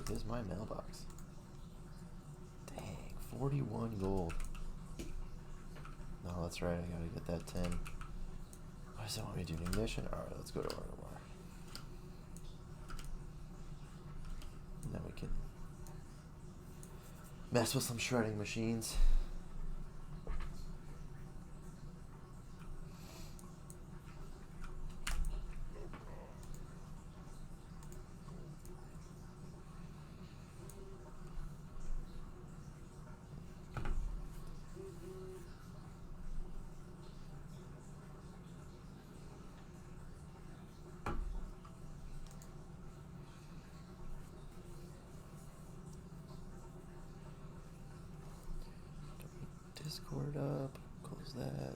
is my mailbox? Dang, 41 gold. No, that's right, I gotta get that 10. Why does it want me to do new mission? Alright, let's go to Orgrimmar. And then we can mess with some shredding machines. Discord up, close that.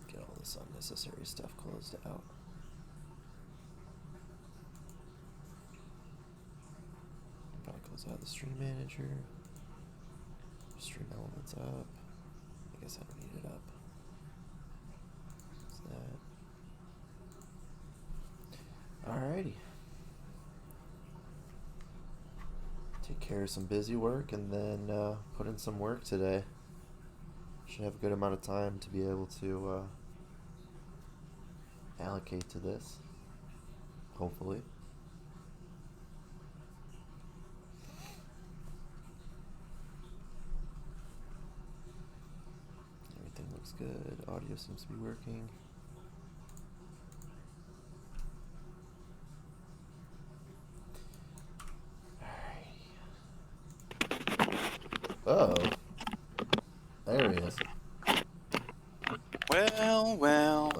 Get all this unnecessary stuff closed out. Probably close out the stream manager. Stream elements up. I guess I don't need it up. What's that? Alrighty. Take care of some busy work and then put in some work today. Should have a good amount of time to be able to allocate to this. Hopefully. Everything looks good. Audio seems to be working. Uh oh. There he is. Well.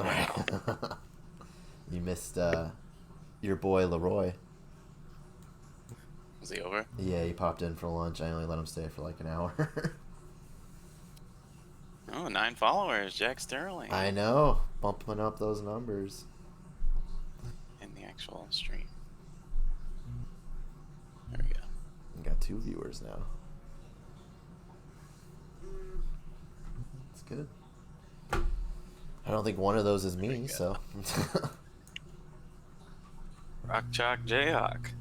You missed your boy Leroy. Is he over? Yeah, he popped in for lunch. I only let him stay for like an hour. Oh, 9 followers, Jack Sterling. I know. Bumping up those numbers. In the actual stream. There we go. We got 2 viewers now. That's good. I don't think one of those is me, so. Rock Chalk Jayhawk.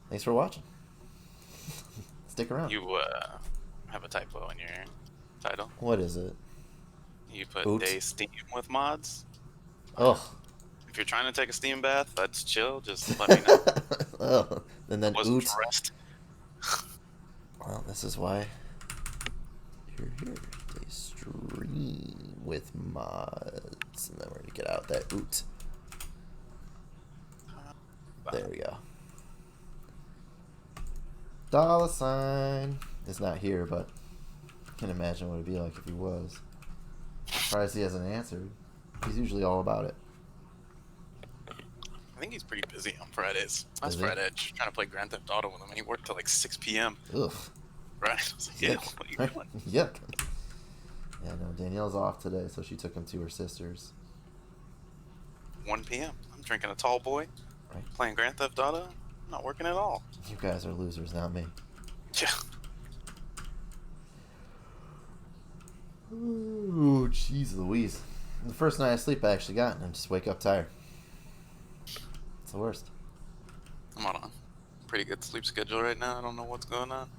Thanks for watching. Stick around. You have a typo in your title. What is it? You put Oot. day Steam with mods. Oh. If you're trying to take a Steam bath, that's chill. Just let me know. Oh. And then Wasn't oot. dressed. Well, this is why you're here. They stream with mods. And then we're going to get out that oot. There we go. $sign. It's not here, but I can imagine what it'd be like if he was. Surprised he hasn't answered. He's usually all about it. I think he's pretty busy on Fridays. Last Is he? Friday, I was trying to play Grand Theft Auto with him, and he worked till like 6 p.m. Ugh. Right? I was like, yeah, what are you doing? Yuck. Yeah, no, Danielle's off today, so she took him to her sister's. 1 p.m. I'm drinking a tall boy, Right. playing Grand Theft Auto, not working at all. You guys are losers, not me. Yeah. Ooh, jeez Louise. The first night of sleep I actually got, and I just wake up tired. It's the worst. I'm on a pretty good sleep schedule right now. I don't know what's going on.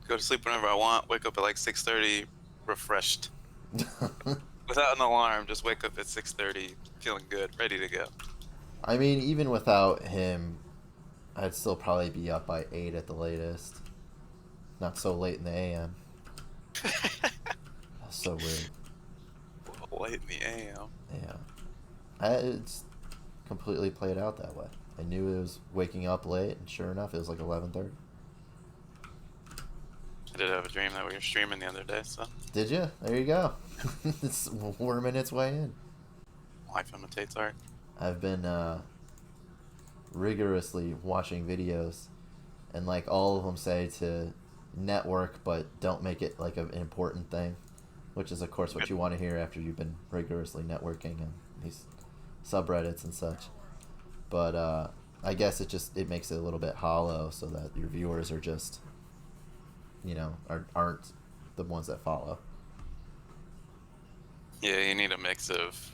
Go to sleep whenever I want, wake up at like 6:30, refreshed. Without an alarm, just wake up at 6:30, feeling good, ready to go. I mean, even without him, I'd still probably be up by 8 at the latest. Not so late in the AM. That's so weird. Late in the AM. Yeah. It's completely played out that way. I knew it was waking up late, and sure enough, it was like 11:30. I did have a dream that we were streaming the other day, so Did you? There you go. It's worming its way in. life imitates art. I've been rigorously watching videos, and like all of them say to network, but don't make it like an important thing, which is of course what you want to hear after you've been rigorously networking and these subreddits and such. But I guess it makes it a little bit hollow, so that your viewers are just, aren't the ones that follow. Yeah, you need a mix of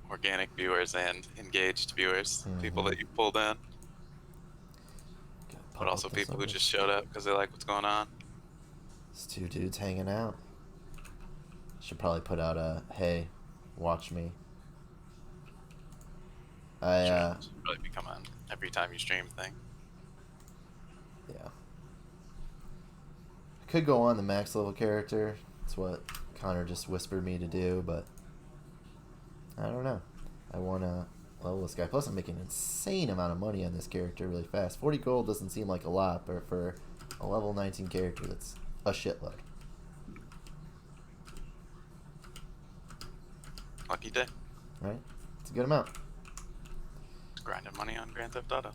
organic viewers and engaged viewers, people that you pulled in, Gotta but pump also up the people who service. just showed up because they like what's going on. It's two dudes hanging out. Should probably put out a hey, watch me. Should really become an every time you stream thing. Yeah. I could go on the max level character. That's what Connor just whispered me to do, but I don't know. I want to level this guy. Plus, I'm making an insane amount of money on this character really fast. 40 gold doesn't seem like a lot, but for a level 19 character, that's a shitload. Lucky day. Right? It's a good amount. Grinding money on Grand Theft Auto.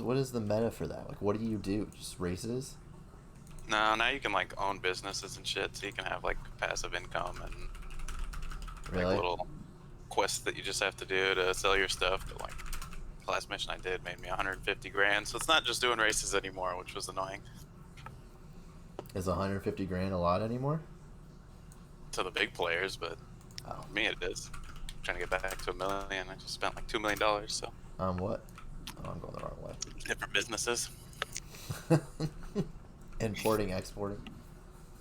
What is the meta for that? Like, what do you do? Just races? No, now you can like own businesses and shit, so you can have like passive income and Really? like little quests that you just have to do to sell your stuff. But like the last mission I did made me 150 grand, so it's not just doing races anymore, which was annoying Is 150 grand a lot anymore? to the big players, but Oh. for me it is. I'm trying to get back to $1 million. I just spent like $2 million, so On what? Oh, I'm going the wrong way. different businesses. Importing, exporting.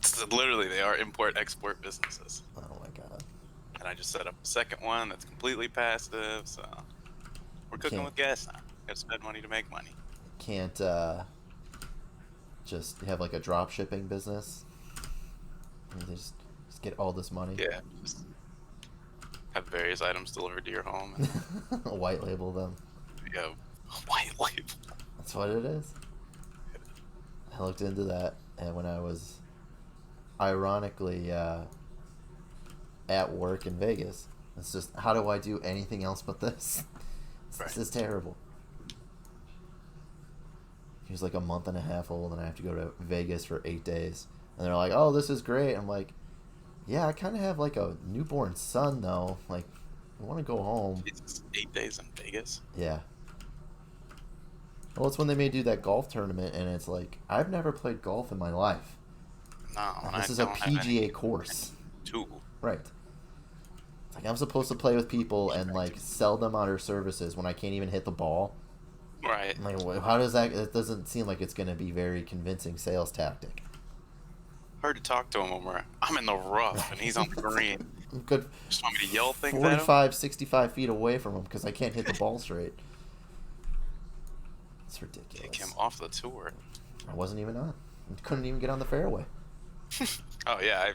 So literally, they are import-export businesses. Oh my god. And I just set up a second one that's completely passive, so we're cooking with gas now. Gotta spend money to make money. Can't just have like a drop shipping business and just get all this money. Yeah, just have various items delivered to your home. And, White label them. yeah, white label. That's what it is. I looked into that, and when I was ironically at work in Vegas, it's just, how do I do anything else but this? This is terrible. He was like a month and a half old, and I have to go to Vegas for 8 days. And they're like, oh, this is great. I'm like, yeah, I kind of have like a newborn son, though. Like, I want to go home. It's 8 days in Vegas. Yeah. Well, it's when they may do that golf tournament, and it's like, I've never played golf in my life. No, And this is a PGA course. Right. It's like, I'm supposed to play with people and like sell them our services when I can't even hit the ball. Right. I'm like, how does that? It doesn't seem like it's going to be very convincing sales tactic. Hard to talk to him when I'm in the rough and he's on the green. Good. Just want me to yell things 45, 65 feet away from him because I can't hit the ball straight. It's ridiculous. Kick him off the tour. I wasn't even on. I couldn't even get on the fairway. Oh yeah, I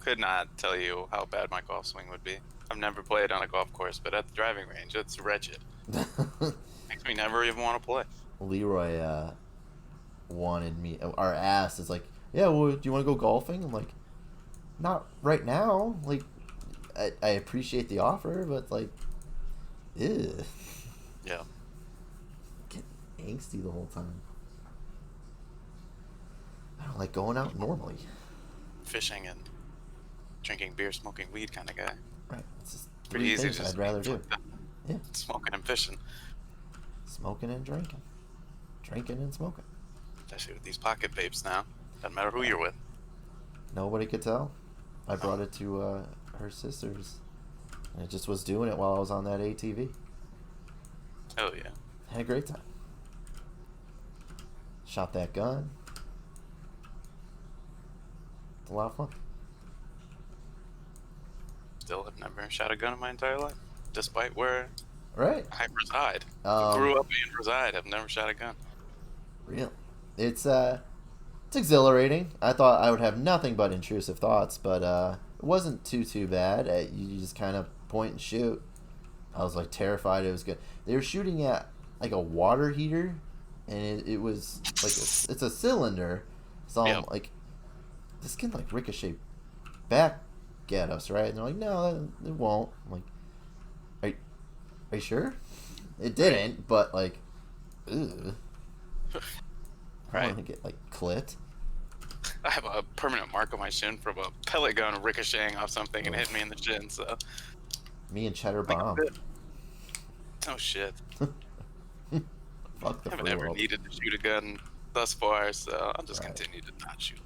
could not tell you how bad my golf swing would be. I've never played on a golf course, but at the driving range, it's wretched. Makes me never even want to play. Leroy wanted me, or asked, is like, yeah, well, do you want to go golfing? I'm like, not right now. Like, I appreciate the offer, but like, ew. Yeah. Get angsty the whole time. I don't like going out normally. Fishing and drinking beer, smoking weed kind of guy. Right. It's just Pretty three easy. things Just I'd rather do. Yeah. Smoking and fishing. Smoking and drinking. Drinking and smoking. Especially with these pocket vapes now. Doesn't matter who you're with. Nobody could tell. I brought it to her sister's. And it just was doing it while I was on that ATV. Oh yeah. Had a great time. Shot that gun. It's a lot of fun. Still have never shot a gun in my entire life. Despite where Right. I reside. Um, Grew up and reside. I've never shot a gun. Real. It's exhilarating. I thought I would have nothing but intrusive thoughts, but it wasn't too bad. You just kind of point and shoot. I was like terrified. It was good. They were shooting at like a water heater, and it was like it's a cylinder. So I'm like, this can like ricochet back at us, right? And they're like, no, it won't. I'm like, are you sure? It didn't, but like, ugh. I want to get like clipped. I have a permanent mark on my shin from a pellet gun ricocheting off something and hitting me in the shin. So me and Cheddar Bomb. Oh shit. Fuck the I haven't free ever world. needed to shoot a gun thus far, so I'll just continue to not shoot.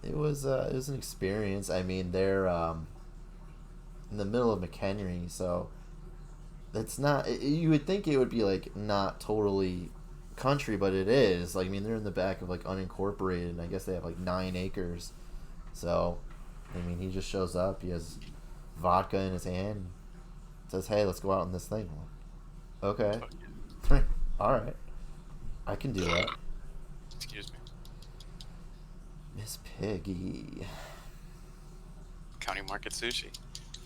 it was an experience. I mean, they're in the middle of McHenry, so it's not. You would think it would be like not totally country, but it is. Like, I mean, they're in the back of like unincorporated, and I guess they have like 9 acres. So, I mean, he just shows up. He has vodka in his hand. And says, "Hey, let's go out on this thing." I'm like, okay, all right, I can do that. Excuse me. Miss Piggy. County Market Sushi.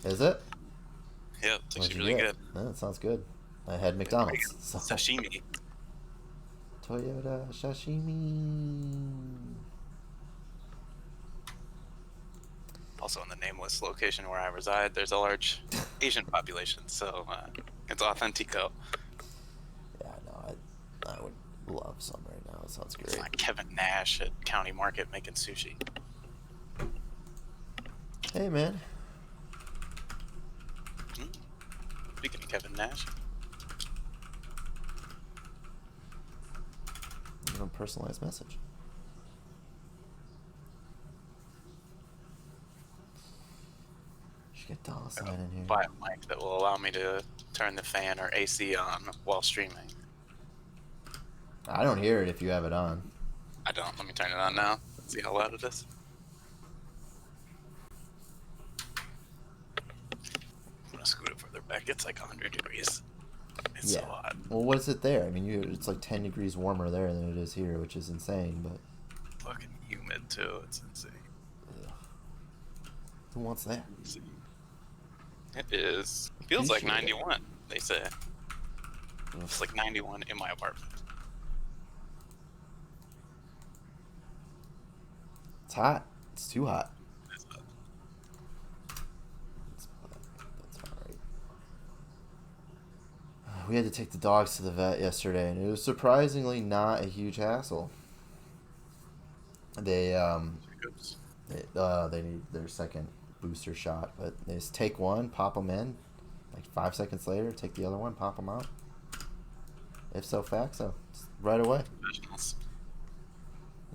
Is it? Yep, it's What'd actually you really get? good. No, it sounds good. I had McDonald's. So. Sashimi. Toyota Sashimi. Also, in the nameless location where I reside, there's a large Asian population, so it's authentico. Yeah, no, I would love some right now. It sounds It's great. like Kevin Nash at County Market making sushi. Hey, man. Speaking of Kevin Nash, Give him a personalized message. Should get dollar sign in here. buy a mic that will allow me to turn the fan or AC on while streaming. I don't hear it if you have it on. I don't. Let me turn it on now. Let's see how loud it is. I'm gonna scoot it further back. It's like 100 degrees. It's so hot. Well, what is it there? I mean, it's like 10 degrees warmer there than it is here, which is insane, but... Fucking humid too. It's insane. Ugh. Who wants that? Let's see. It is. Feels like 91. They say. It's like 91 in my apartment. It's hot. It's too hot. It's hot. That's all right. We had to take the dogs to the vet yesterday, and it was surprisingly not a huge hassle. They need their second booster shot, but they just take one, pop them in, like 5 seconds later, take the other one, pop them out. If so, facto, right away. Professionals.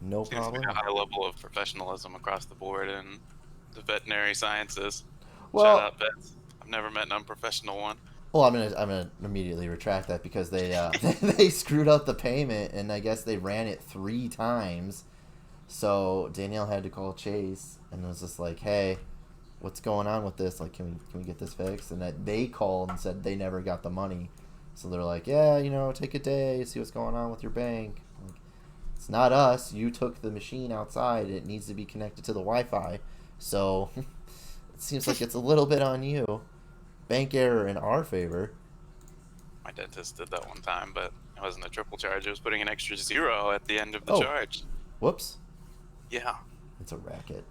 No Seems problem. like a high level of professionalism across the board in the veterinary sciences. Well, Shout out vets. I've never met an unprofessional one. well, I'm gonna immediately retract that because they they screwed up the payment, and I guess they ran it 3 times. So Danielle had to call Chase, and it was just like, "Hey, what's going on with this? Like, can we get this fixed?" And they called and said they never got the money. So they're like, "Yeah, take a day, see what's going on with your bank." Like, it's not us. You took the machine outside. It needs to be connected to the Wi-Fi. So it seems like it's a little bit on you. Bank error in our favor. My dentist did that one time, but it wasn't a triple charge. It was putting an extra 0 at the end of the charge. Whoops. Yeah. It's a racket.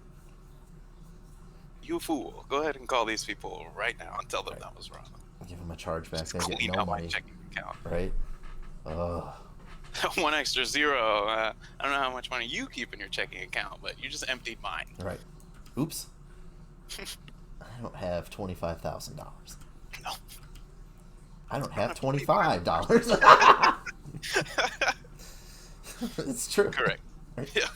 You fool. Go ahead and call these people right now and tell them Right. that was wrong. Give them a charge back. Just They get clean no out my money. checking account. Right? Ugh. One extra 0. I don't know how much money you keep in your checking account, but you just emptied mine. Right. Oops. I don't have $25,000. No. I don't have $25. It's true. Correct. Right? Yeah.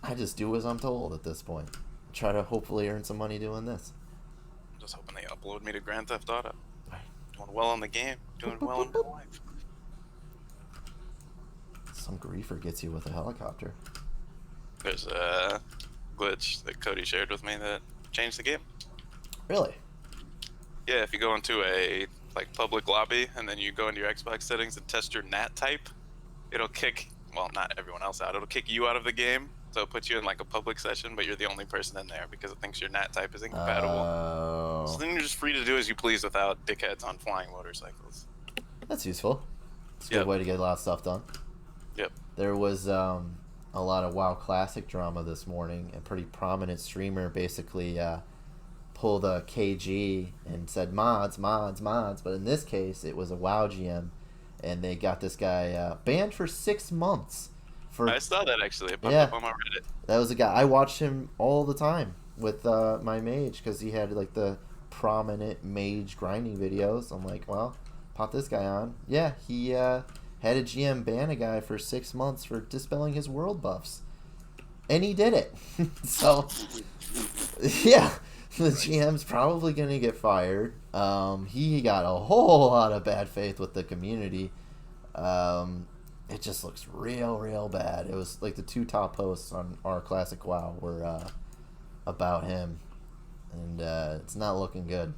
I just do as I'm told at this point. Try to hopefully earn some money doing this. I'm just hoping they upload me to Grand Theft Auto. Right. Doing well in the game. Doing well in my life. Some griefer gets you with a helicopter. There's a glitch that Cody shared with me that changed the game. Really? Yeah, if you go into a public lobby and then you go into your Xbox settings and test your NAT type, it'll kick, well, not everyone else out. It'll kick you out of the game, so it puts you in like a public session, but you're the only person in there because it thinks your NAT type is incompatible. Oh. So then you're just free to do as you please without dickheads on flying motorcycles. That's useful. It's a good way to get a lot of stuff done. Yep. There was a lot of WoW Classic drama this morning. A pretty prominent streamer basically pulled a KG and said mods. But in this case, it was a WoW GM, and they got this guy banned for 6 months. I saw that actually. It popped up on my Reddit. That was a guy. I watched him all the time with my mage because he had like the prominent mage grinding videos. I'm like, well, pop this guy on. Yeah, he had a GM ban a guy for 6 months for dispelling his world buffs. and he did it. So, yeah, the GM's probably going to get fired. He got a whole lot of bad faith with the community. It just looks real bad. It was like the 2 top posts on our Classic WoW were about him, and it's not looking good.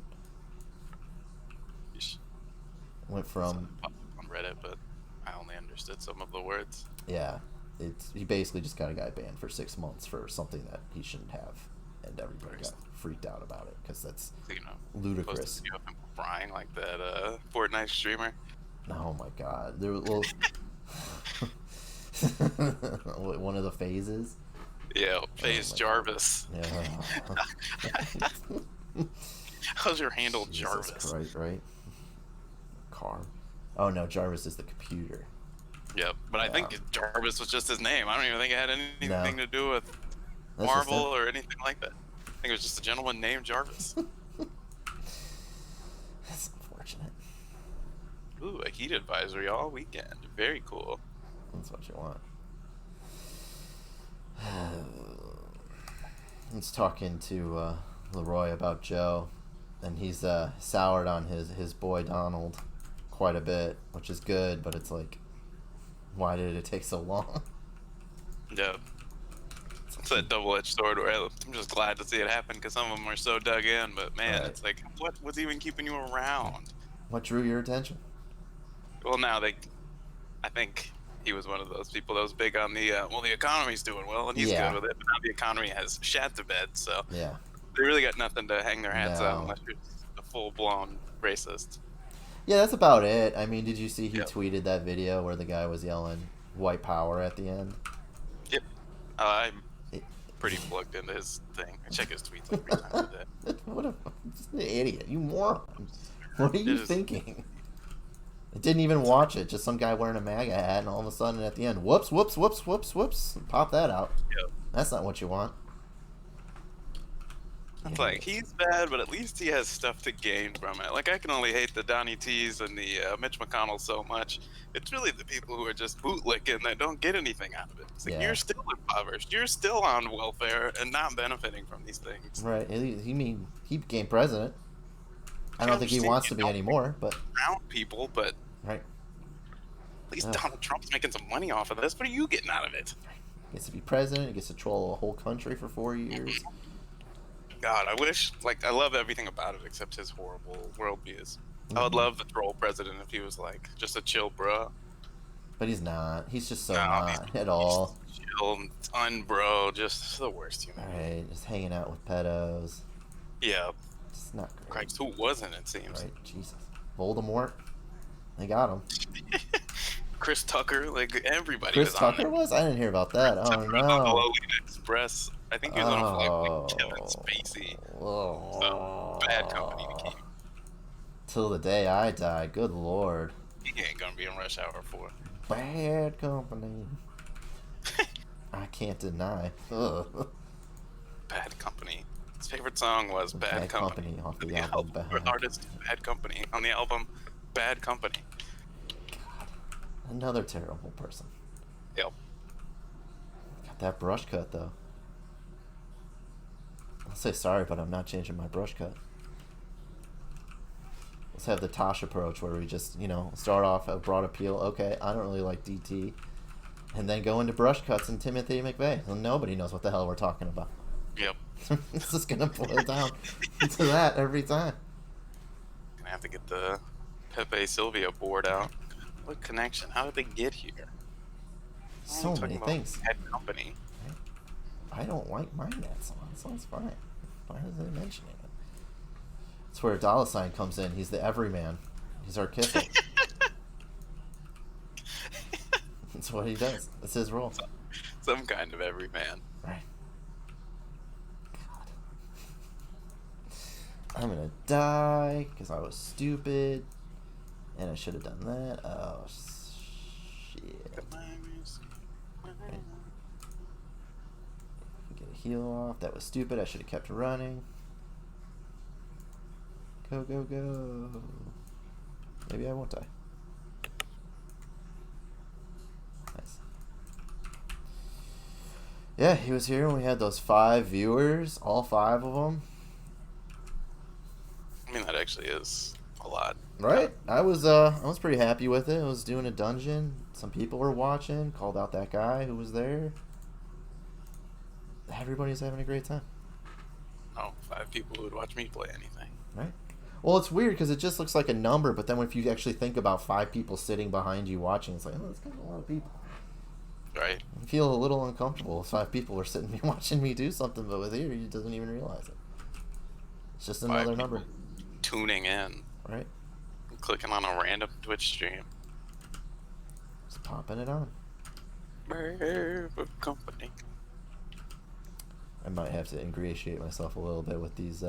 Went from on Reddit, but I only understood some of the words. Yeah, he basically just got a guy banned for 6 months for something that he shouldn't have, and everybody got freaked out about it because that's ludicrous. You have him crying like that Fortnite streamer. Oh my god, there was one of the phases. Yeah, Phase Jarvis. Yeah. How's your handle, Jesus Jarvis? Christ, right? Car. Oh no, Jarvis is the computer. Yep, but I think Jarvis was just his name. I don't even think it had anything to do with That's Marvel or anything like that. I think it was just a gentleman named Jarvis. That's unfortunate. Ooh, a heat advisory all weekend. Very cool. That's what you want. Let's talk into Leroy about Joe, and he's soured on his boy Donald quite a bit, which is good, but it's like, why did it take so long? Yeah. It's that double-edged sword where I'm just glad to see it happen because some of them are so dug in, but man, It's like, what's even keeping you around? What drew your attention? Well, now I think he was one of those people that was big on the economy's doing well and he's good with it, but now the economy has shat to bed, so yeah, they really got nothing to hang their hats on unless you're a full-blown racist. Yeah, that's about it. I mean, did you see he tweeted that video where the guy was yelling white power at the end? Yep. I'm pretty plugged into his thing. I check his tweets like 3 times a day. What just an idiot. You moron. What are you thinking? I didn't even watch it. Just some guy wearing a MAGA hat, and all of a sudden at the end, whoops. Pop that out. Yep. That's not what you want. It's like, he's bad, but at least he has stuff to gain from it. Like, I can only hate the Donnie T's and the Mitch McConnell so much. It's really the people who are just bootlicking that don't get anything out of it. It's like, you're still impoverished. You're still on welfare and not benefiting from these things. Right. He became president. I don't think he wants to be anymore, but... Around people, but... Right. At least Donald Trump's making some money off of this. What are you getting out of it? He gets to be president. He gets to troll a whole country for 4 years. God, I wish, like, I love everything about it except his horrible world views. I would love the troll president if he was, like, just a chill bro. But he's not. He's just so not at all. Chill, bro, just the worst human. Right, just hanging out with pedos. Yeah. It's not great. Christ, who wasn't, it seems. Right, Jesus. Voldemort. They got him. Chris Tucker, like, everybody Chris was on Tucker there. was? I didn't hear about that. Chris Tucker was on the Lolita Express. I think he was on a flight with Kevin Spacey. So, bad company to keep. Till the day I die. Good lord. He ain't gonna be in Rush Hour 4. Bad company. I can't deny. Ugh. Bad Company. His favorite song was Bad Company. Off the album Bad. Artist Bad Company. On the album Bad Company. God. Another terrible person. Yep. Got that brush cut though. I'll say sorry, but I'm not changing my brush cut. Let's have the Tosh approach where we just, start off a broad appeal. Okay, I don't really like DT. And then go into brush cuts and Timothy McVeigh. Well, nobody knows what the hell we're talking about. Yep. This is going to boil down to that every time. Gonna have to get the Pepe Sylvia board out. What connection? How did they get here? So many things. Bad Company. I don't like my net song, so it's fine. Why are they mentioning it? It's where $sign comes in. He's the everyman. He's our Kiffin. That's what he does. That's his role. Some kind of everyman. Right. God. I'm gonna die because I was stupid. And I should have done that. Oh, shit. Okay. Get a heal off. That was stupid. I should have kept running. Go, go, go. Maybe I won't die. Nice. Yeah, he was here when we had those 5 viewers, all 5 of them. I mean, that actually is a lot. Right? I was pretty happy with it. I was doing a dungeon. Some people were watching. Called out that guy who was there. Everybody's having a great time. Oh, 5 people who would watch me play anything. Right? Well, it's weird because it just looks like a number, but then if you actually think about 5 people sitting behind you watching, it's like, oh, that's kind of a lot of people. Right. I feel a little uncomfortable if 5 people are sitting here watching me do something, but with here, you doesn't even realize it. It's just another number. Tuning in. Right? Clicking on a random Twitch stream. Just popping it on. Brave company. I might have to ingratiate myself a little bit with these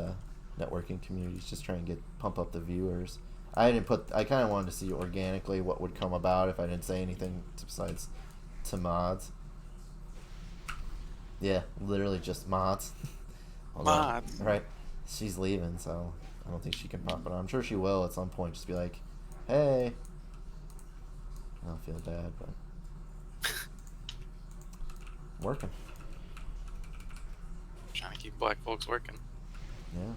networking communities, just try and pump up the viewers. I kind of wanted to see organically what would come about if I didn't say anything besides to mods. Yeah, literally just mods. Mods. Right. She's leaving, so I don't think she can pop it on. I'm sure she will at some point. Just be like, hey. I don't feel bad, but working. Trying to keep black folks working. Yeah.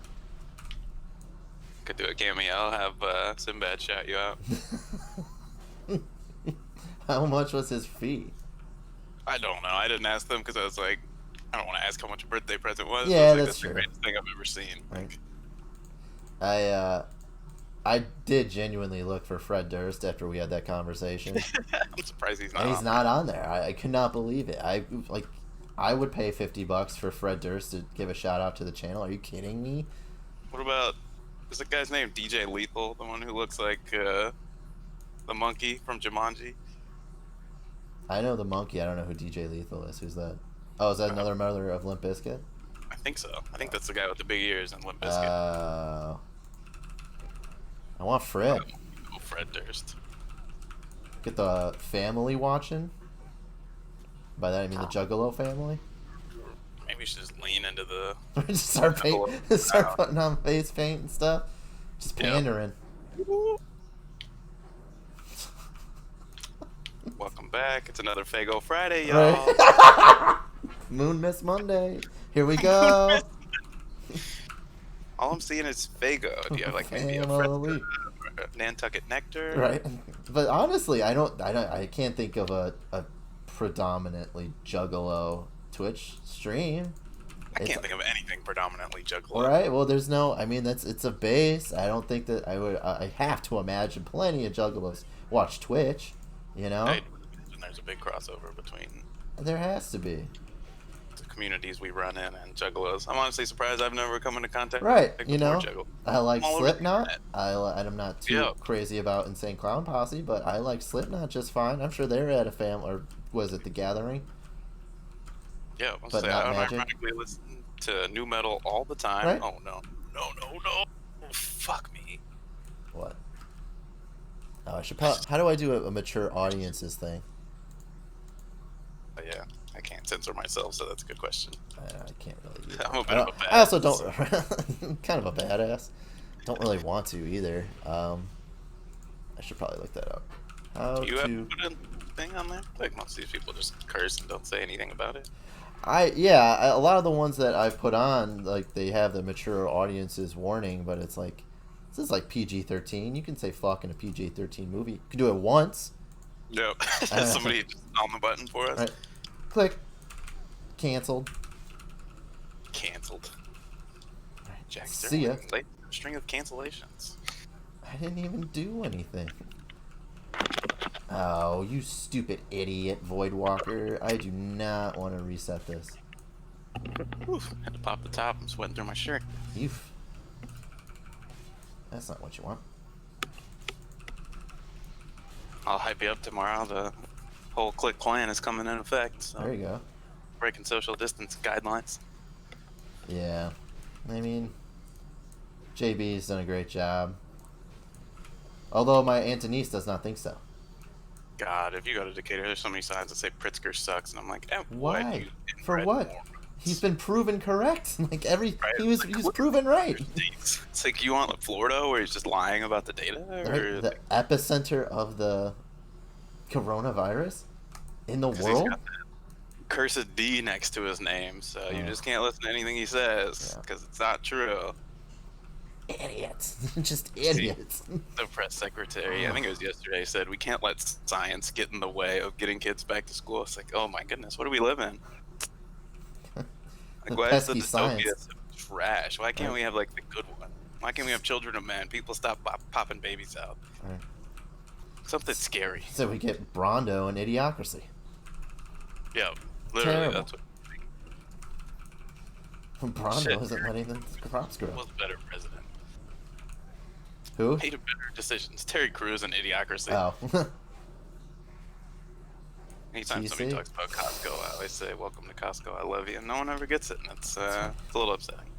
Could do a cameo, have Sinbad shout you out. How much was his fee? I don't know. I didn't ask them because I was like, I don't want to ask how much a birthday present was. Yeah, I was like, that's the true. greatest thing I've ever seen. Right. I did genuinely look for Fred Durst after we had that conversation. I'm surprised he's not. And he's not on there. I could not believe it. I would pay $50 for Fred Durst to give a shout out to the channel. Are you kidding me? What about, is the guy's name DJ Lethal, the one who looks like the monkey from Jumanji? I know the monkey. I don't know who DJ Lethal is. Who's that? Oh, is that another member of Limp Bizkit? I think so. I think that's the guy with the big ears and Limp Bizkit. I want Fred. Oh, Fred Durst. Get the family watching. By that I mean the Juggalo family. Maybe we should just lean into the... Just start putting on face paint and stuff. Just pandering. Yep. Welcome back. It's another Fago Friday, y'all. Right. Moon Miss Monday. Here we go. All I'm seeing is Fago. Do you have like maybe a Family. Nantucket Nectar? Right. But honestly, I can't think of a predominantly Juggalo Twitch stream. I can't think of anything predominantly Juggalo. Right. Well, there's no. I mean, it's a base. I don't think that I would. I have to imagine plenty of Juggalos watch Twitch. You know. And there's a big crossover between. There has to be. The communities we run in and Juggalos. I'm honestly surprised I've never come into contact. Right. with You know. Juggalo. I like I'm all over Slipknot. the I'm not too crazy about Insane Clown Posse, but I like Slipknot just fine. I'm sure they're at a family, or was it The Gathering? Yeah, But not I Magic? ironically listen to new metal all the time. Right. Oh no. Oh, fuck me. What? Oh, I should probably. How do I do a mature audiences thing? But yeah, I can't censor myself, so that's a good question. I can't really do I'm a that. bit of a badass. I also don't. Kind of a badass. Don't really want to either. I should probably look that up. How Do you to? have to put a thing on there? Like most of these people just curse and don't say anything about it. A lot of the ones that I've put on, like they have the mature audiences warning, but it's like this is like PG-13. You can say fuck in a PG-13 movie. You can do it once. Yep. Somebody just on the button for us. Right. Click. Canceled. Canceled. Jack See ya. Late string of cancellations. I didn't even do anything. Oh, you stupid idiot, Voidwalker. I do not want to reset this. Oof, had to pop the top. I'm sweating through my shirt. Oof. That's not what you want. I'll hype you up tomorrow. The whole click plan is coming in effect. So There you go. breaking social distance guidelines. Yeah. I mean, JB's done a great job. Although my Aunt Denise does not think so. God, if you go to Decatur, there's so many signs that say Pritzker sucks, and I'm like, Why? For what? He's been proven correct. Like he was proven right. It's like you want like Florida, where he's just lying about the data. Or Right? The epicenter of the coronavirus in the world. cursed D next to his name, so you Oh. just can't listen to anything he says Yeah. because it's not true. Idiots. Just See, idiots. the press secretary, I think it was yesterday, said we can't let science get in the way of getting kids back to school. It's like, oh my goodness, what do we live in? The Like, why is the pesky science. dystopia so trash? Why can't Right. we have like the good one? Why can't we have Children of Men? People stop popping babies out. Right. Something scary. So we get Brondo and Idiocracy. Yeah, literally, Terrible. that's what. Brondo Shit. isn't letting the crops grow. Was a better president. Who? Made better decisions. Terry Crews and Idiocracy. Oh. Anytime somebody TC? talks about Costco, I always say, "Welcome to Costco. I love you," and no one ever gets it, and it's a little upsetting.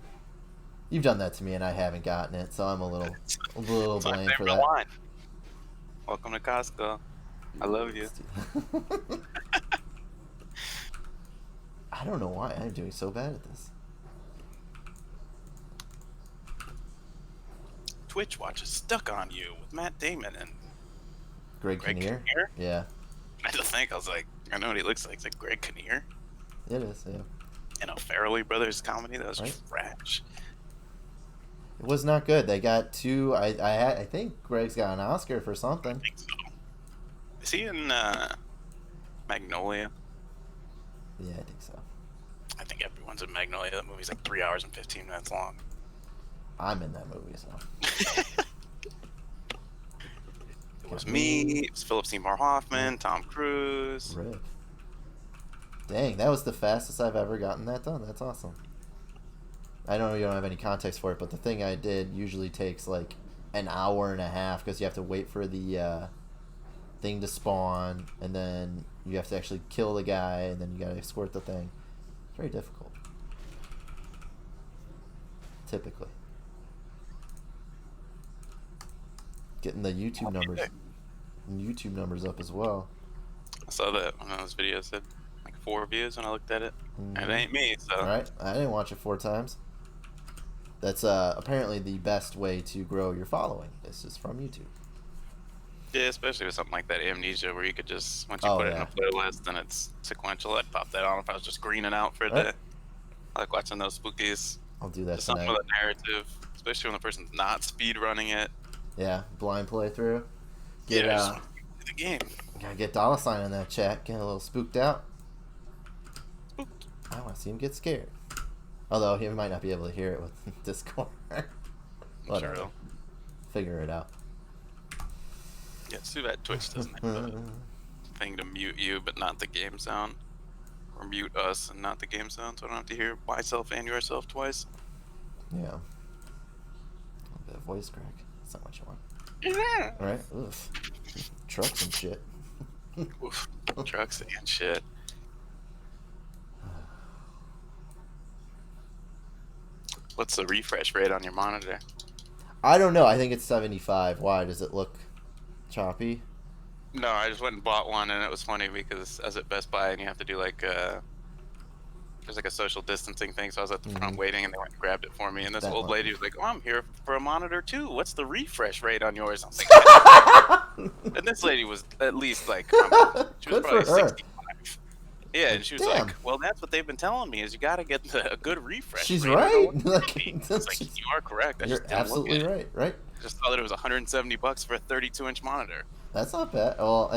You've done that to me, and I haven't gotten it, so I'm a little It's my blamed for favorite that. line. Welcome to Costco. I love you. I don't know why I'm doing so bad at this. Twitch watches Stuck on You with Matt Damon and Greg Greg Kinnear? Kinnear? Yeah, I had to think. I was like, I know what he looks like. It's like Greg Kinnear it is. Yeah, in a Farrelly Brothers comedy that was Right. trash. it was not good. They got two. I think Greg's got an Oscar for I something. think so. Is he in Magnolia? Yeah, I think so. I think everyone's in Magnolia. That movie's like 3 hours and 15 minutes long. I'm in that movie, so. It was me. It was Philip Seymour Hoffman, Tom Cruise. Rip. Dang, that was the fastest I've ever gotten that done. That's awesome. I know you don't have any context for it, but the thing I did usually takes like an hour and a half because you have to wait for the thing to spawn, and then you have to actually kill the guy, and then you gotta squirt the thing. It's very difficult. Typically. Getting the YouTube numbers up as well. I saw that one of those videos had like 4 views when I looked at it. And it ain't me, so. Alright, I didn't watch it 4 times. That's apparently the best way to grow your following. It's just from YouTube. Yeah, especially with something like that Amnesia, where you could just, once you Oh, put it in yeah. a playlist and it's sequential, I'd pop that on if I was just greening out for a Right. day. I like watching those spookies. I'll do that Just something tonight. with a narrative, especially when the person's not speed running it. Yeah, blind playthrough. Yeah, I just wanna play the game. Gotta get dollar sign in that chat. Get a little spooked out. Spooked. I want to see him get scared. Although he might not be able to hear it with Discord. Whatever. True. Figure it out. Yeah, it's too bad Twitch doesn't have a thing to mute you, but not the game sound. Or mute us and not the game sound, so I don't have to hear myself and yourself twice. Yeah. A bit of voice crack. That's not what you want. Yeah. Alright? Oof. Trucks and shit. Oof. Trucks and shit. What's the refresh rate on your monitor? I don't know. I think it's 75. Why? Does it look choppy? No, I just went and bought one, and it was funny because I was at Best Buy, and you have to do like there's like a social distancing thing, so I was at the front waiting, and they went and grabbed it for me, and this That old one. lady was like, "Oh, I'm here for a monitor too. What's the refresh rate on yours?" I was like, and this lady was at least like, she was Good probably for her. 65. Yeah, and she was Damn. like, "Well, that's what they've been telling me is you got to get a good refresh." She's rate. I don't know right. what Like, that means. It's like, she's- you are correct. I You're just didn't look absolutely at it. right. Right? I just saw that it was $170 for a 32-inch monitor. That's not bad. Well,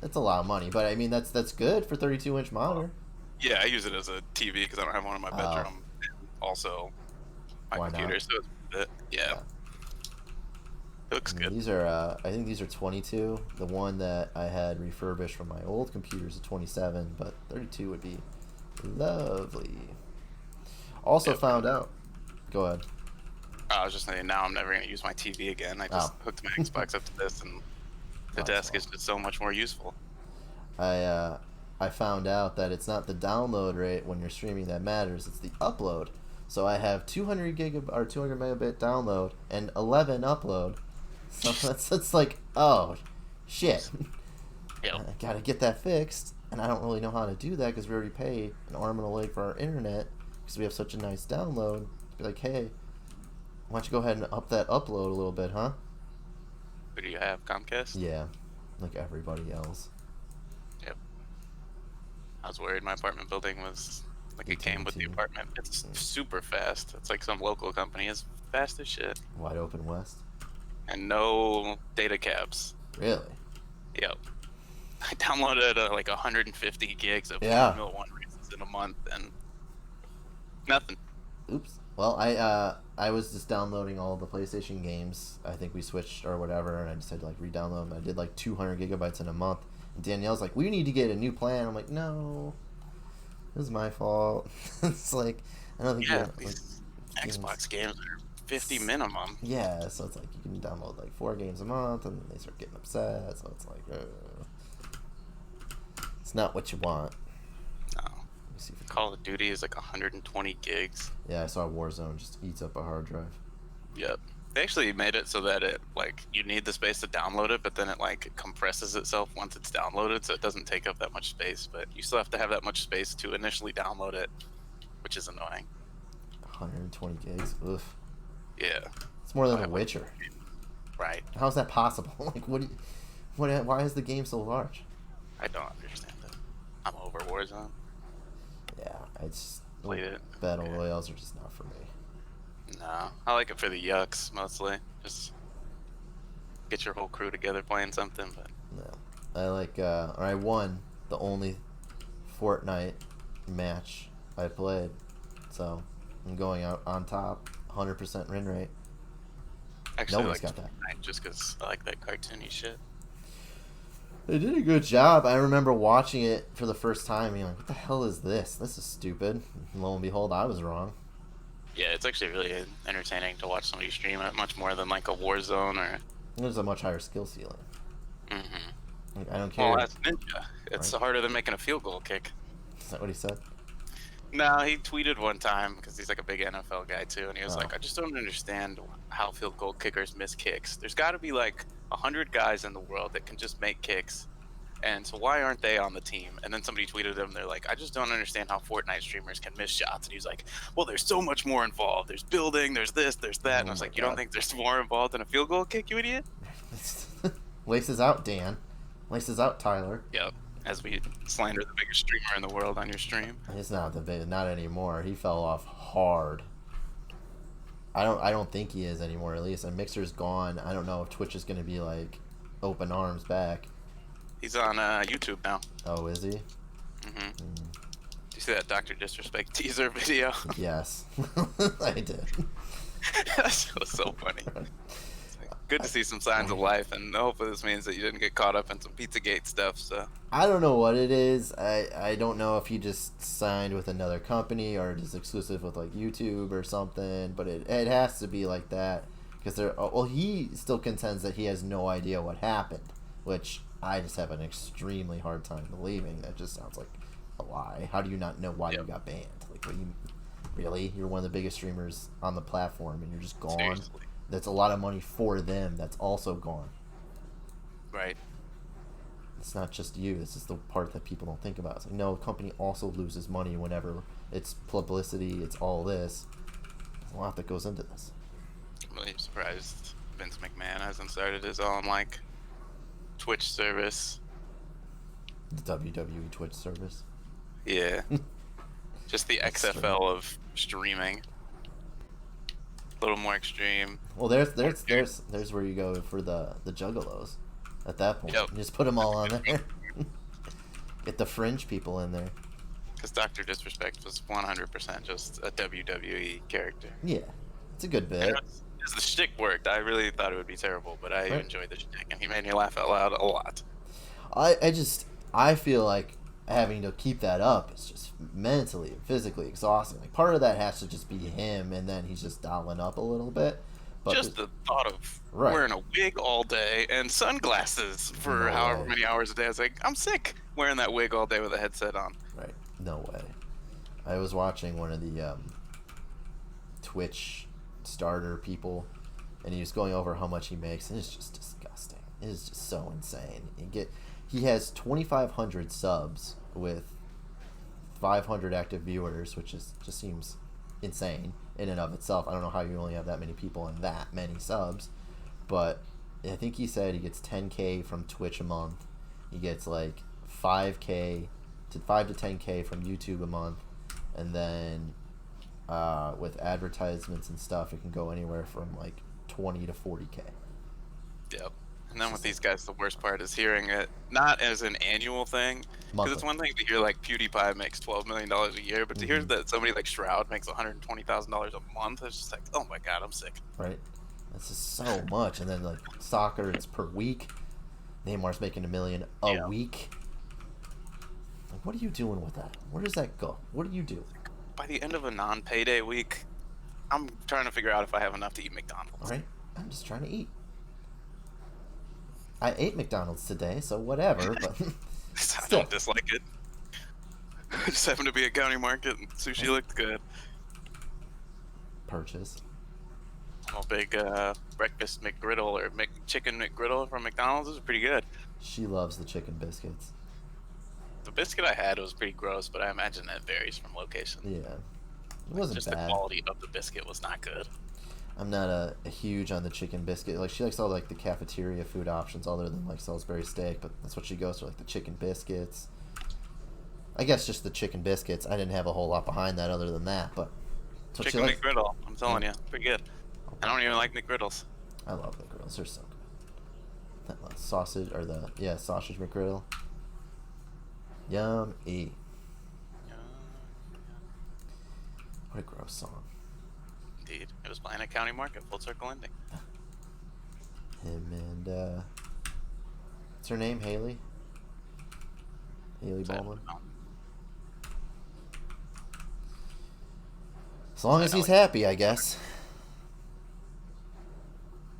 it's a lot of money, but I mean that's good for 32-inch monitor. Yeah, I use it as a TV because I don't have one in my bedroom. And also, my Why computer. not? So it's, yeah, looks I mean, good. these are I think these are 22. The one that I had refurbished from my old computer is a 27, but 32 would be lovely. Also Yep. found out. Go ahead. I was just saying, now I'm never gonna use my TV again. I just hooked my Xbox up to this, and the desk is just so much more useful. I found out that it's not the download rate when you're streaming that matters, it's the upload. So I have 200 megabit download and 11 upload. So that's like, oh, shit. Yep. I gotta get that fixed, and I don't really know how to do that because we already pay an arm and a leg for our internet because we have such a nice download. Be like, hey, why don't you go ahead and up that upload a little bit, huh? Who do you have? Comcast? Yeah, like everybody else. Yep. I was worried my apartment building was like it came with the 18. apartment. It's super fast. It's like some local company is fast as shit. Wide open west. And no data caps. Really? Yep. I downloaded like 150 gigs of Yeah. Formula One races in a month and nothing. Oops. Well, I was just downloading all the PlayStation games. I think we switched or whatever, and I just had to like re-download them. I did like 200 gigabytes in a month. And Danielle's like, "We need to get a new plan." I'm like, "No, it was my fault." It's like I don't think Yeah, like, these games. Xbox games are 50 minimum. Yeah, so it's like you can download like 4 games a month, and they start getting upset. So it's like, it's not what you want. No. Let me see if Call of Duty is like 120 gigs. Yeah, I saw Warzone just eats up a hard drive. Yep. They actually made it so that it like you need the space to download it, but then it like compresses itself once it's downloaded, so it doesn't take up that much space. But you still have to have that much space to initially download it, which is annoying. 120 gigs. Oof. Yeah. It's more than I a have, Witcher. Right. How's that possible? Like, why is the game so large? I don't understand it. I'm over Warzone. Yeah, it's Played it. battle Yeah. royales are just not for me. No, I like it for the yucks mostly. Just get your whole crew together playing something. But No, I like. Or I won the only Fortnite match I played, so I'm going out on top. 100% win rate. actually, Nobody's like got that. Fortnite just because I like that cartoony shit. They did a good job. I remember watching it for the first time. Being like, "What the hell is this? This is stupid." And lo and behold, I was wrong. Yeah, it's actually really entertaining to watch somebody stream it, much more than like a Warzone or. There's a much higher skill ceiling. Mm-hmm. Like, I don't care. Well, that's Ninja. It's Right. harder than making a field goal kick. Is that what he said? No, he tweeted one time because he's like a big NFL guy too, and he was Oh. like, "I just don't understand how field goal kickers miss kicks. There's got to be like 100 guys in the world that can just make kicks, and so why aren't they on the team?" And then somebody tweeted him, they're like, "I just don't understand how Fortnite streamers can miss shots." And he's like, "Well, there's so much more involved. There's building, there's this, there's that." And I was my like, "You don't God. think there's more involved in a field goal kick, you idiot?" Laces out, Dan. Laces out, Tyler. Yep. As we slander the biggest streamer in the world on your stream. He's not the big, not anymore. He fell off hard. I don't think he is anymore. At least, and Mixer's gone. I don't know if Twitch is going to be like open arms back. He's on YouTube now. Oh, is he? Mm-hmm. Did you see that Dr. Disrespect teaser video? Yes, I did. That was so funny. It's like, good to see some signs of life, and hopefully this means that you didn't get caught up in some Pizzagate stuff. So I don't know what it is. I don't know if he just signed with another company or just exclusive with like YouTube or something. But it has to be like that because he still contends that he has no idea what happened, which I just have an extremely hard time believing. That just sounds like a lie. How do you not know why you got banned? Like, really? You're one of the biggest streamers on the platform and you're just gone. seriously, That's a lot of money for them. That's also gone. right? It's not just you. This is the part that people don't think about. It's like, no, a company also loses money whenever it's publicity, it's all this. There's a lot that goes into this. I'm really surprised Vince McMahon hasn't started his own like Twitch service. The WWE Twitch service. Yeah, just the That's XFL of streaming. A little more extreme. Well, there's where you go for the juggalos. At that point, Yep. you just put them all on there. Get the fringe people in there. Because Dr. Disrespect was 100% just a WWE character. Yeah, it's a good bit. As the shtick worked, I really thought it would be terrible, but I Right. enjoyed the shtick, and he made me laugh out loud a lot. I feel like having to keep that up is just mentally and physically exhausting. Like part of that has to just be him, and then he's just dialing up a little bit. But Just the thought of Right. wearing a wig all day and sunglasses for No however way. many hours a day, I was like, I'm sick wearing that wig all day with a headset on. Right, no way. I was watching one of the Twitch starter people, and he was going over how much he makes, and it's just disgusting. It is just so insane. He has 2,500 subs with 500 active viewers, which just seems insane in and of itself. I don't know how you only have that many people and that many subs, but I think he said he gets 10K from Twitch a month. He gets like 5K to 5 to 10K from YouTube a month, and then with advertisements and stuff, it can go anywhere from like 20 to 40K. Yep. And then with these guys, the worst part is hearing it not as an annual thing, because it's one thing to hear like PewDiePie makes $12 million a year, but to hear that somebody like Shroud makes $120,000 a month, it's just like, oh my god, I'm sick. Right. That's just so much. And then like soccer, it's per week. Neymar's making $1 million a week. Like, what are you doing with that? Where does that go? What do you do? By the end of a non-payday week, I'm trying to figure out if I have enough to eat McDonald's. All right. I'm just trying to eat. I ate McDonald's today, so whatever, but I don't dislike it. I just happened to be at County Market and sushi looked good. Purchase. I'm a big breakfast McGriddle or chicken McGriddle from McDonald's. Is pretty good. She loves the chicken biscuits. The biscuit I had was pretty gross, but I imagine that varies from location. Yeah. It wasn't just bad. The quality of the biscuit was not good. I'm not a huge on the chicken biscuit. Like, she likes all like the cafeteria food options other than like Salisbury steak, but that's what she goes for, like the chicken biscuits. I guess just the chicken biscuits. I didn't have a whole lot behind that other than that, but chicken McGriddle, I'm telling you, pretty good. I don't even like McGriddles. I love McGriddles. They're so good. That sausage or sausage McGriddle. Yum-y. What a gross song. Indeed. It was playing at County Market, Full Circle Ending. Him and, what's her name? Haley? Haley Baldwin? As long as he's happy, I guess.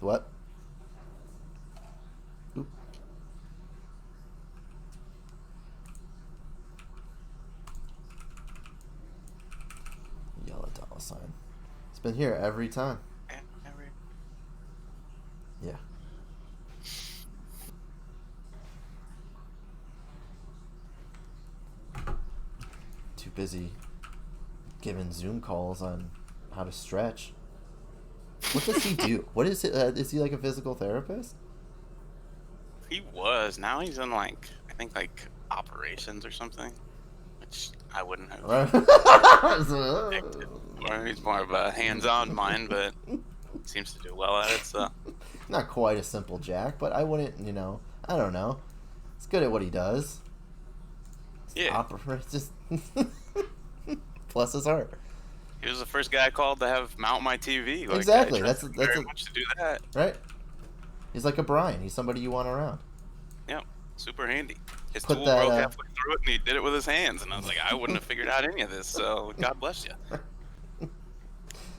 What? Oop. Yellow $sign. It's been here every time. Yeah. Too busy giving Zoom calls on how to stretch. What does he do? What is it? Is he like a physical therapist? He was. Now he's in I think operations or something, which I wouldn't have. He's more of a hands-on mind, but seems to do well at it. So not quite a simple Jack, but I wouldn't. I don't know. He's good at what he does. Yeah. Just bless his heart. He was the first guy I called to have mount my TV. Exactly. That's very much to do that. Right. He's like a Brian. He's somebody you want around. Yep. Super handy. His tool broke halfway through it, and he did it with his hands. And I was like, I wouldn't have figured out any of this. So God bless you.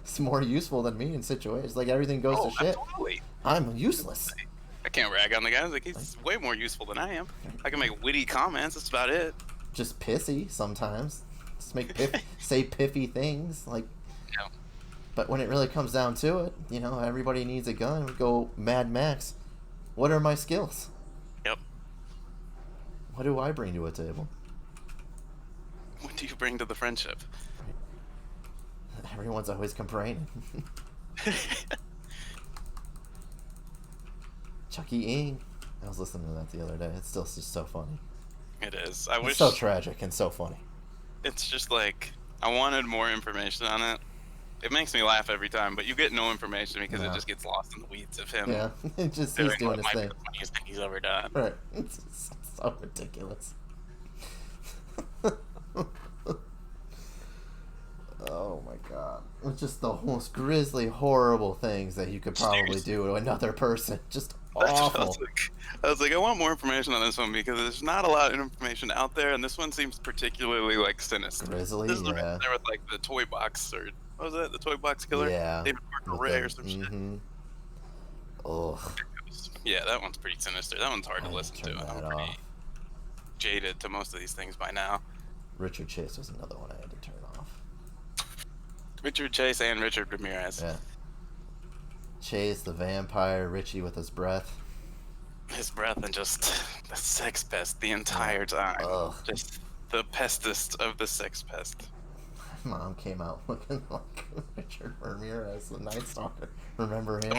It's more useful than me in situations. Like everything goes to shit. Absolutely. I'm useless. I can't rag on the guy. He's way more useful than I am. I can make witty comments. That's about it. Just pissy sometimes. Just say piffy things But when it really comes down to it, everybody needs a gun. We go Mad Max. What are my skills? Yep. What do I bring to a table? What do you bring to the friendship? Right. Everyone's always complaining. Chucky Ing. I was listening to that the other day. It's still just so funny. It is. It's so tragic and so funny. It's just I wanted more information on it. It makes me laugh every time, but you get no information because it just gets lost in the weeds of him. Yeah, he's doing his thing. The funniest thing he's ever done. Right. It's so ridiculous. Oh my god. It's just the most grisly, horrible things that you could probably do to another person. Just awful. I was like, I want more information on this one because there's not a lot of information out there, and this one seems particularly sinister. Grisly, this is the there with the toy box, or what was it? The toy box killer? Yeah. David Parker Ray or some shit. Ugh. Yeah, that one's pretty sinister. That one's hard to listen to. I'm pretty jaded to most of these things by now. Richard Chase was another one I had to turn off. Richard Chase and Richard Ramirez. Yeah. Chase the vampire, Richie with his breath. His breath and just the sex pest the entire time. Ugh. Just the pestest of the sex pest. My mom came out looking like Richard Ramirez, the Night Stalker. Remember him?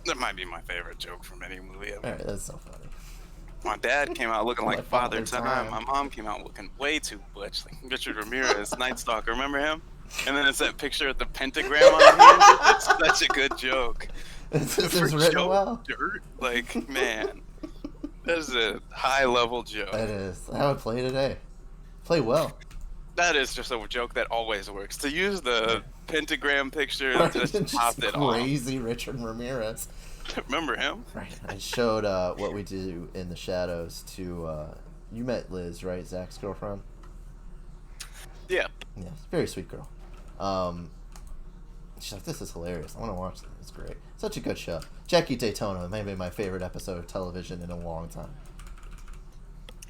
That might be my favorite joke from any movie ever. Alright, that's so funny. My dad came out looking like Like Father Father Time. Time. My mom came out looking way too butch, like Richard Ramirez, Night Stalker. Remember him? And then it's that picture with the pentagram on the hand. Dude, that's such a good joke. This For is written Joe well. Dirt, like man, that is a high level joke. It is. I would play today. Play well. That is just a joke that always works. To use the pentagram picture Right, to just just top it off. crazy Richard Ramirez. Remember him? Right. I showed what we do in the shadows to. You met Liz, right? Zach's girlfriend. Yeah. Yeah, very sweet girl. She's like, this is hilarious. I want to watch this. It's great. Such a good show. Jackie Daytona, maybe my favorite episode of television in a long time.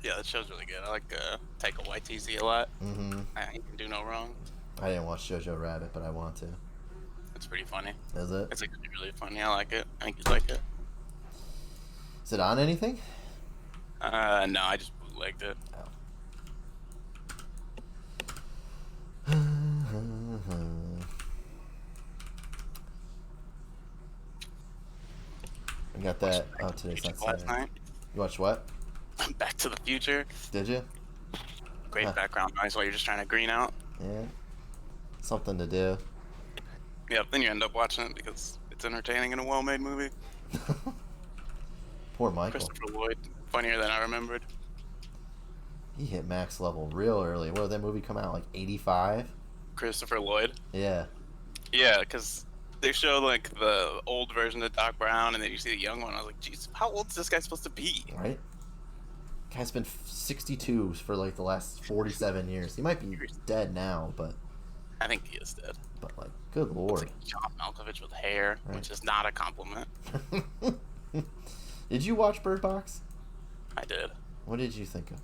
Yeah, that show's really good. I like Taika Waititi a lot. Mm-hmm. He can do no wrong. I didn't watch Jojo Rabbit, but I want to. It's pretty funny. Is it? It's actually really funny. I like it. I think you'd like it. Is it on anything? No, I just bootlegged it. I got that. Oh, today's not Last Saturday. night. You watched what? Back to the Future. Did you? Great Huh. background noise while you're just trying to green out. Yeah. Something to do. Yep, then you end up watching it because it's entertaining in a well-made movie. Poor Michael. Christopher Lloyd, funnier than I remembered. He hit max level real early. What did that movie come out, like 85? Christopher Lloyd. Yeah. Yeah, because they show like the old version of Doc Brown, and then you see the young one. I was like, "Jeez, how old is this guy supposed to be?" Right? Guy's been 62 for like the last 47 years. He might be dead now, but I think he is dead. like, good It's lord. like John Malkovich with hair, Right. which is not a compliment. Did you watch Bird Box? I did. What did you think of it?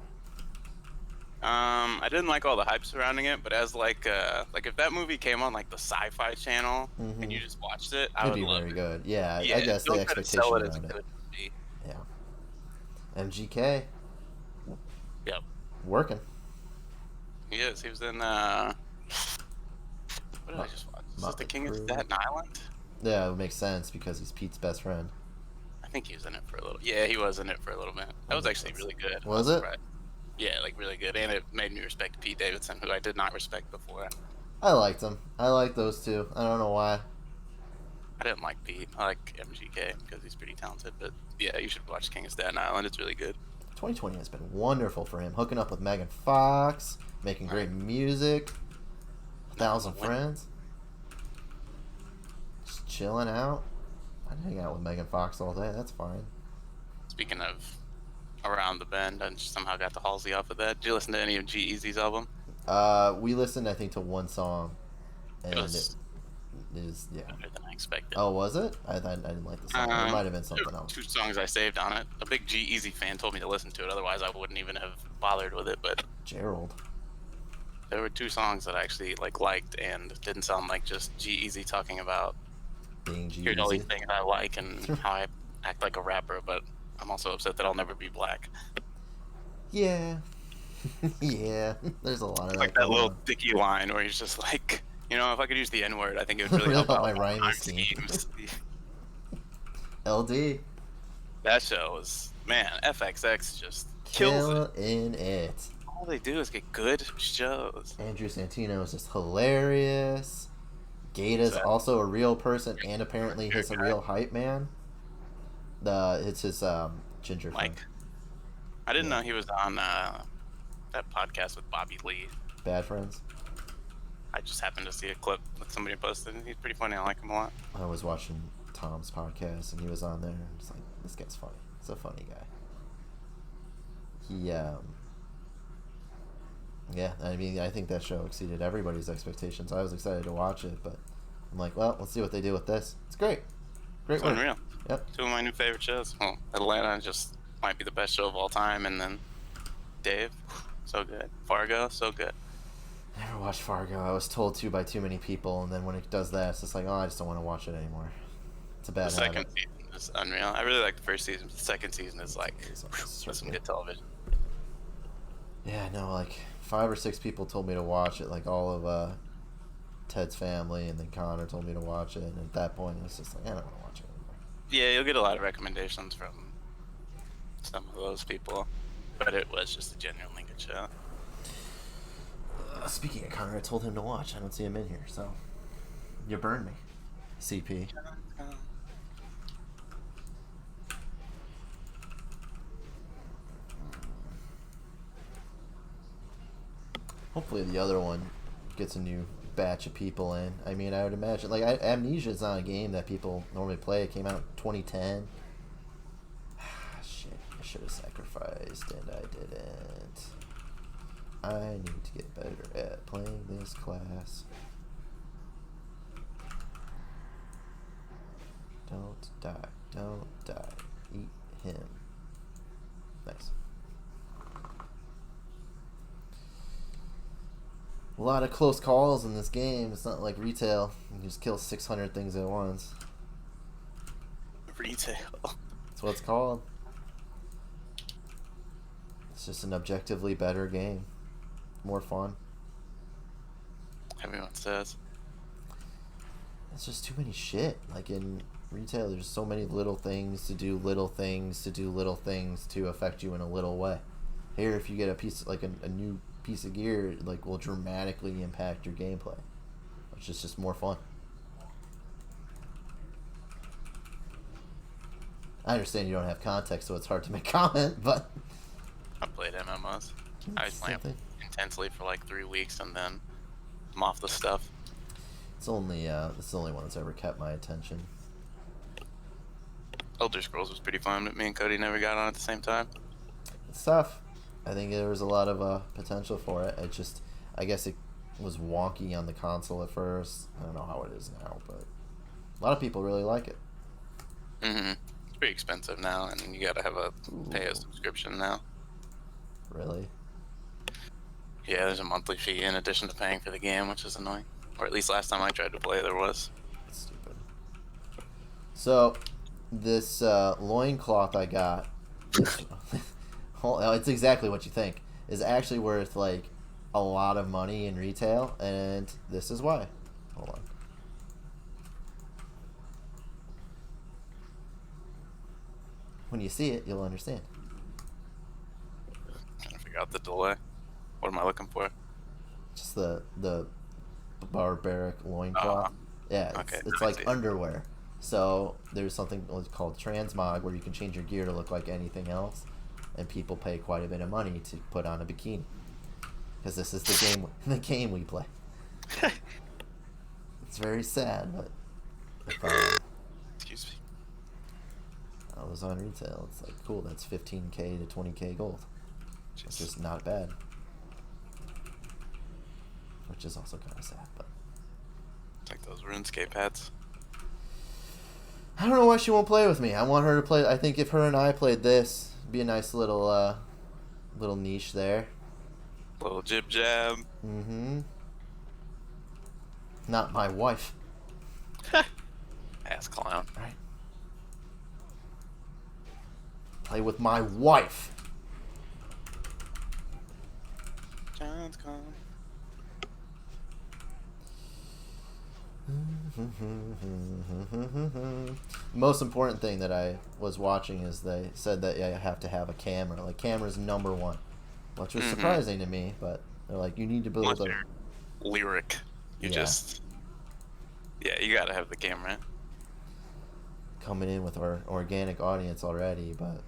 I didn't like all the hype surrounding it, but as like if that movie came on like the Sci-Fi Channel and you just watched it, I It'd would be love very it. good. Yeah, Yeah, I guess the don't try to expectation sell it as around a it. good movie. Yeah. MGK Yep, working. he is. He was in what did I just watch? Is this The Motley King of Crue. Staten Island? Yeah, it makes sense because he's Pete's best friend. I think he was in it for a little. Yeah, he was in it for a little bit. That was actually really good. Was I it? surprised. Yeah, like really good, and it made me respect Pete Davidson, who I did not respect before. I liked him. I like those two. I don't know why. I didn't like Pete. I like MGK because he's pretty talented. But yeah, you should watch King of Staten Island. It's really good. 2020 has been wonderful for him. Hooking up with Megan Fox, making great music, 1,000 friends, just chilling out. I'd hang out with Megan Fox all day. That's fine. Speaking of Around the Bend, I somehow got the Halsey off of that. Did you listen to any of G-Eazy's album? We listened, I think, to one song, and It was it is better than I expected. Oh, was it? I didn't like the song. It might have been There something were else. 2 songs I saved on it. A big G-Eazy fan told me to listen to it, otherwise I wouldn't even have bothered with it. But Gerald. there were 2 songs that I actually liked and didn't sound like just G-Eazy talking about Being here's all these G-Eazy. things I like and how I act like a rapper, but I'm also upset that I'll never be black. Yeah. Yeah. There's a lot of It's that like that going little on. Dicky line where he's just like, you know, if I could use the N-word, I think it would really help Help out my my rhyming rhyme scheme. schemes. LD. That show was, man, FXX just kills it. Killing it. All they do is get good shows. Andrew Santino is just hilarious. Gata's that? also a real person, and apparently he's a guy. real hype man. It's his ginger friend. Mike. I didn't know he was on that podcast with Bobby Lee. Bad Friends. I just happened to see a clip that somebody posted, and he's pretty funny. I like him a lot. I was watching Tom's podcast, and he was on there, and it's like, this guy's funny. He's a funny guy. He, yeah, I mean, I think that show exceeded everybody's expectations. I was excited to watch it, but I'm like, well, let's see what they do with this. It's great. Great It's work. unreal. Yep. 2 of my new favorite shows. Well, Atlanta just might be the best show of all time, and then Dave, so good. Fargo, so good. Never watched Fargo. I was told to by too many people, and then when it does that, it's just like, oh, I just don't want to watch it anymore. It's a The bad second habit. season is unreal. I really like the first season, but the second season is like, It's that's some good. good television. Yeah, no, like 5 or 6 people told me to watch it, like all of Ted's family, and then Connor told me to watch it, and at that point, it was just like, I don't want to watch it anymore. Yeah, you'll get a lot of recommendations from some of those people, but it was just a genuinely good show. Speaking of Connor, I told him to watch. I don't see him in here, so you burned me, CP. Hopefully the other one gets a new batch of people in. I mean, I would imagine, like, Amnesia is not a game that people normally play. It came out in 2010. Shit, I should have sacrificed, and I didn't. I need to get better at playing this class. Don't die. Don't die. Eat him. Nice. A lot of close calls in this game. It's not like retail. You can just kill 600 things at once. Retail. That's what it's called. It's just an objectively better game. More fun. Everyone says. It's just too many shit. Like in retail, there's so many little things to do, little things to do, little things to affect you in a little way. Here, if you get a piece, like a new piece of gear, it, like, will dramatically impact your gameplay, which is just more fun. I understand you don't have context, so it's hard to make comment, but I played MMOs. I was playing intensely for like 3 weeks, and then I'm off the stuff. It's only this is the only one that's ever kept my attention. Elder Scrolls was pretty fun, but me and Cody never got on at the same time. It's tough. I think there was a lot of potential for it. It just, I guess it was wonky on the console at first. I don't know how it is now, but a lot of people really like it. It's pretty expensive now, and you gotta have pay a subscription now. Really? Yeah, there's a monthly fee in addition to paying for the game, which is annoying. Or at least last time I tried to play, there was. That's stupid. So, this loincloth I got, it's exactly what you think, is actually worth, like, a lot of money in retail, and this is why. Hold on. When you see it, you'll understand. Trying to figure out the delay. What am I looking for? Just the barbaric loincloth. Yeah, it's like underwear. So there's something called transmog where you can change your gear to look like anything else, and people pay quite a bit of money to put on a bikini because this is the game we play. It's very sad, but if Excuse me. I was on retail, it's like, cool, that's 15k to 20k gold. It's just not bad. Which is also kind of sad, but It's like those RuneScape hats. I don't know why she won't play with me. I want her to play. I think if her and I played this, it'd be a nice little niche there. Little jib jab. Mm-hmm. Not my wife. Ass clown. Right. Play with my wife. John's gone. Most important thing that I was watching is they said that you have to have a camera. Like, camera's number one, which was surprising to me. But they're like, you need to build a lyric. You you gotta have the camera. Coming in with our organic audience already, but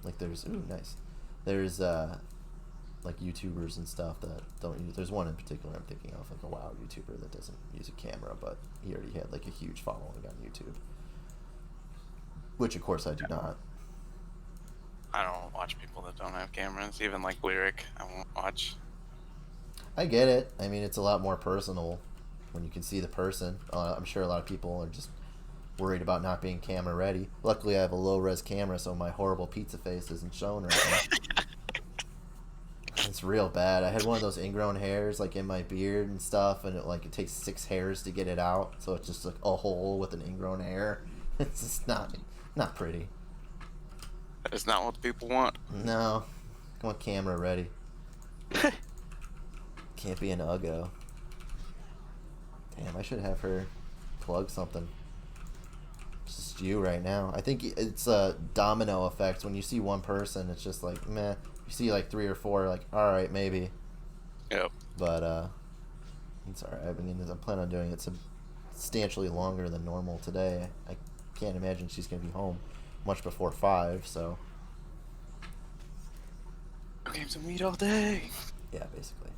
like there's like YouTubers and stuff that don't use. There's one in particular I'm thinking of, like a WoW YouTuber that doesn't use a camera, but he already had like a huge following on YouTube, which of course I do not. I don't watch people that don't have cameras, even like lyric. I won't watch. I get it. I mean, it's a lot more personal when you can see the person. I'm sure a lot of people are just worried about not being camera ready. Luckily, I have a low-res camera, so my horrible pizza face isn't shown right now. It's real bad. I had one of those ingrown hairs like in my beard and stuff, and it takes 6 hairs to get it out, so it's just like a hole with an ingrown hair. It's just not pretty. That's not what people want. No, I want camera ready. Can't be an Damn, I should have her plug something. It's just you right now. I think it's a domino effect. When you see one person, it's just like meh. You see like 3 or 4, like all right, maybe. Yep. But it's alright. I plan on doing it substantially longer than normal today. I can't imagine she's gonna be home much before 5. So Games and weed all day. yeah, basically.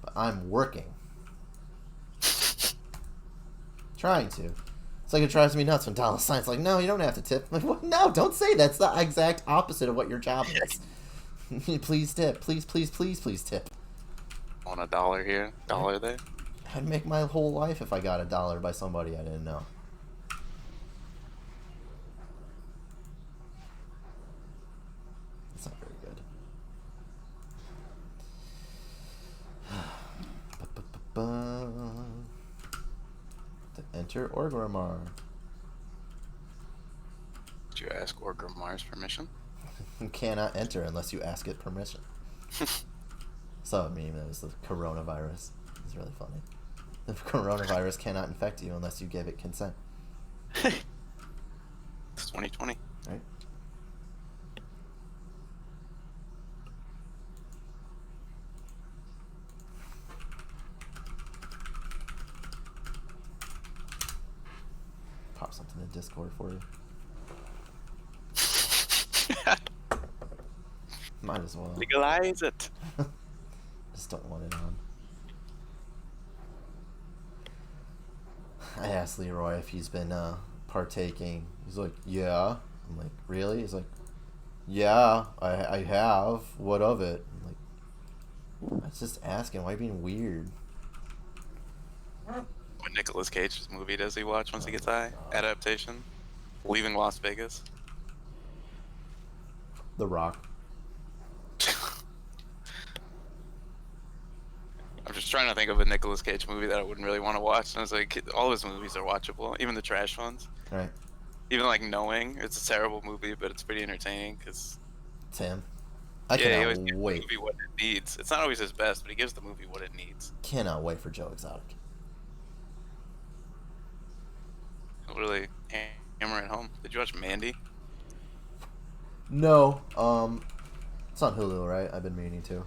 But I'm working. Trying to. It's like it drives me nuts when $signs like, no, you don't have to tip. I'm like, what? No, don't say that. It's the exact opposite of what your job is. Please tip. Please, please, please, please tip. On $1 here, $1 there. I'd make my whole life if I got $1 by somebody I didn't know. That's not very good. To enter Orgrimmar. Did you ask Orgrimmar's permission? You cannot enter unless you ask it permission. So I mean, it was the coronavirus. It's really funny. The coronavirus cannot infect you unless you give it consent. It's 2020. Right? Pop something in Discord for you. Might as well. Legalize it. Just don't want it on. I asked Leroy if he's been partaking. He's like, yeah. I'm like, really? He's like, yeah, I have. What of it? I'm like, I was just asking. Why are you being weird? What Nicolas Cage's movie does he watch once he gets high? Adaptation? Leaving Las Vegas? The Rock. I'm just trying to think of a Nicolas Cage movie that I wouldn't really want to watch. And I was like, all his movies are watchable, even the trash ones. Right. Even like Knowing, it's a terrible movie, but it's pretty entertaining because It's him. I he cannot always gives the wait. movie what it needs. It's not always his best, but he gives the movie what it needs. Cannot wait for Joe Exotic. He'll really hammer it home. Did you watch Mandy? No. It's on Hulu, right? I've been meaning to.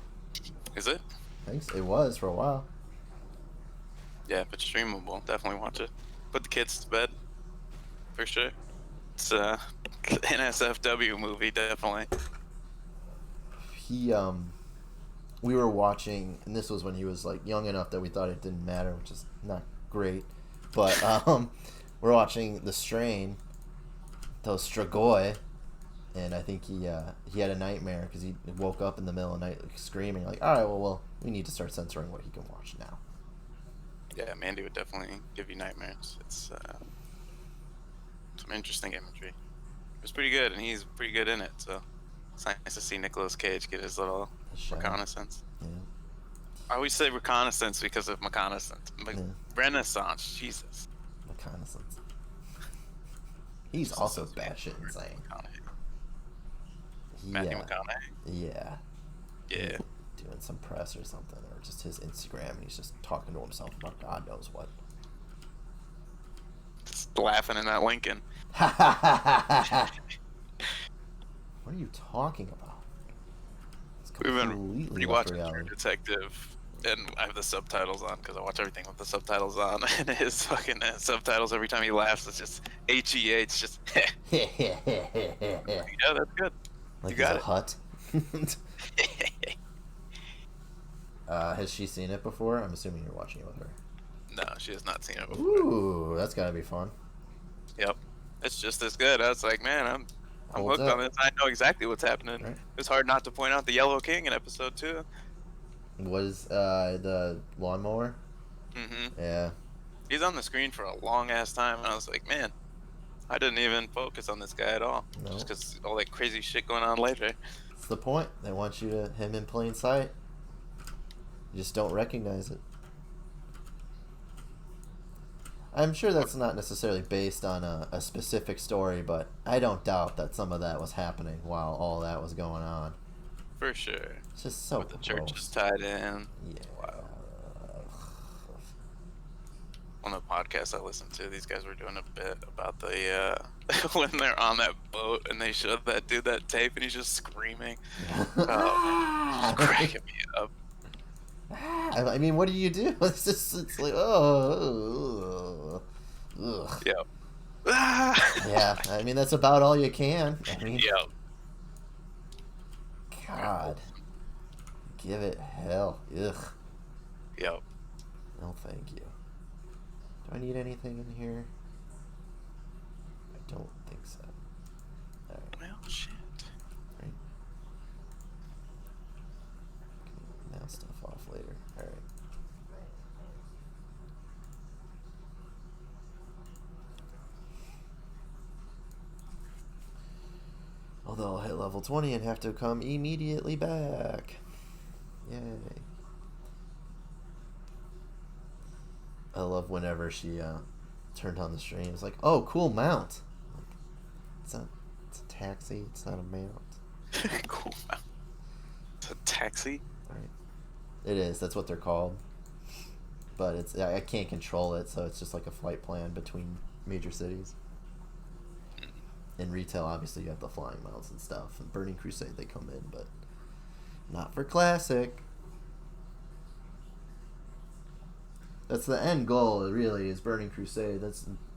Is it? Thanks. It was for a while. Yeah, if it's streamable, definitely watch it. Put the kids to bed, for sure. It's a NSFW movie, definitely. We were watching, and this was when he was like young enough that we thought it didn't matter, which is not great. But we're watching The Strain, those Strigoi, and I think he had a nightmare because he woke up in the middle of the night like, screaming like, all right, well, we need to start censoring what he can watch now. Yeah, Mandy would definitely give you nightmares. It's some interesting imagery. It was pretty good, and he's pretty good in it. So it's nice to see Nicolas Cage get his little reconnaissance. Yeah. I always say reconnaissance because of reconnaissance. Like, Yeah. Renaissance, Jesus. Reconnaissance. He's also batshit insane. Matthew Yeah. McConaughey. Yeah. Yeah. Doing some press or something, or just his Instagram, and he's just talking to himself about God knows what. Just laughing in that Lincoln. What are you talking about? It's We've been completely rewatching left True reality. Detective, and I have the subtitles on because I watch everything with the subtitles on. And his fucking subtitles every time he laughs, it's just HEH, just yeah, that's good. Like You got he's a it. hut. Has she seen it before? I'm assuming you're watching it with her. No, she has not seen it before. Ooh, that's gotta be fun. Yep, it's just as good. I was like, man, I'm Holds hooked up. on this. I know exactly what's happening. Right. It's hard not to point out the Yellow King in episode 2. Was the lawnmower? Mm-hmm. Yeah. He's on the screen for a long ass time, and I was like, man, I didn't even focus on this guy at all, No. just because all that crazy shit going on later. That's the point. They want you to him in plain sight. You just don't recognize it. I'm sure that's not necessarily based on a specific story, but I don't doubt that some of that was happening while all that was going on. For sure. It's just so With the churches gross. tied in. Yeah. Wow. on the podcast I listened to, these guys were doing a bit about the when they're on that boat and they showed that dude that tape and he's just screaming. Oh, just cracking me up. I mean, what do you do? It's like, oh, ugh. Yep. Yeah, I mean, that's about all you can. I mean, Yep. God, give it hell. Ugh. Yep. No, thank you. Do I need anything in here? I don't think so. Alright. Well, shit. Right. Now stuff off later. Alright. Although I'll hit level 20 and have to come immediately back. Yay. I love whenever she turned on the stream. It's like, oh, cool mount. It's a taxi. It's not a mount. Cool. It's a taxi. Right. It is. That's what they're called. But it's I can't control it, so it's just like a flight plan between major cities. In retail, obviously, you have the flying mounts and stuff. And Burning Crusade, they come in, but not for Classic. That's the end goal, really, is Burning Crusade.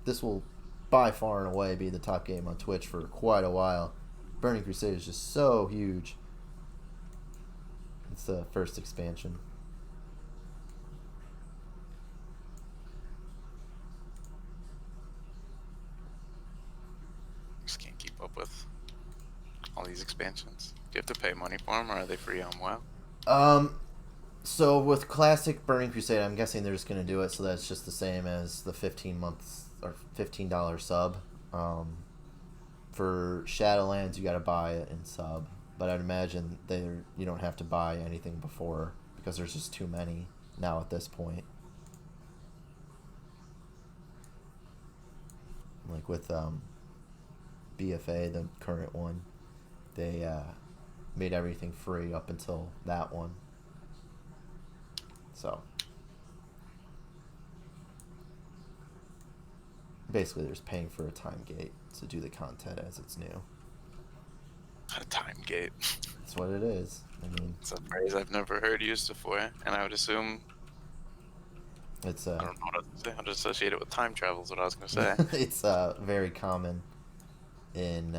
This will by far and away be the top game on Twitch for quite a while. Burning Crusade is just so huge. It's the first expansion. Just can't keep up with all these expansions. Do you have to pay money for them, or are they free on WoW? So with Classic Burning Crusade, I'm guessing they're just going to do it so that's just the same as the 15 months or $15 sub. For Shadowlands, you got to buy it in sub, but I'd imagine you don't have to buy anything before because there's just too many now at this point. Like with BFA, the current one, they made everything free up until that one. So basically, they're just paying for a time gate to do the content as it's new. A time gate. That's what it is. I mean, It's a phrase I've never heard used before, and I would assume it's I don't know what to say. I'll just associate it with time travel. Is what I was gonna say. it's very common in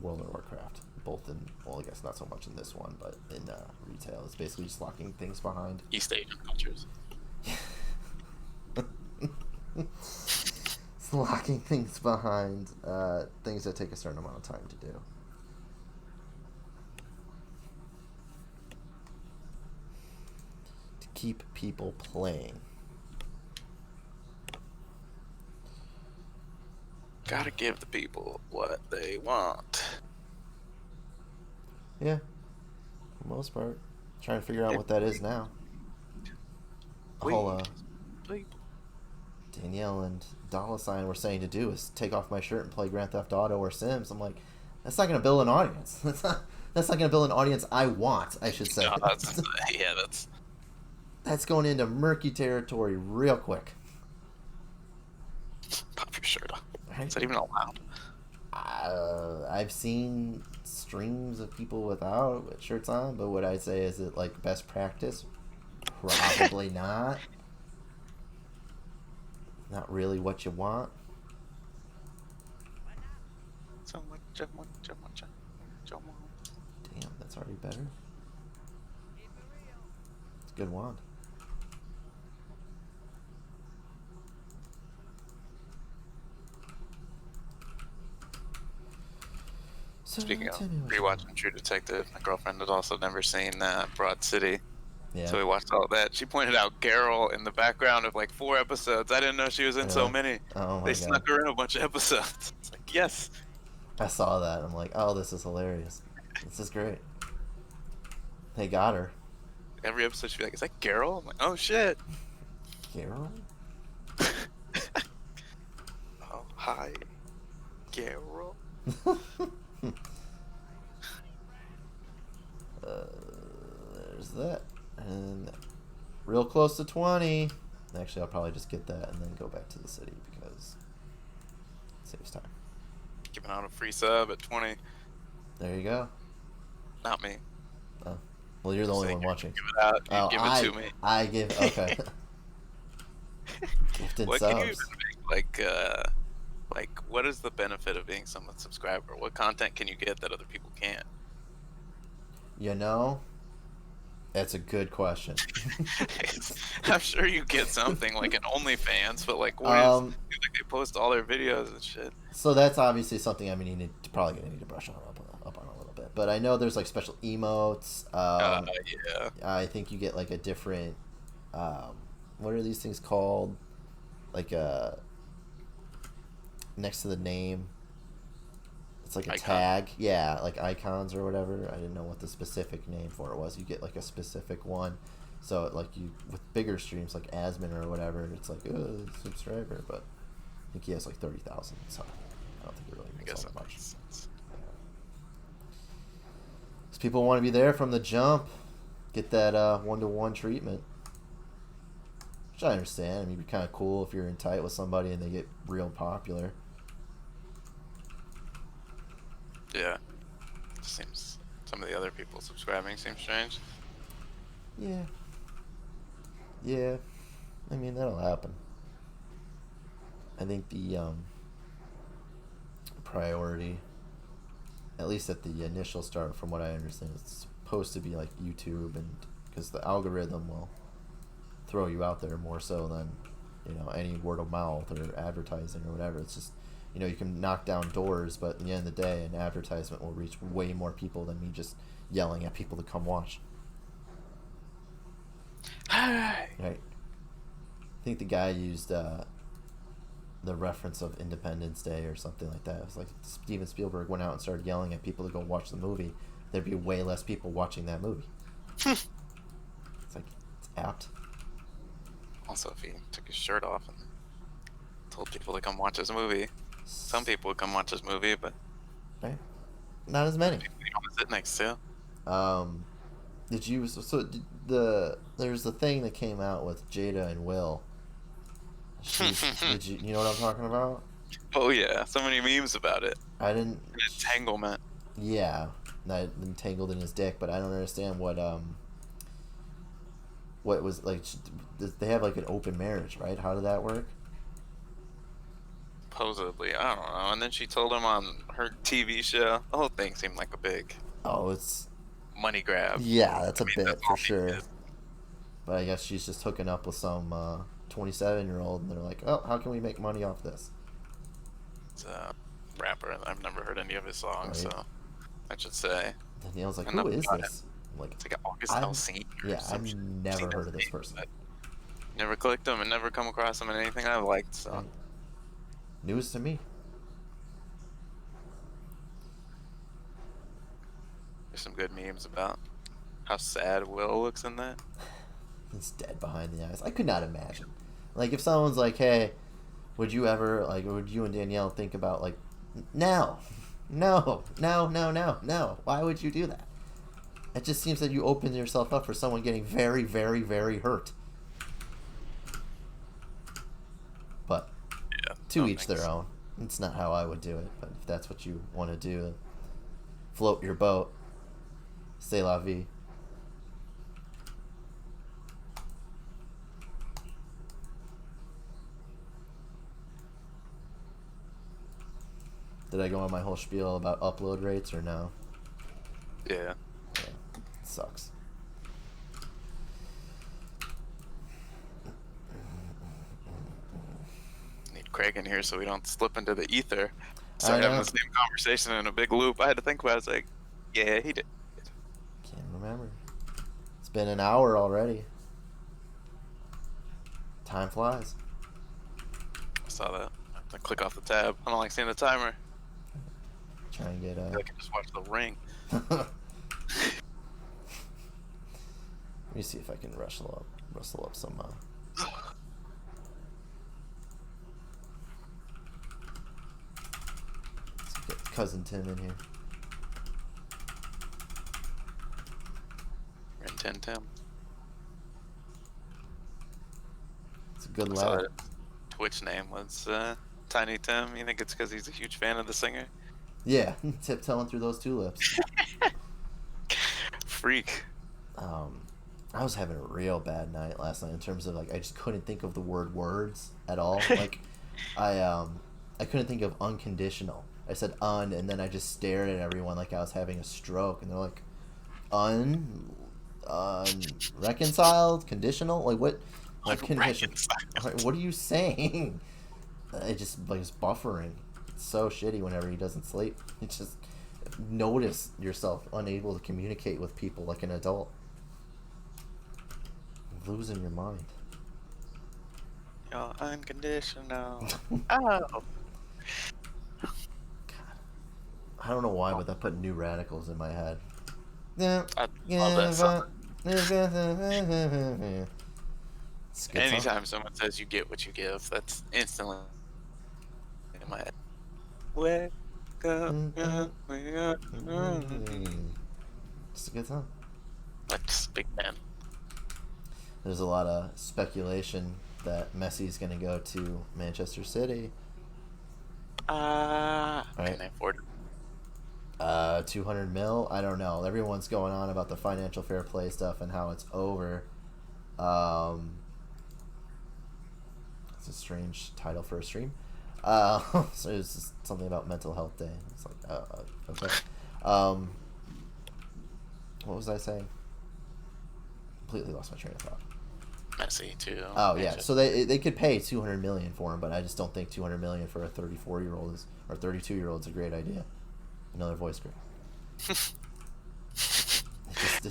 World of Warcraft. Both in, well, I guess not so much in this one, but in retail, it's basically just locking things behind. East Asian cultures. It's locking things behind things that take a certain amount of time to do. To keep people playing. Gotta give the people what they want. Yeah, for the most part. Trying to figure out what that is now. All People. Danielle and $sign were saying to do is take off my shirt and play Grand Theft Auto or Sims. I'm like, that's not going to build an audience. That's not going to build an audience I want, I should say. No, that's That's going into murky territory real quick. Pop your shirt off. Right? Is that even allowed? I've seen streams of people without shirts on, but what I'd say is it like best practice? Probably not. Not really what you want. Damn, that's already better. It's a good wand. Speaking of rewatching True Detective, my girlfriend had also never seen Broad City. Yeah. So we watched all that. She pointed out Carol in the background of like 4 episodes. I didn't know she was in so many. Oh my They God. snuck her in a bunch of episodes. It's like, yes. I saw that. I'm like, oh, this is hilarious. This is great. They got her. Every episode she'd be like, is that Carol? I'm like, oh shit. Carol? Oh, hi. Carol. There's that. And real close to 20. Actually, I'll probably just get that and then go back to the city because it saves time. Giving out a free sub at 20. There you go. Not me. Oh. Well, you're the only Saying one you watching. give it out. You Oh, give it to me. I give. Okay. Gifted What can you even subs. make? Like, what is the benefit of being someone's subscriber? What content can you get that other people can't? You know, that's a good question. I'm sure you get something like an OnlyFans, but like, what is? Like they post all their videos and shit. So that's obviously something I'm probably gonna need to brush up on a little bit. But I know there's like special emotes. Yeah. I think you get like a different. What are these things called? Like next to the name. It's like a tag. Yeah, like icons or whatever. I didn't know what the specific name for it was. You get like a specific one. So like you with bigger streams like Asmin or whatever, it's like subscriber, but I think he has like 30,000. So I don't think it really means all that much. Because people want to be there from the jump, get that 1-to-1 treatment. Which I understand. I mean, it'd be kind of cool if you're in tight with somebody and they get real popular. Yeah. Seems some of the other people subscribing seem strange. Yeah. Yeah. I mean, that'll happen. I think the priority, at least at the initial start, from what I understand, it's supposed to be like YouTube, and because the algorithm will throw you out there more so than, you know, any word of mouth or advertising or whatever. It's just, you know, you can knock down doors, but at the end of the day, an advertisement will reach way more people than me just yelling at people to come watch. Hi. Right. I think the guy used the reference of Independence Day or something like that. It was like Steven Spielberg went out and started yelling at people to go watch the movie. There'd be way less people watching that movie. It's like, it's apt. Also, if he took his shirt off and told people to come watch his movie, some people would come watch his movie, but right, not as many. People you want to sit next to. Did you? There's the thing that came out with Jada and Will. Did you know what I'm talking about? Oh yeah, so many memes about it. I didn't. An entanglement. Yeah, not entangled in his dick, but I don't understand what was like. They have like an open marriage, right? How did that work? Supposedly, I don't know. And then she told him on her TV show. The whole thing seemed like a big It's money grab. Yeah, that's a bit that's for all he sure. did. But I guess she's just hooking up with some 27-year-old, and they're like, "Oh, how can we make money off this?" It's a rapper, and I've never heard any of his songs, Right. so I should say. Danielle's like, And "Who is about this?" I'm like, It's like August I've- Alsina. yeah, I've never heard of this person. Never clicked him and never come across him in anything I liked. So Right. News to me. there's some good memes about how sad Will looks in that. He's dead behind the eyes. I could not imagine. Like, if someone's like, "Hey, would you ever, like, would you and Danielle think about, like, no. Why would you do that?" It just seems that you open yourself up for someone getting very, very, very hurt. But Yeah. to each their own. It's not how I would do it, but if that's what you want to do, float your boat. C'est la vie. Did I go on my whole spiel about upload rates or no? Yeah. Yeah, it sucks. Need Craig in here so we don't slip into the ether. Start having know. the same conversation in a big loop. I had to think about it. It's like, yeah, he did. Can't remember. It's been an hour already. Time flies. I saw that. I have to click off the tab. I don't like seeing the timer. Try and get I feel like I just watched The Ring. Let me see if I can rustle up some. Let's get cousin Tim in here. Rin Tin Tim. Let's Good I saw lad. that Twitch name was Tiny Tim. You think it's because he's a huge fan of the singer? Yeah, tiptoeing through those tulips. Freak. Um, I was having a real bad night last night in terms of like I just couldn't think of the word words at all. Like I couldn't think of unconditional. I said and then I just stared at everyone like I was having a stroke, and they're like, reconciled, conditional, like what, like condition. Reconciled. What are you saying? It just like is buffering. It's so shitty whenever he doesn't sleep. It's just notice yourself unable to communicate with people like an adult. Losing your mind. You're unconditional. Oh. I don't know why, but that put New Radicals in my head. Yeah, I love that song. It's a good song. Anytime someone says you get what you give, that's instantly in my head. Wake up, It's a good song. like just big man. There's a lot of speculation that Messi's going to go to Manchester City. Can Right. I afford it? 200 mil. I don't know. Everyone's going on about the financial fair play stuff and how it's over. It's a strange title for a stream. So it's just something about mental health day. It's like, okay. What was I saying? Completely lost my train of thought. Messi too. Oh yeah, so they could pay 200 million for him, but I just don't think 200 million for a 34-year-old is or 32-year-old is a great idea. Another voice group. It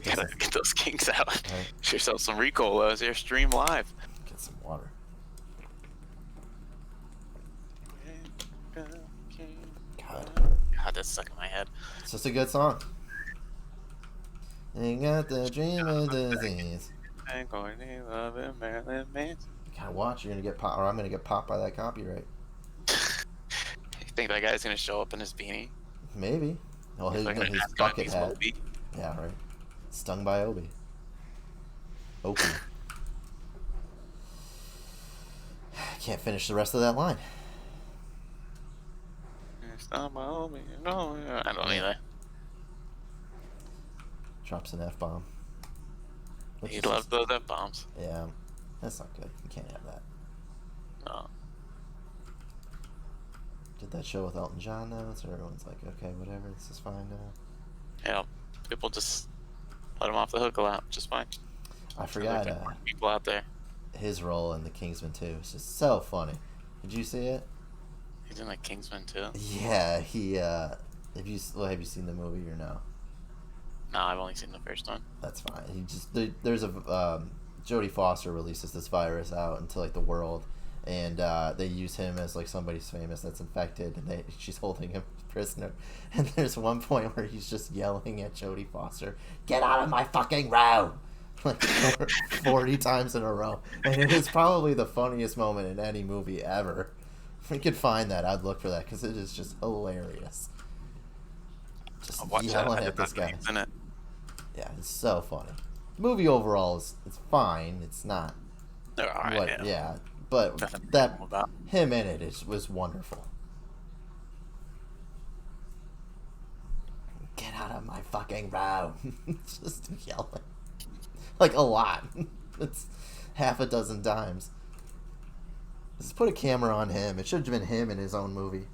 Gotta doesn't. get those kinks out. Right. Get yourself some Ricolas here, stream live. Get some water. God, that's stuck in my head. It's just a good song. You got the dream of disease. I'm going to love it, Marilyn Manson. You gotta watch. You're gonna get popped, or I'm gonna get popped by that copyright. You think that guy's gonna show up in his beanie? Maybe. Well, his Like bucket hat. Yeah, right. Stung by Obi. Opie. Can't finish the rest of that line. I don't either. Drops an F-bomb. Which He is loves just- those F-bombs. Yeah, that's not good. You can't have that. No. Did that show with Elton John now, so everyone's like, okay, whatever, this is fine now. Yeah, people just let him off the hook a lot, which is fine. I forgot There's more people out there. his role in The Kingsman 2. It's just so funny. Did you see it? He's in like Kingsman too. Yeah, he, have you seen the movie or no? No, I've only seen the first one. That's fine. He just, there's a, Jodie Foster releases this virus out into, like, the world, and, they use him as, like, somebody's famous that's infected, and she's holding him prisoner, and there's one point where he's just yelling at Jodie Foster, "Get out of my fucking row!" Like 40 times in a row, and it is probably the funniest moment in any movie ever. If we could find that, I'd look for that, because it is just hilarious. Just I'll watch yelling that. at this guy. He's in it. Yeah, it's so funny. The movie overall is it's fine. It's not They're alright. what, Yeah. but Nothing to that know about. him in it was wonderful. Get out of my fucking row! Just yelling like a lot. It's half a dozen times. Just put a camera on him. It should have been him in his own movie.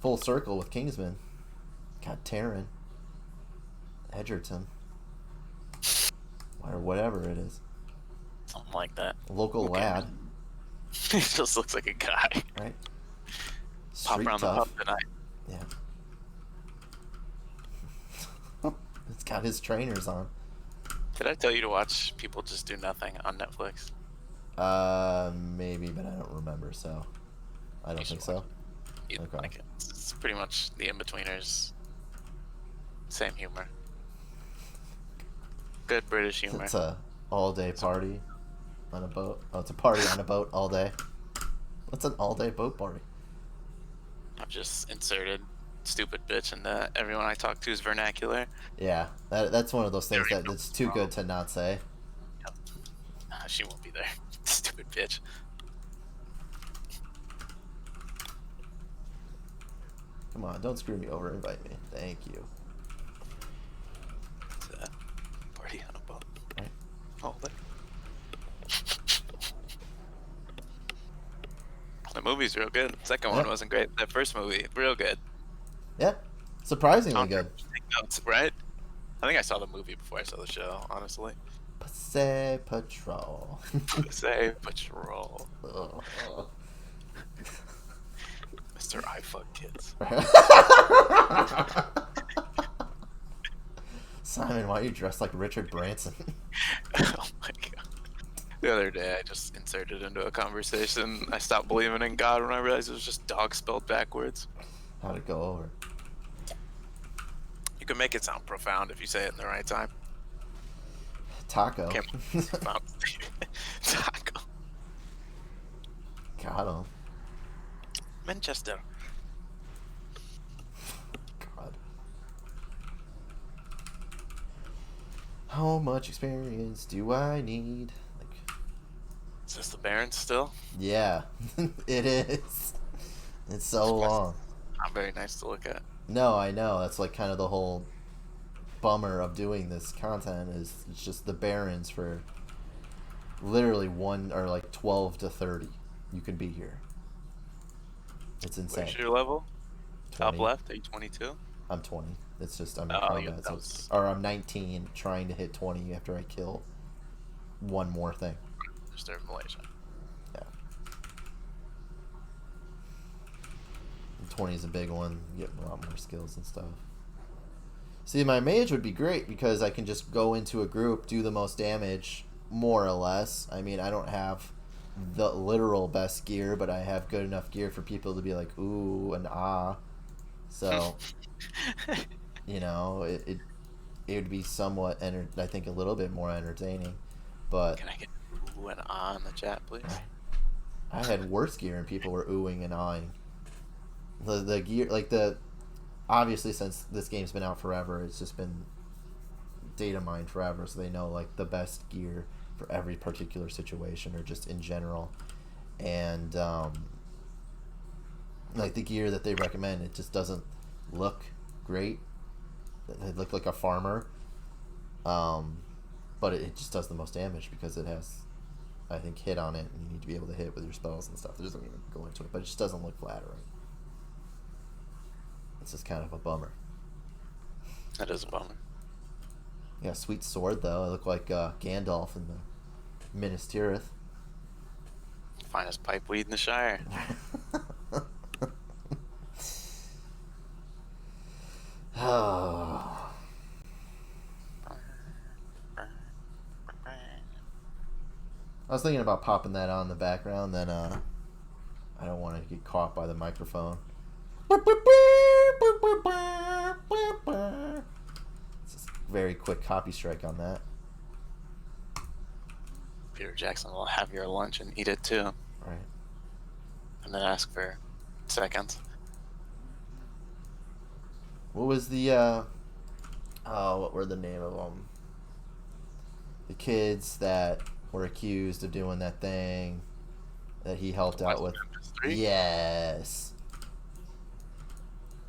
Full circle with Kingsman. Got Taron Edgerton, or whatever it is. Something like that. Local Okay. lad, He just looks like a guy. right? Pop Street around the tough. pub tonight. Yeah. It's got his trainers on. Did I tell you to watch People Just Do Nothing on Netflix? Maybe, but I don't remember, so I don't You think should so. You'd Okay. like it. It's pretty much the in-betweeners. Same humor. Good British humor. It's a all-day party on a boat. Oh, it's a party on a boat all day. What's an all-day boat party? I've just inserted stupid bitch into everyone I talk to's vernacular. Yeah, that's one of those things Very that it's too good to not say. She won't be there. Stupid Stupid bitch. Come on, don't screw me over. Invite me. Thank you. Party on a boat. Right. Oh, look. The movie's real good. The second one wasn't great. That first movie, real good. Yeah, surprisingly good. Take notes, right? I think I saw the movie before I saw the show, honestly. Say Patrol. Say Patrol. Ugh. Mr. I Fuck Kids. Simon, why are you dressed like Richard Branson? Oh my god. The other day, I just inserted into a conversation. I stopped believing in God when I realized it was just dog spelled backwards. How'd it go over? You can make it sound profound if you say it in the right time. Taco. Taco. Got him. Manchester. God. How much experience do I need? Is this the Barons still? Yeah, it is. It's so long. Not very nice to look at. No, I know. That's like kind of the whole bummer of doing this content is it's just the Barons for literally 1 or like 12 to 30. You can be here. It's insane. Where's your level? 20. Top left? Are you 22? I'm 20. It's just I'm in combat. Or I'm 19 trying to hit 20 after I kill one more thing. Serve Malaysia. Yeah. 20 is a big one. You get a lot more skills and stuff. See, my mage would be great because I can just go into a group, do the most damage, more or less. I mean, I don't have the literal best gear, but I have good enough gear for people to be like, ooh and ah. So, you know, it would be somewhat, I think, a little bit more entertaining. But can I get ooh and ah in the chat, please? I had worse gear and people were oohing and ahhing. The gear, like obviously since this game's been out forever, it's just been data mined forever, so they know like the best gear for every particular situation or just in general. And like the gear that they recommend, it just doesn't look great. It look like a farmer. But it just does the most damage because it has, I think, hit on it, and you need to be able to hit with your spells and stuff. It doesn't even go into it, but it just doesn't look flattering. It's just kind of a bummer. That is a bummer. Yeah, sweet sword though. I look like Gandalf in the Minas Tirith. Finest pipe weed in the Shire. Oh. I was thinking about popping that on in the background, then I don't want to get caught by the microphone. It's just a very quick copy strike on that. Peter Jackson will have your lunch and eat it too. Right. And then ask for seconds. What was the what were the name of them? The kids that were accused of doing that thing that he helped out with. Yes.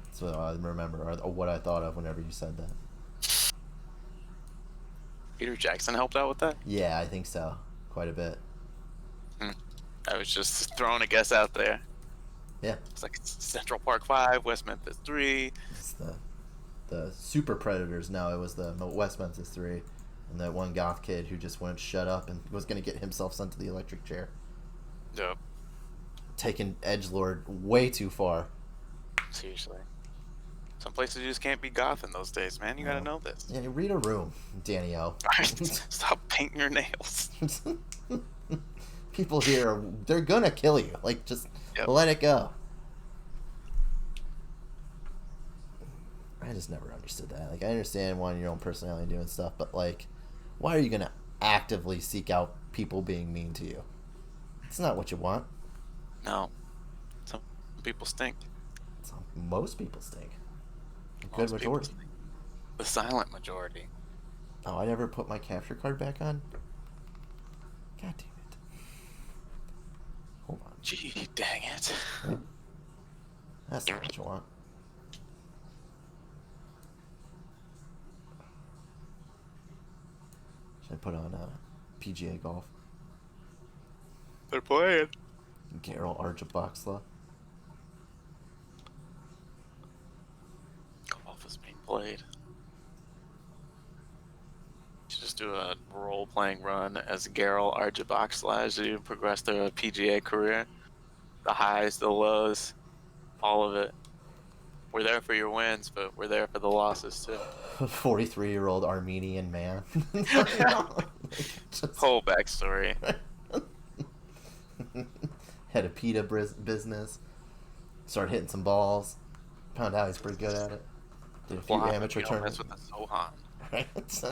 That's what I remember, or what I thought of whenever you said that. Peter Jackson helped out with that? Yeah, I think so. Quite a bit. I was just throwing a guess out there. Yeah. It's like Central Park 5, West Memphis 3. It's the Super Predators. No, it was the West Memphis 3. And that one goth kid who just wouldn't shut up and was going to get himself sent to the electric chair. Yep. Taking edgelord way too far. Seriously. Some places you just can't be goth in those days, man. You gotta know this. Yeah, read a room, Danny O. Stop painting your nails. People here, they're gonna kill you. Like, just let it go. I just never understood that. Like, I understand wanting your own personality and doing stuff, but, like, why are you gonna actively seek out people being mean to you? It's not what you want. No. Some people stink. Most people stink. A good majority. The silent majority. Oh, I never put my capture card back on? God damn it. Gee, dang it. That's not what you want. Should I put on PGA golf? They're playing. Geralt Arjaboxla. Golf is being played. Just do a role-playing run as Geralt Arjaboxla as you progress through a PGA career. The highs, the lows, all of it. We're there for your wins, but we're there for the losses too. 43-year-old Armenian man. Whole backstory. Had a pita business. Started hitting some balls. Found out he's pretty good at it. Did a few amateur tournaments. With the Sohan. Right? This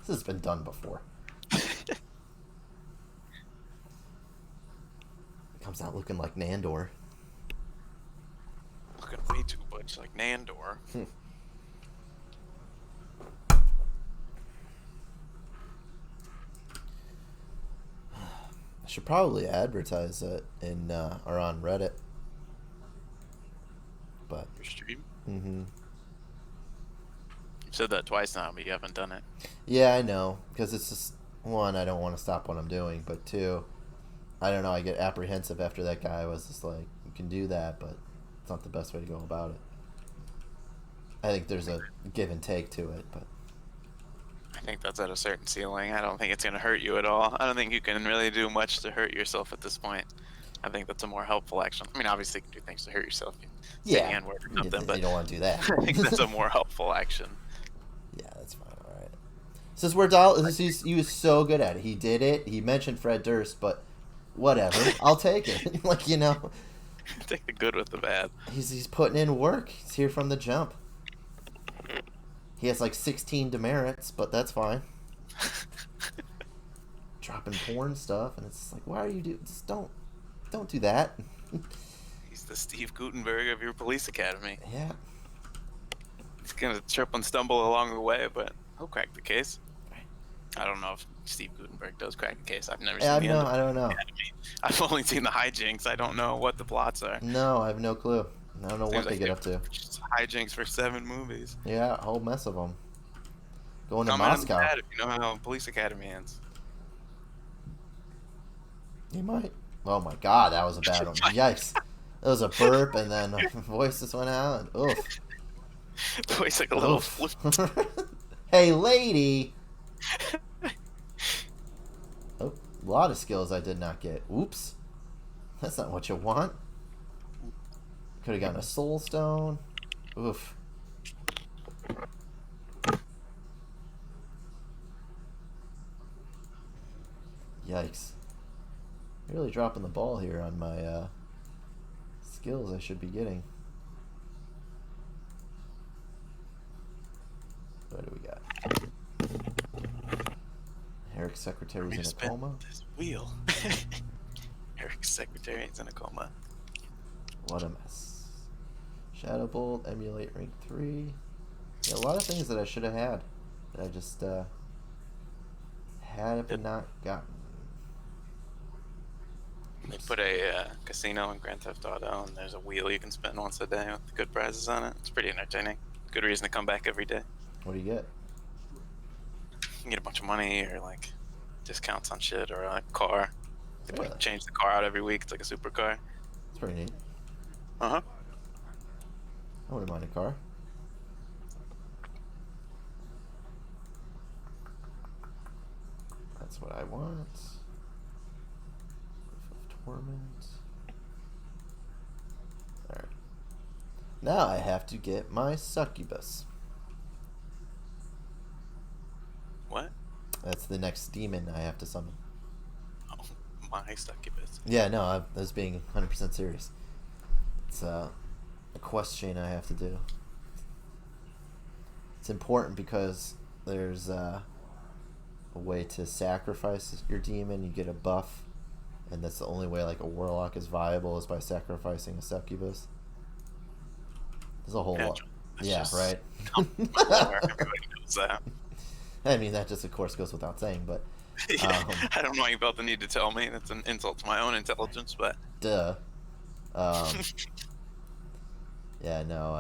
has been done before. Comes out looking like Nandor. Looking way too much like Nandor. I should probably advertise it in or on Reddit. But Your stream? mm-hmm. You've said that twice now, but you haven't done it. Yeah, I know. Because it's just, one, I don't want to stop what I'm doing. But two, I don't know, I get apprehensive after that guy was just like, you can do that, but it's not the best way to go about it. I think there's a give and take to it, but I think that's at a certain ceiling. I don't think it's going to hurt you at all. I don't think you can really do much to hurt yourself at this point. I think that's a more helpful action. I mean, obviously you can do things to hurt yourself. You say yeah, the N-word or something, you but don't want to do that. I think that's a more helpful action. Yeah, that's fine. All right. This is where he was so good at it. He did it. He mentioned Fred Durst, but whatever. I'll take it. Like, you know. Take the good with the bad. He's putting in work. He's here from the jump. He has like 16 demerits, but that's fine. Dropping porn stuff, and it's like, why are you just don't do that. He's the Steve Gutenberg of your police academy. Yeah. He's gonna trip and stumble along the way, but he'll crack the case. I don't know if Steve Gutenberg does crack the case. I've never seen the end of I don't know. Academy. I've only seen the hijinks. I don't know what the plots are. No, I have no clue. I don't know what they get up to. Just hijinks for 7 movies. Yeah, a whole mess of them. Going to Comment on the Moscow. chat if you know how Police Academy ends. You might. Oh my god, that was a bad one. Yikes. That was a burp, and then voice just went out. And, oof. Voice like a little flip. Hey, lady! Oh, a lot of skills I did not get. Oops. That's not what you want. Could have gotten a soul stone. Oof. Yikes. Really dropping the ball here on my skills I should be getting. What do we got? Eric's secretary's in a coma. This wheel. Eric's secretary's in a coma. What a mess. Shadow Bolt, emulate rank 3. Yeah, a lot of things that I should have had that I just had but not gotten. They put a casino in Grand Theft Auto, and there's a wheel you can spin once a day with good prizes on it. It's pretty entertaining. Good reason to come back every day. What do you get? You can get a bunch of money or like discounts on shit or a car. They Really? change the car out every week. It's like a supercar. It's pretty neat. Uh-huh. I wouldn't mind a car. That's what I want. Proof of Torment. Alright. Now I have to get my succubus. What? That's the next demon I have to summon. Oh, my succubus. Yeah, no, I was being 100% serious. It's a quest chain I have to do. It's important because there's a way to sacrifice your demon. You get a buff, and that's the only way like a warlock is viable is by sacrificing a succubus. There's a whole lot. Yeah, right. Everybody knows that. I mean, that just of course goes without saying, but I don't know why you felt the need to tell me. That's an insult to my own intelligence, but Duh. Yeah, no,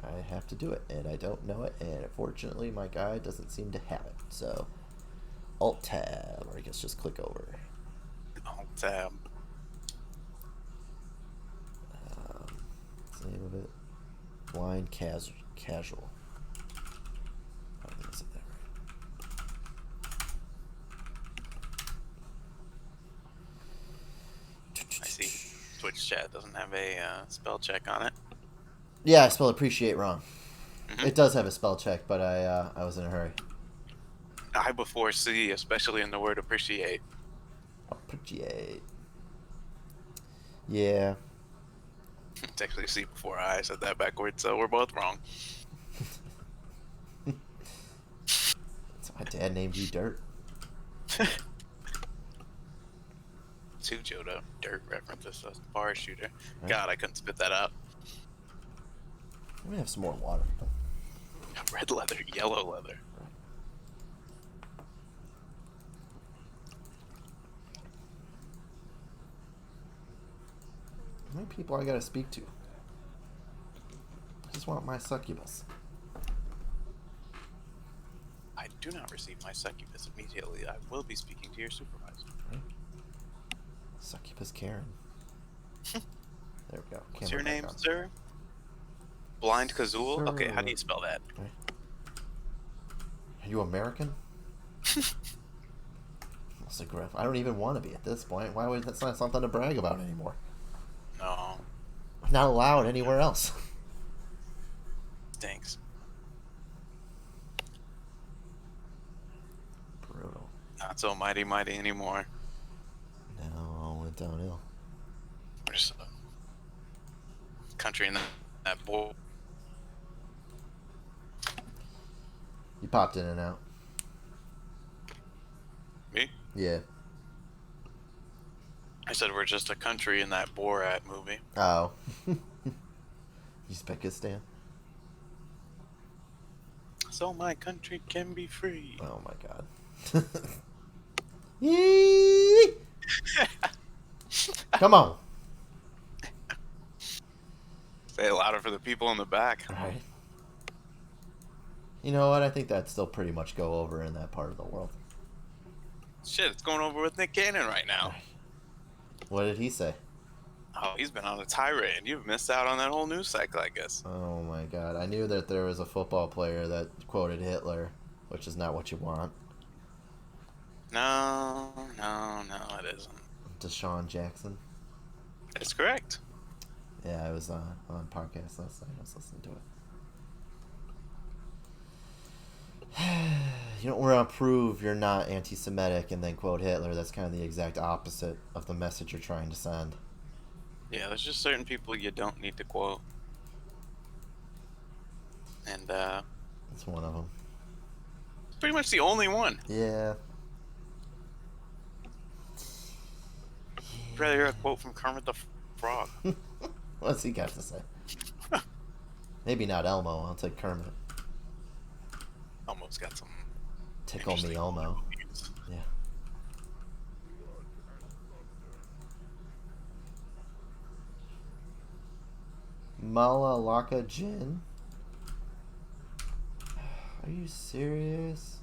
I have to do it, and I don't know it, and unfortunately my guide doesn't seem to have it. So, Alt Tab, or I guess just click over. Alt Tab. What's the name of it? Blind Casual. I think I said that right. I see Twitch chat doesn't have a spell check on it. Yeah, I spelled appreciate wrong. Mm-hmm. It does have a spell check, but I was in a hurry. I before C, especially in the word appreciate. Appreciate. Yeah. It's actually C before I said that backwards, so we're both wrong. So my dad named you Dirt. Two Jodo Dirt references, a bar shooter. Right. God, I couldn't spit that out. Let me have some more water. Red leather, yellow leather. How many people I gotta speak to? I just want my succubus. I do not receive my succubus immediately. I will be speaking to your supervisor. Right. Succubus Karen. There we go. What's your name, sir? Blind Kazul? Sir. Okay, how do you spell that? Right. Are you American? I don't even want to be at this point. Why would that's not something to brag about anymore? No. I'm not allowed anywhere else. Stinks. Brutal. Not so mighty anymore. Now all went downhill. We're just a country in that bowl. You popped in and out. Me? Yeah. I said we're just a country in that Borat movie. Oh. Uzbekistan. So my country can be free. Oh my god. Yee! Come on. Say it louder for the people in the back. Right. You know what? I think that'd still pretty much go over in that part of the world. Shit, it's going over with Nick Cannon right now. Right. What did he say? Oh, he's been on a tirade. You've missed out on that whole news cycle, I guess. Oh my god. I knew that there was a football player that quoted Hitler, which is not what you want. No, it isn't. Deshaun Jackson. It's correct. Yeah, I was on podcast last night. I was listening to it. You don't want to prove you're not anti-Semitic and then quote Hitler. That's kind of the exact opposite of the message you're trying to send. Yeah, there's just certain people you don't need to quote. And, That's one of them. pretty much the only one. Yeah. I'd rather hear a quote from Kermit the Frog. What's he got to say? Maybe not Elmo. I'll take Kermit. Almost got some Tickle me Elmo. Yeah. Malalaka Jin? Are you serious?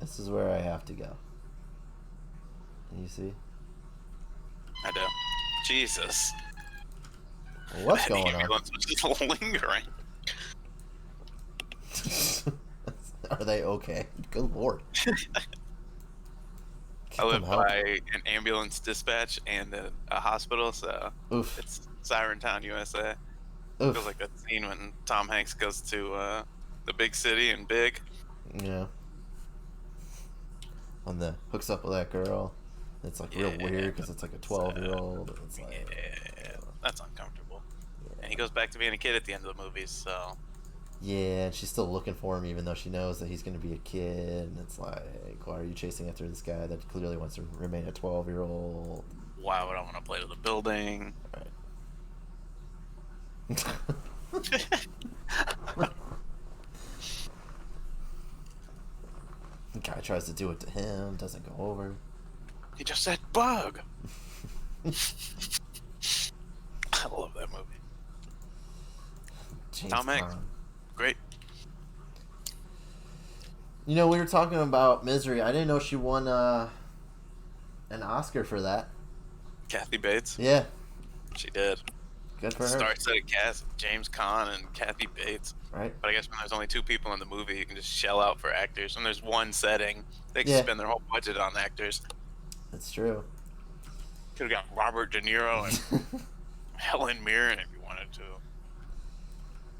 This is where I have to go. Can you see? I do. Jesus. What's That going on? ambulance was just lingering. Are they okay? Good lord. Get I live them help. by an ambulance dispatch and a hospital, so Oof. it's Siren Town, USA. Oof. Feels like that scene when Tom Hanks goes to the big city and Big. Yeah. On the hooks up with that girl. It's like real weird because it's like a 12-year-old. It's like, Yeah, that's uncomfortable. And he goes back to being a kid at the end of the movie, so yeah, and she's still looking for him even though she knows that he's going to be a kid. And it's like, why are you chasing after this guy that clearly wants to remain a 12-year-old? why would I want to play to the building? Right. tries to do it to him, doesn't go over. He just said bug. I love that movie. James Tom Hanks. Caan. Great. You know, we were talking about Misery. I didn't know she won an Oscar for that. Kathy Bates. Yeah, She did. good for her. Star-studded cast: James Caan and Kathy Bates. Right? But I guess when there's only 2 people in the movie, you can just shell out for actors. When there's one setting, they can Yeah. spend their whole budget on actors. That's true. Could have got Robert De Niro and Helen Mirren if you wanted to.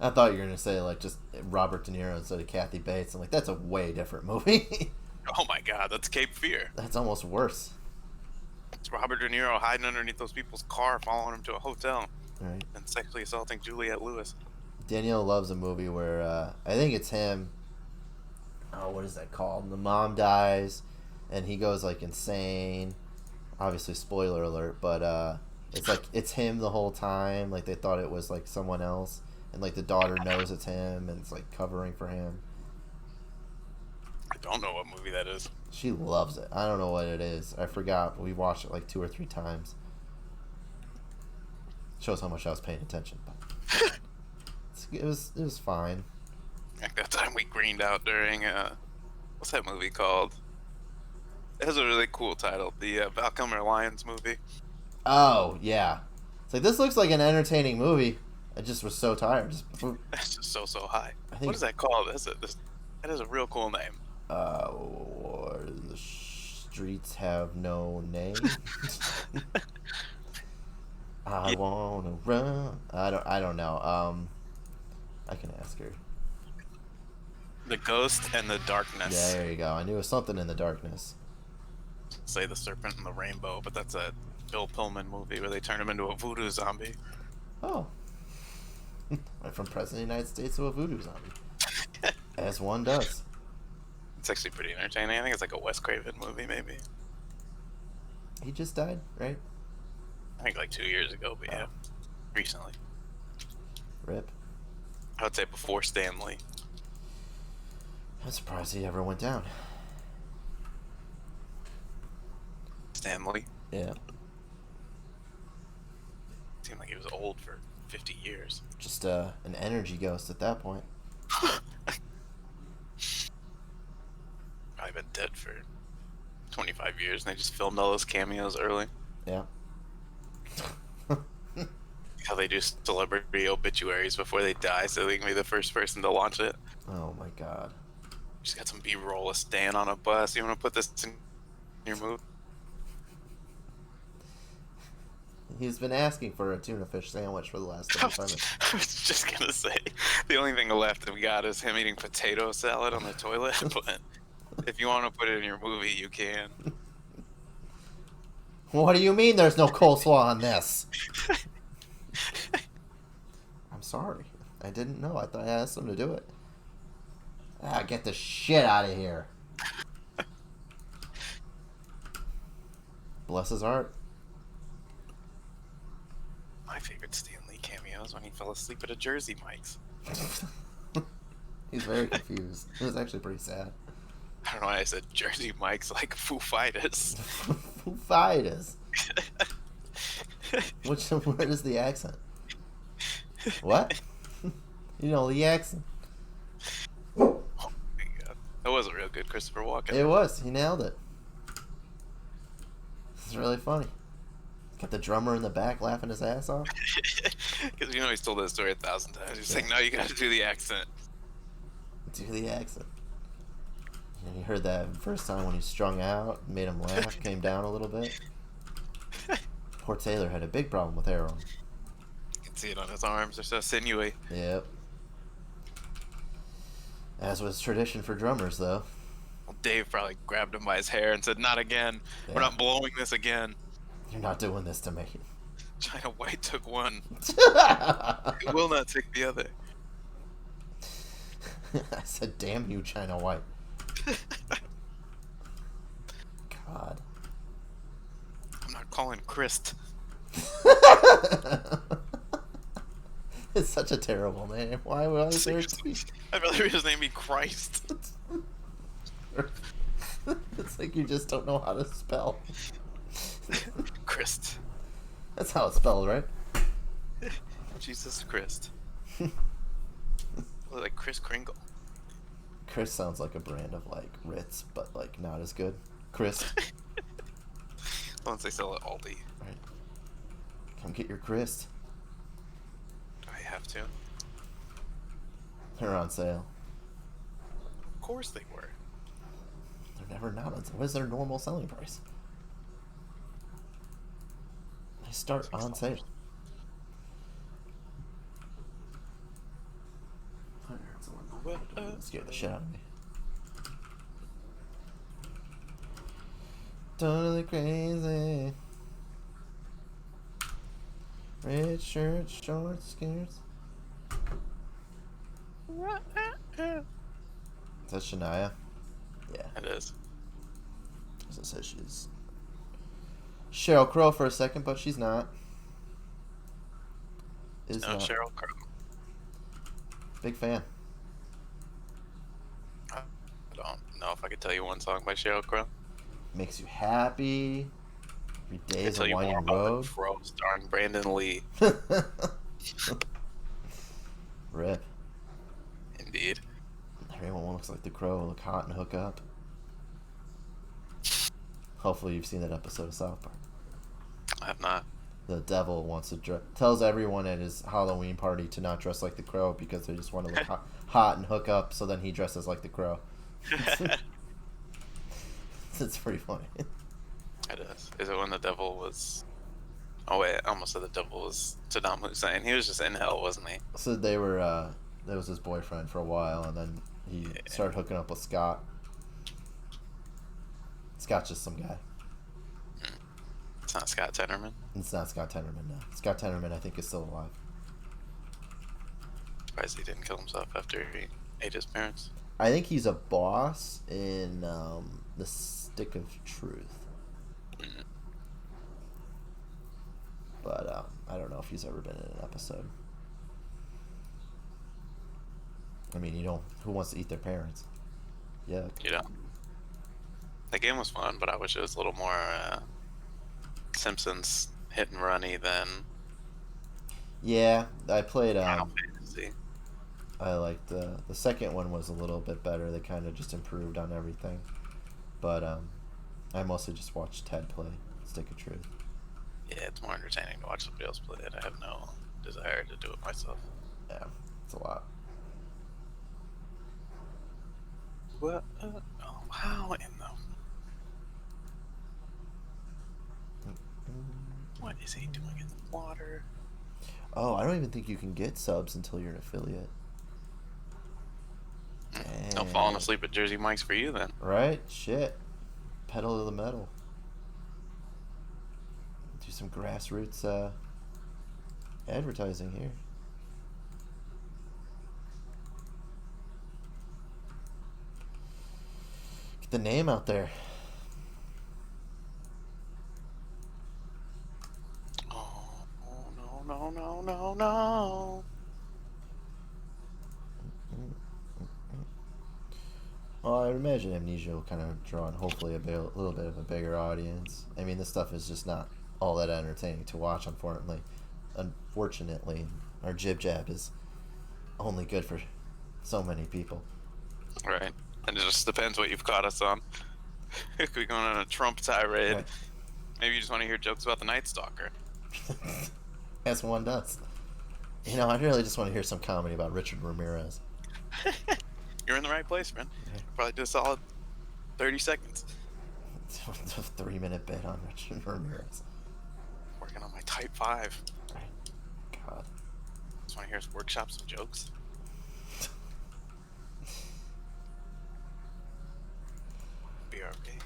I thought you were gonna say like just Robert De Niro instead of Kathy Bates. I'm like, that's a way different movie. Oh my God, that's Cape Fear. That's almost worse. It's Robert De Niro hiding underneath those people's car, following them to a hotel, Right. and sexually assaulting Juliette Lewis. Danielle loves a movie where I think it's him. Oh, what is that called? The mom dies, and he goes like insane. Obviously, spoiler alert, but it's like it's him the whole time. Like they thought it was like someone else, and like the daughter knows it's him, and it's like covering for him. I don't know what movie that is. She loves it. I don't know what it is. I forgot. But we watched it like 2 or 3 times. Shows how much I was paying attention. But it was fine. Like that time we greened out during what's that movie called? It has a really cool title. The Val Kilmer Lions movie. Oh yeah, it's like this looks like an entertaining movie. I just was so tired. That's just so high. I think- What is that called? That is a real cool name. The streets have no name. I wanna run. I don't know. I can ask her. The Ghost and the Darkness. Yeah, there you go. I knew it was something in the darkness. Say the Serpent and the Rainbow, but that's a Bill Pullman movie where they turn him into a voodoo zombie. Oh. Went from President of the United States to a voodoo zombie. As one does. It's actually pretty entertaining. I think it's like a Wes Craven movie, maybe. He just died, right? I think like 2 years ago, but yeah, recently. Rip. I would say before Stanley. I'm surprised he ever went down. Stanley Yeah. seemed like he was old for 50 years. Just an energy ghost at that point. Probably been dead for 25 years, and they just filmed all those cameos early. Yeah. How they do celebrity obituaries before they die, so they can be the first person to launch it. Oh my god. Just got some B-roll of Stan on a bus. You want to put this in your movie? He's been asking for a tuna fish sandwich for the last 25 minutes. I was just gonna say, the only thing left that we got is him eating potato salad on the toilet, but if you want to put it in your movie, you can. What do you mean there's no coleslaw on this? I'm sorry. I didn't know. I thought I asked him to do it. Ah, get the shit out of here. Bless his heart. My favorite Stan Lee cameo is when he fell asleep at a Jersey Mike's. He's very confused. It was actually pretty sad. I don't know why I said Jersey Mike's like Foo Fighters. Foo Fighters. What is the accent? What? You know the accent. Oh my god. That was a real good Christopher Walken. It was. He nailed it. It's really funny. Got the drummer in the back laughing his ass off. Because you know he's told that story 1,000 times. He's like, no, you gotta do the accent. Do the accent. And you heard that first time when he strung out, made him laugh, came down a little bit. Poor Taylor had a big problem with heroin. You can see it on his arms. They're so sinewy. Yep. As was tradition for drummers, though. Well, Dave probably grabbed him by his hair and said, not again. Yeah. We're not blowing this again. You're not doing this to me. China White took one. It will not take the other. I said, damn you, China White. God. I'm not calling Christ. It's such a terrible name. Why would I say I'd rather his name be Christ. It's like you just don't know how to spell. Christ. That's how it's spelled, right? Jesus Christ. Like Chris Kringle. Chris sounds like a brand of like Ritz, but like not as good. Chris. Once they sell at Aldi. Right. Come get your Chris. Do I have to? They're on sale. Of course they were. They're never not on sale. What is their normal selling price? They start on sale. Scared the shit out of me. Totally crazy. Red shirts, shorts, skirts. Is that Shania? Yeah. It is. As I said, she's Sheryl Crow for a second, but she's not. Is No, not. Sheryl Crow. Big fan. I don't know if I could tell you one song by Sheryl Crow. Makes you happy. Every day is a winding road. The Crow starring Brandon Lee. Rip. Indeed. Everyone looks like the Crow will look hot and hook up. Hopefully you've seen that episode of South Park. I have not. The devil wants to tells everyone at his Halloween party to not dress like the Crow because they just want to look hot and hook up, so then he dresses like the Crow. It's pretty funny. It is. Is it when the devil was... Oh wait, I almost said the devil was Saddam Hussein. He was just in hell, wasn't he? So they were, that was his boyfriend for a while, and then he started hooking up with Scott. Scott's just some guy. It's not Scott Tenorman. It's not Scott Tenorman, no. Scott Tenorman, I think, is still alive. Surprised he didn't kill himself after he ate his parents. I think he's a boss in The Stick of Truth. Mm. But I don't know if he's ever been in an episode. I mean, you don't... Who wants to eat their parents? Yeah. You know. The game was fun, but I wish it was a little more Simpsons hit and runny than... Yeah, I played... Final Fantasy. I liked the second one was a little bit better. They kind of just improved on everything. But I mostly just watched Ted play Stick of Truth. Yeah, it's more entertaining to watch somebody else play it. I have no desire to do it myself. Yeah, it's a lot. What? Oh, how in the... What is he doing in the water? Oh, I don't even think you can get subs until you're an affiliate. No falling asleep at Jersey Mike's for you then. Right? Shit. Pedal to the metal. Do some grassroots advertising here. Get the name out there. Oh, no. Well, I imagine Amnesia will kind of draw on hopefully a little bit of a bigger audience. I mean, this stuff is just not all that entertaining to watch, unfortunately. Our jib-jab is only good for so many people. Right. And it just depends what you've caught us on. If we're going on a Trump tirade, Right. maybe you just want to hear jokes about the Night Stalker. As one does. You know, I really just want to hear some comedy about Richard Ramirez. You're in the right place, man. Right. Probably did a solid 30 seconds. A 3-minute bit on Richard Ramirez. Working on my Type 5. Right. God. Just want to hear us workshop some jokes. BRB.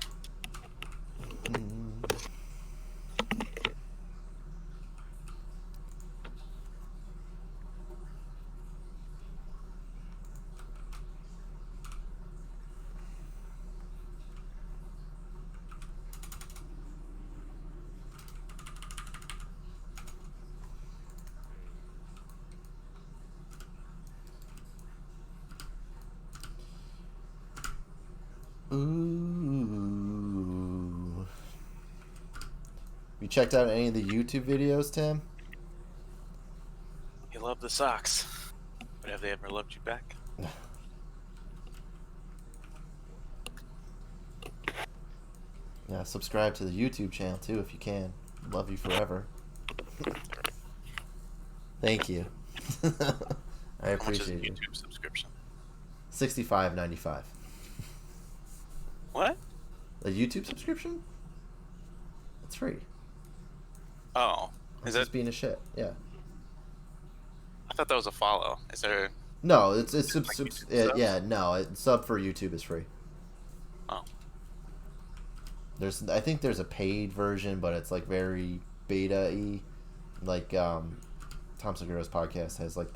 Ooh. You checked out any of the YouTube videos, Tim? You love the socks, but have they ever loved you back? Yeah, subscribe to the YouTube channel too if you can. Love you forever. Thank you. I How much is a appreciate you. YouTube subscription? $65.95. What? A YouTube subscription? It's free. Oh, It's is just it? being a shit. Yeah. I thought that was a follow. Is there? No, it's Like YouTube subs? yeah, no, sub for YouTube is free. Oh, I think there's a paid version, but it's like very beta-y. Like Tom Segura's podcast has like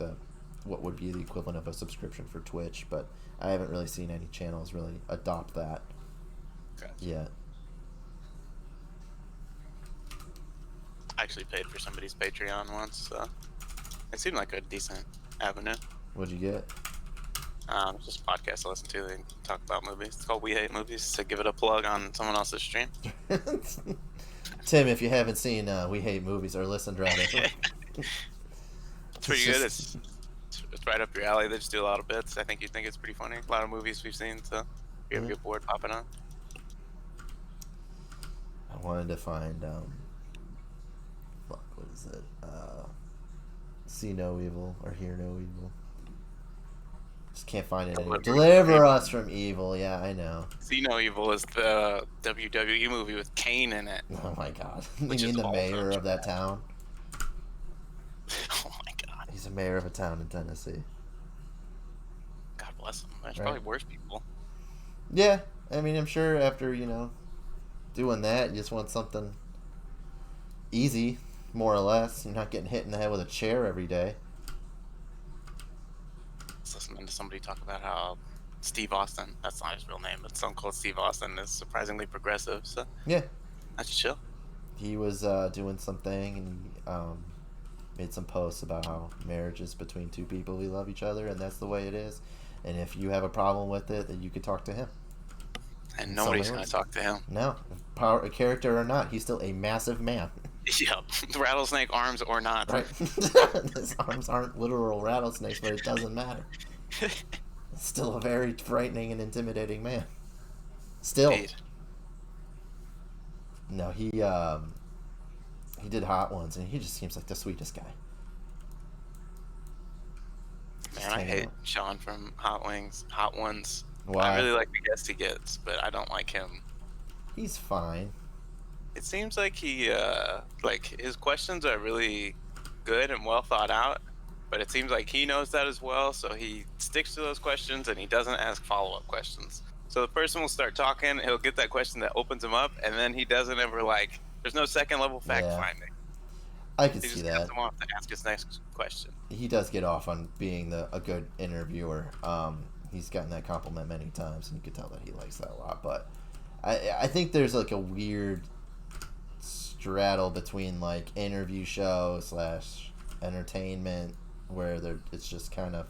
what would be the equivalent of a subscription for Twitch, but I haven't really seen any channels really adopt that gotcha. yet. I actually paid for somebody's Patreon once, so it seemed like a decent avenue. What'd you get? It's just a podcast I listen to. They talk about movies. It's called We Hate Movies. To give it a plug on someone else's stream. Tim, if you haven't seen We Hate Movies, or listened rather. It's pretty good. It's right up your alley. They just do a lot of bits. I think you think it's pretty funny. A lot of movies we've seen, so if you ever get bored, popping on. I wanted to find what is it? See No Evil or Hear No Evil. Just can't find it anymore. Deliver us from evil. Yeah, I know. See No Evil is the WWE movie with Kane in it. Oh my god. You Which mean is the also mayor of that town? Oh my god. He's a mayor of a town in Tennessee. God bless him. There's Right. probably worse people. Yeah, I mean, I'm sure after, doing that, you just want something easy, more or less. You're not getting hit in the head with a chair every day. I was listening to somebody talk about how Steve Austin, that's not his real name, but someone called Steve Austin is surprisingly progressive, so Yeah. that's chill. He was doing something, and he made some posts about how marriage is between two people who love each other, and that's the way it is. And if you have a problem with it, then you could talk to him. And nobody's going to talk to him. No. A character or not, he's still a massive man. Yep. Rattlesnake arms or not. Right. His arms aren't literal rattlesnakes, but it doesn't matter. Still a very frightening and intimidating man. Still. Indeed. No, he did Hot Ones, and he just seems like the sweetest guy. Man, I hate Sean from Hot Ones. Why? I really like the guests he gets, but I don't like him. He's fine. It seems like he, his questions are really good and well thought out, but it seems like he knows that as well, so he sticks to those questions and he doesn't ask follow-up questions. So the person will start talking, he'll get that question that opens him up, and then he doesn't ever, there's no second-level fact-finding. I can He see just that. gets him off to ask his next question. He does get off on being a good interviewer. He's gotten that compliment many times, and you can tell that he likes that a lot. But I think there's a weird straddle between interview show / entertainment where it's just kind of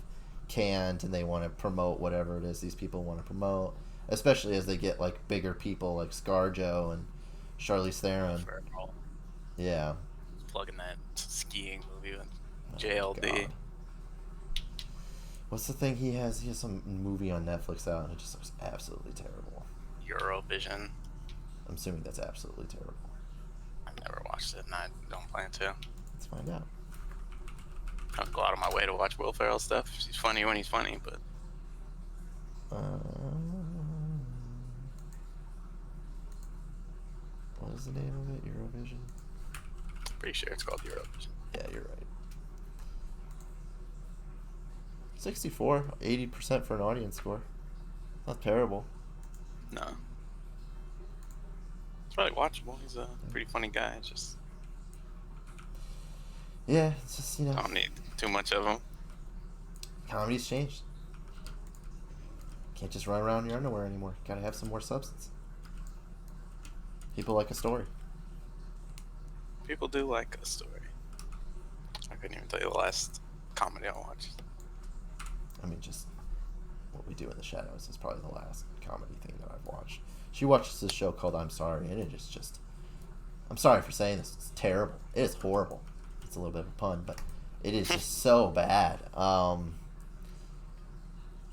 canned, and they want to promote whatever it is these people want to promote, especially as they get bigger people like ScarJo and Charlize Theron. Yeah. Plugging that skiing movie with JLD. God. What's the thing he has? He has some movie on Netflix out, and it just looks absolutely terrible. Eurovision. I'm assuming that's absolutely terrible. I've never watched it, and I don't plan to. Let's find out. I don't go out of my way to watch Will Ferrell stuff. He's funny when he's funny, but what is the name of it? Eurovision? pretty sure it's called Eurovision. Yeah, you're right. 64, 80% for an audience score. Not terrible. No. It's probably watchable. He's a pretty funny guy. It's just Yeah, it's just, I don't need too much of him. Comedy's changed. Can't just run around in your underwear anymore. Gotta have some more substance. People like a story. People do like a story. I couldn't even tell you the last comedy I watched. I mean, just What We Do in the Shadows is probably the last comedy thing that I've watched. She watches this show called I'm Sorry, and it is just I'm sorry for saying this. It's terrible. It is horrible. It's a little bit of a pun, but it is just so bad.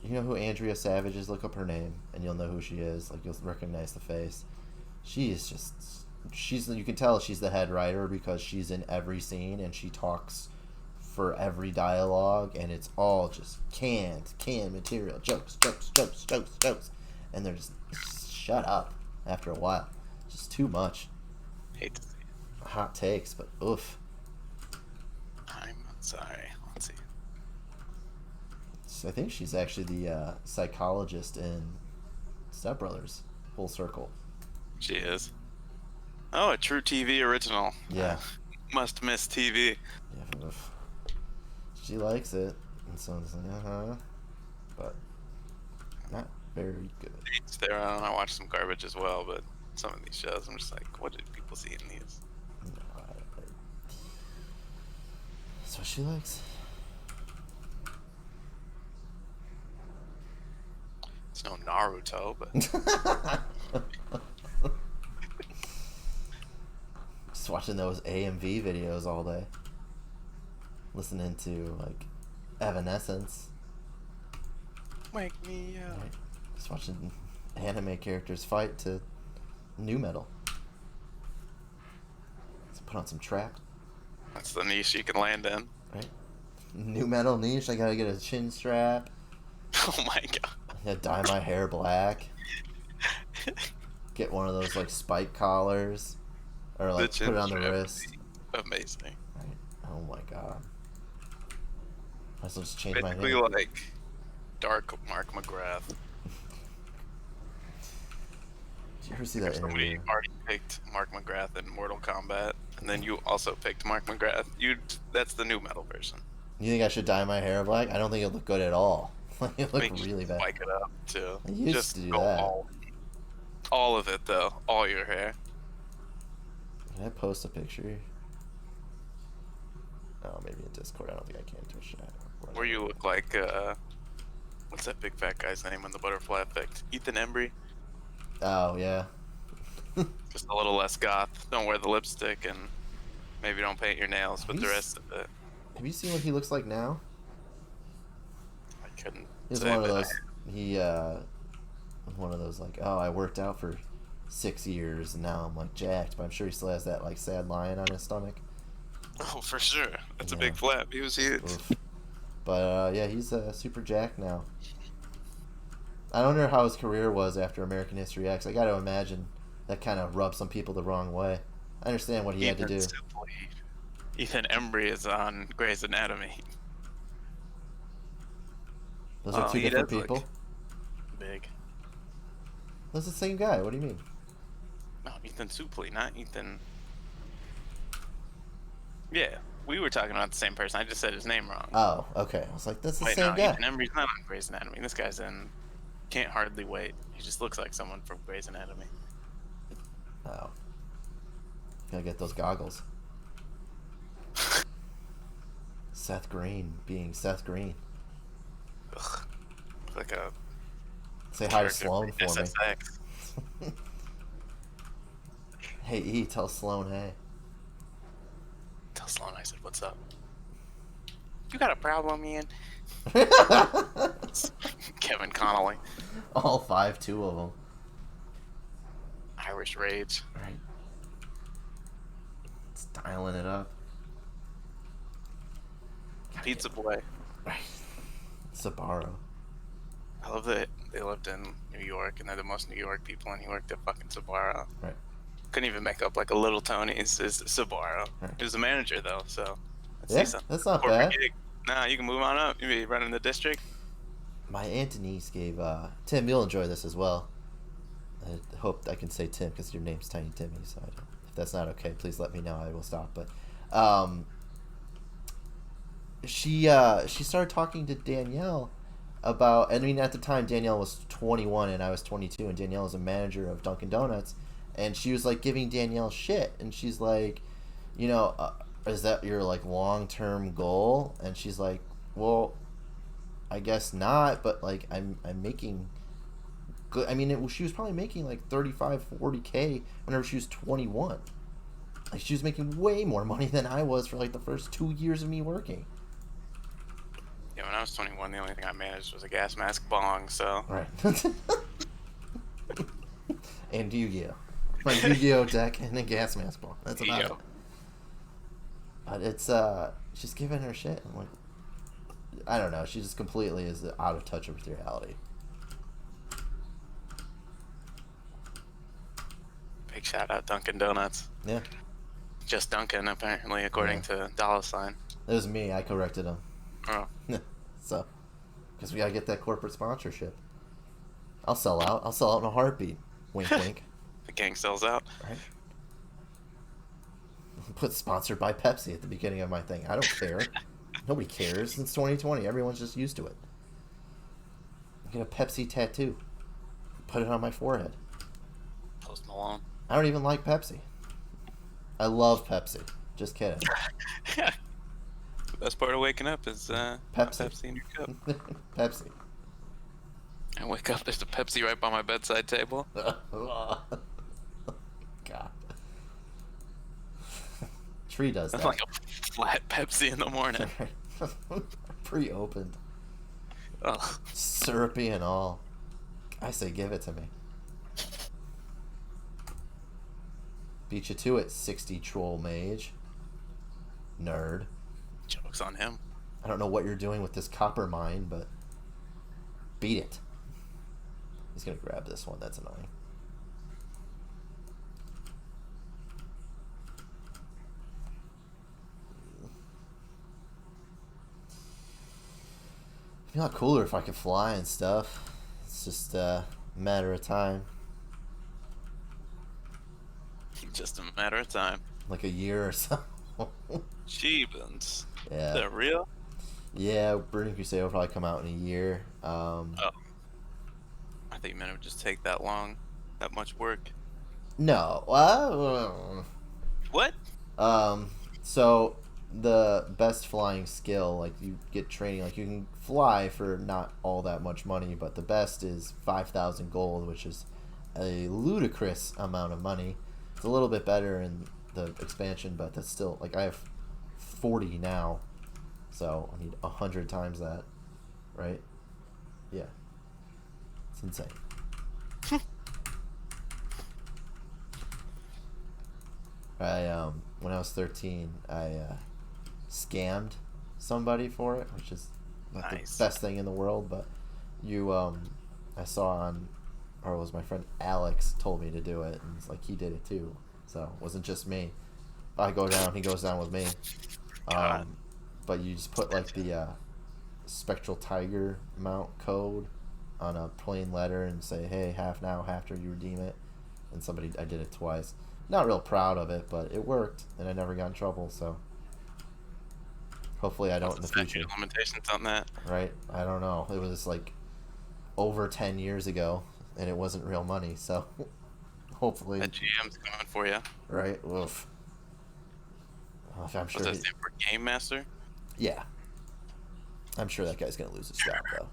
You know who Andrea Savage is? Look up her name, and you'll know who she is. Like, you'll recognize the face. She is just... You can tell she's the head writer because she's in every scene, and she talks for every dialogue, and it's all just canned material. Jokes. And they're just... Shut up after a while. Just too much. Hate to see it. Hot takes, but oof. I'm sorry. Let's see. I think she's actually the psychologist in Step Brothers. Full circle. She is. Oh, a true TV original. Yeah. Must miss TV. Yeah. She likes it, and so it's like, but not very good. Each their own. I watch some garbage as well, but some of these shows, I'm just like, what did people see in these? No, that's what she likes. It's no Naruto, but Just watching those AMV videos all day. Listening to, like, Evanescence. wake me up. Right? Just watching anime characters fight to new metal. Let's put on some trap. That's the niche you can land in. Right? New metal niche. I gotta get a chin strap. Oh my god. I gotta dye my hair black. Get one of those, like, spike collars. Or, like, put it on the wrist. Amazing. Right? Oh my god. I also just change my Basically hair. like dark Mark McGrath. Did you ever see that If somebody interview? already picked Mark McGrath in Mortal Kombat, and then you also picked Mark McGrath, that's the new metal version. You think I should dye my hair black? I don't think it'll look good at all. It look Make you really bad. spike it up too. I used Just to do go that. all of it though, all your hair. Can I post a picture? Oh, maybe in Discord. I don't think I can do shit. Where you look like what's that big fat guy's name in the butterfly effect? Ethan Embry. Oh yeah. Just a little less goth. Don't wear the lipstick and maybe don't paint your nails, but the rest of it. Have you seen what he looks like now? I couldn't. He's say one of that those. One of those, like, oh, I worked out for 6 years and now I'm, like, jacked, but I'm sure he still has that, like, sad lion on his stomach. Oh, for sure. That's a Yeah. big flap. He was huge. Oof. But yeah, he's super jacked now. I don't know how his career was after American History X. I got to imagine that kind of rubbed some people the wrong way. I understand what he had to do. Ethan Embry is on Grey's Anatomy. Those are two he different does people. look big. That's the same guy. What do you mean? No, Ethan Suplee, not Ethan. Yeah, we were talking about the same person. I just said his name wrong. Oh, okay. I was like, that's the Wait, same no, guy. Ethan Embry's not on Grey's Anatomy. This guy's in Can't Hardly Wait. He just looks like someone from Grey's Anatomy. Oh. Gotta get those goggles. Seth Green being Seth Green. Ugh. Like a Say hi to character Sloan from for me. SSX. Hey, E, tell Sloan hey. Tell Sloan I said, what's up? You got a problem, Ian? Kevin Connolly. All 5'2" of them. Irish Rage. Right. Styling it up. Pizza Boy. Right. Sabaro. I love that they lived in New York and they're the most New York people, and he worked at fucking Sabaro. Right. Couldn't even make up like a Little Tony's is Sabaro. Right. He was the manager though, so that's Yeah, decent. that's not Corporate bad. gig. Nah, you can move on up. You be running the district. My aunt and niece gave Tim. You'll enjoy this as well. I hope I can say Tim because your name's Tiny Timmy. So if that's not okay, please let me know. I will stop. But she started talking to Danielle about. I mean, at the time Danielle was 21 and I was 22, and Danielle was a manager of Dunkin' Donuts, and she was like giving Danielle shit, and she's like, you know, is that your like long-term goal? And she's like, well, I guess not, but like I'm making good. I mean, she was probably making like 35, 40K whenever she was 21. Like, she was making way more money than I was for like the first 2 years of me working. Yeah, when I was 21, the only thing I managed was a gas mask bong, so. Right. And Yu-Gi-Oh. My Yu-Gi-Oh deck and a gas mask ball. That's about it. But it's she's giving her shit. I'm like, I don't know. She just completely is out of touch with reality. Big shout out Dunkin' Donuts. Yeah. Just Dunkin', apparently, according to Dollar Sign. It was me. I corrected him. Oh. So, because we gotta get that corporate sponsorship. I'll sell out. I'll sell out in a heartbeat. Wink, wink. The gang sells out. Right. Put sponsored by Pepsi at the beginning of my thing. I don't care. Nobody cares. It's 2020. Everyone's just used to it. Get a Pepsi tattoo. Put it on my forehead. Post Malone. I don't even like Pepsi. I love Pepsi. Just kidding. The best part of waking up is Pepsi in your cup. Pepsi. I wake up, there's a Pepsi right by my bedside table. God. Tree does that. That's like a flat Pepsi in the morning. Pre-opened. Oh. Syrupy and all. I say give it to me. Beat you to it, 60 troll mage. Nerd. Joke's on him. I don't know what you're doing with this copper mine, but beat it. He's gonna grab this one. That's annoying. It'd be a lot cooler if I could fly and stuff. It's just a matter of time. Just a matter of time. Like a year or so. Jeebins. Yeah. Is that real? Yeah, Burning Crusade will probably come out in a year. Oh. I think it would just take that long. That much work. No. What? So the best flying skill, like you get training, like you can fly for not all that much money, but the best is 5,000 gold, which is a ludicrous amount of money. It's a little bit better in the expansion, but that's still, like, I have 40 now, so I need 100 times that, right? Yeah. It's insane. When I was 13, I scammed somebody for it, which is not Nice. the best thing in the world, but I saw on, or it was my friend Alex told me to do it, and it's like he did it too, so it wasn't just me. I go down, he goes down with me. But you just put like the Spectral Tiger mount code on a plain letter and say, hey, half now, half after you redeem it. And I did it twice. Not real proud of it, but it worked, and I never got in trouble, so hopefully I don't in the future. Statute of limitations on that. Right? I don't know. It was like over 10 years ago, and it wasn't real money, so hopefully. That GM's coming for you. Right? Oof. I'm sure. Does that stand for Game Master? Yeah. I'm sure that guy's gonna lose his job though.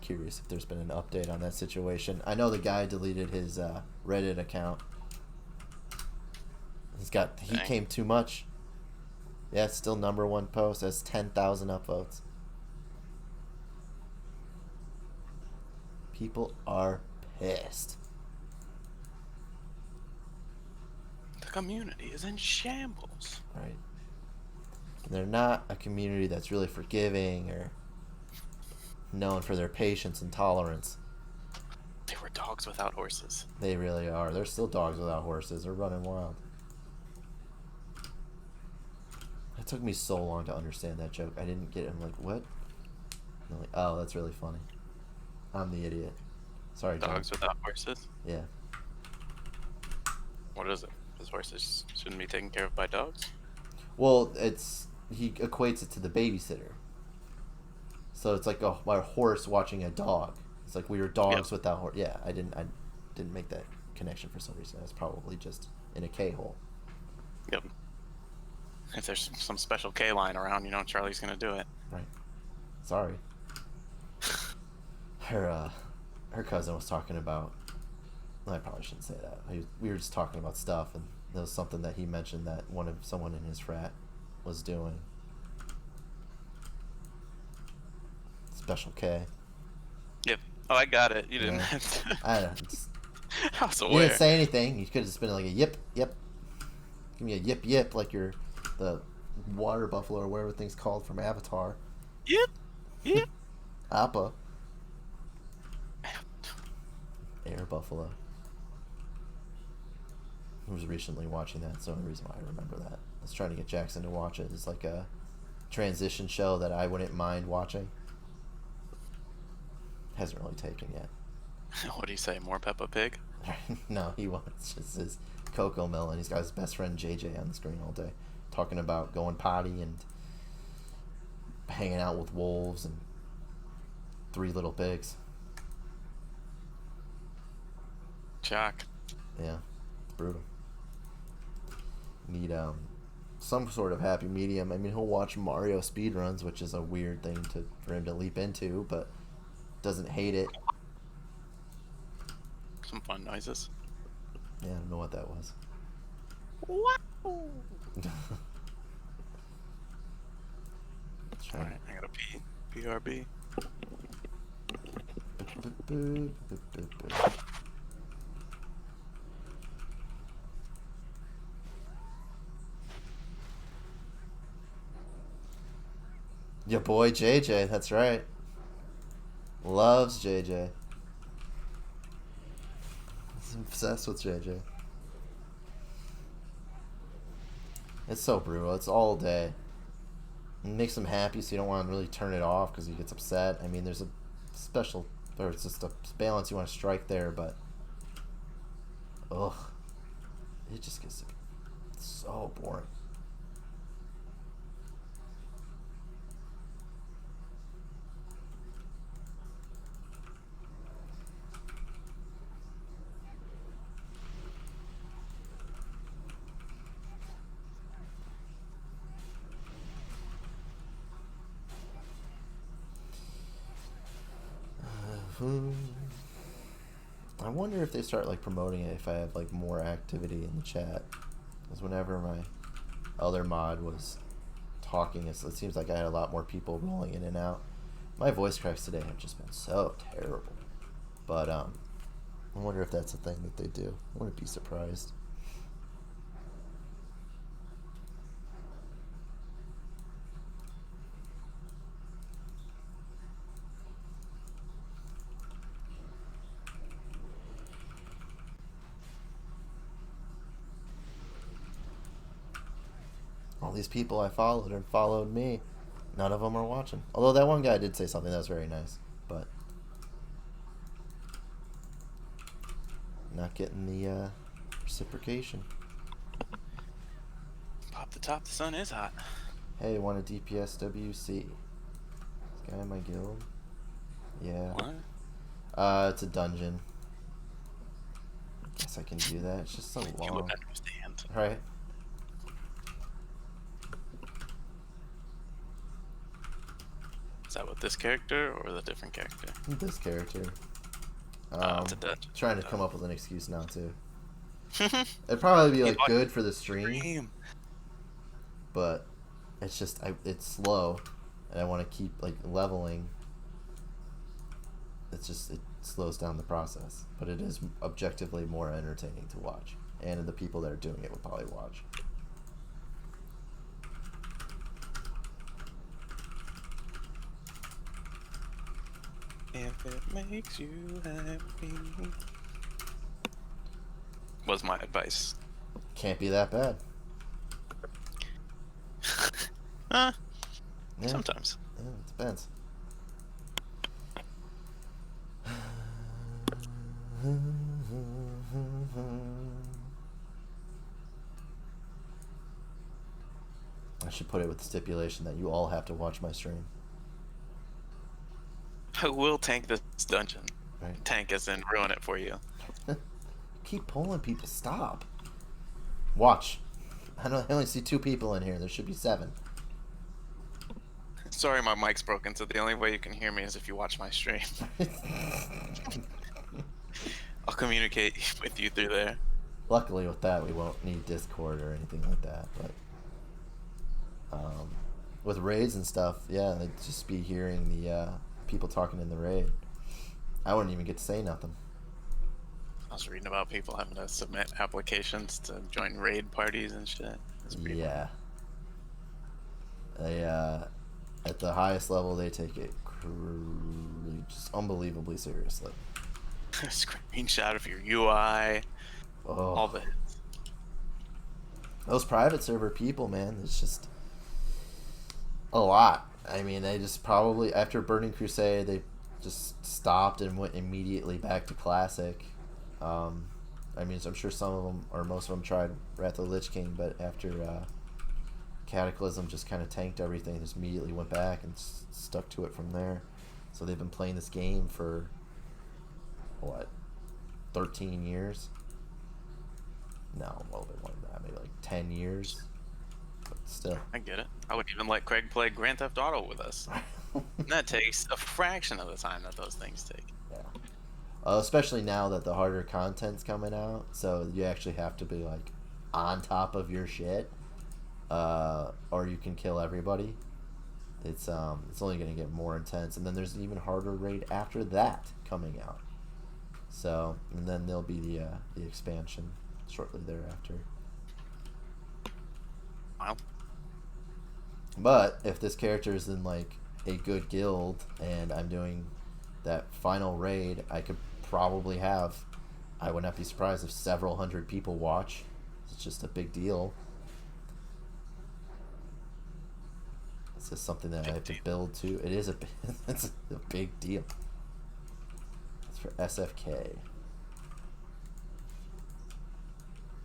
Curious if there's been an update on that situation. I know the guy deleted his Reddit account. He came too much. Yeah, it's still #1 post. Has 10,000 upvotes. People are pissed. The community is in shambles. Right. And they're not a community that's really forgiving or known for their patience and tolerance. They were dogs without horses. They really are. They're still dogs without horses. They're running wild. It took me so long to understand that joke. I didn't get it. I'm like, what? And I'm like, oh, that's really funny. I'm the idiot. Sorry, John. Dogs without horses? Yeah. What is it? Because horses shouldn't be taken care of by dogs? Well, he equates it to the babysitter. So it's like a horse watching a dog. It's like we were dogs without horse. Yeah, I didn't make that connection for some reason. That's probably just in a K-hole. Yep. If there's some special K line around, Charlie's gonna do it. Right. Sorry. Her cousin was talking about I probably shouldn't say that. We were just talking about stuff, and there was something that he mentioned that someone in his frat was doing. Special K. Yep. Oh, I got it. You didn't. Yeah. I don't know. I was You didn't aware. say anything. You could have just been like a yip, yip. Give me a yip, yip, like you're the water buffalo or whatever thing's called from Avatar. Yep. Yep. Appa. Air buffalo. I was recently watching that. It's the only reason why I remember that. I was trying to get Jackson to watch it. It's like a transition show that I wouldn't mind watching. Hasn't really taken yet. What do you say? More Peppa Pig? No, he wants just his Coco Melon. He's got his best friend JJ on the screen all day, talking about going potty and hanging out with wolves and 3 little pigs. Shock. Yeah, it's brutal. Need some sort of happy medium. I mean, he'll watch Mario speedruns, which is a weird thing for him to leap into, but doesn't hate it. Some fun noises. Yeah, I don't know what that was. Wow. Try. Alright, I gotta pee. BRB. Your boy JJ, that's right. Loves JJ. He's obsessed with JJ. It's so brutal. It's all day. It makes him happy, so you don't want to really turn it off because he gets upset. I mean, there's a special, or it's just a balance you want to strike there, but ugh, it just gets so boring. I wonder if they start like promoting it if I have like more activity in the chat. Because whenever my other mod was talking, it seems like I had a lot more people rolling in and out. My voice cracks today have just been so terrible. But I wonder if that's a thing that they do. I wouldn't be surprised. All these people I followed and followed me. None of them are watching. Although that one guy did say something that was very nice. But not getting the reciprocation. Pop the top, the sun is hot. Hey, want a DPS WC? This guy in my guild? Yeah. What? It's a dungeon. Guess I can do that. It's just so You would long. understand. Right? Is that with this character or the different character? This character. It's a dungeon. Trying to come up with an excuse now too. It'd probably be like good for the stream, but it's just it's slow, and I want to keep like leveling. It's just it slows down the process, but it is objectively more entertaining to watch, and the people that are doing it will probably watch. If it makes you happy. Was my advice. Can't be that bad. Yeah, Sometimes. Yeah, it depends. I should put it with the stipulation that you all have to watch my stream. I will tank this dungeon. Right. Tank as in ruin it for you. Keep pulling people. Stop. Watch. I only see 2 people in here. There should be 7. Sorry, my mic's broken, so the only way you can hear me is if you watch my stream. I'll communicate with you through there. Luckily, with that, we won't need Discord or anything like that. But with raids and stuff, yeah, they'd just be hearing the people talking in the raid. I wouldn't even get to say nothing. I was reading about people having to submit applications to join raid parties and shit. It's pretty Yeah. They at the highest level, they take it just unbelievably seriously. Screenshot of your UI, all the hits. Those private server people, man, it's just a lot. I mean, they just probably, after Burning Crusade, they just stopped and went immediately back to Classic. I mean, I'm sure some of them, or most of them, tried Wrath of the Lich King, but after Cataclysm just kind of tanked everything, just immediately went back and stuck to it from there. So they've been playing this game for, what, 13 years? No, a little bit more than that, maybe like 10 years. But still. I get it. I would even let Craig play Grand Theft Auto with us. And that takes a fraction of the time that those things take. Yeah. Especially now that the harder content's coming out, so you actually have to be like on top of your shit, or you can kill everybody. It's only going to get more intense, and then there's an even harder raid after that coming out. So, and then there'll be the expansion shortly thereafter. Wow. But if this character is in like a good guild and I'm doing that final raid, I could probably have, I would not be surprised if several hundred people watch. It's just a big deal. It's just something that I have to build to. It is it's a big deal. It's for SFK.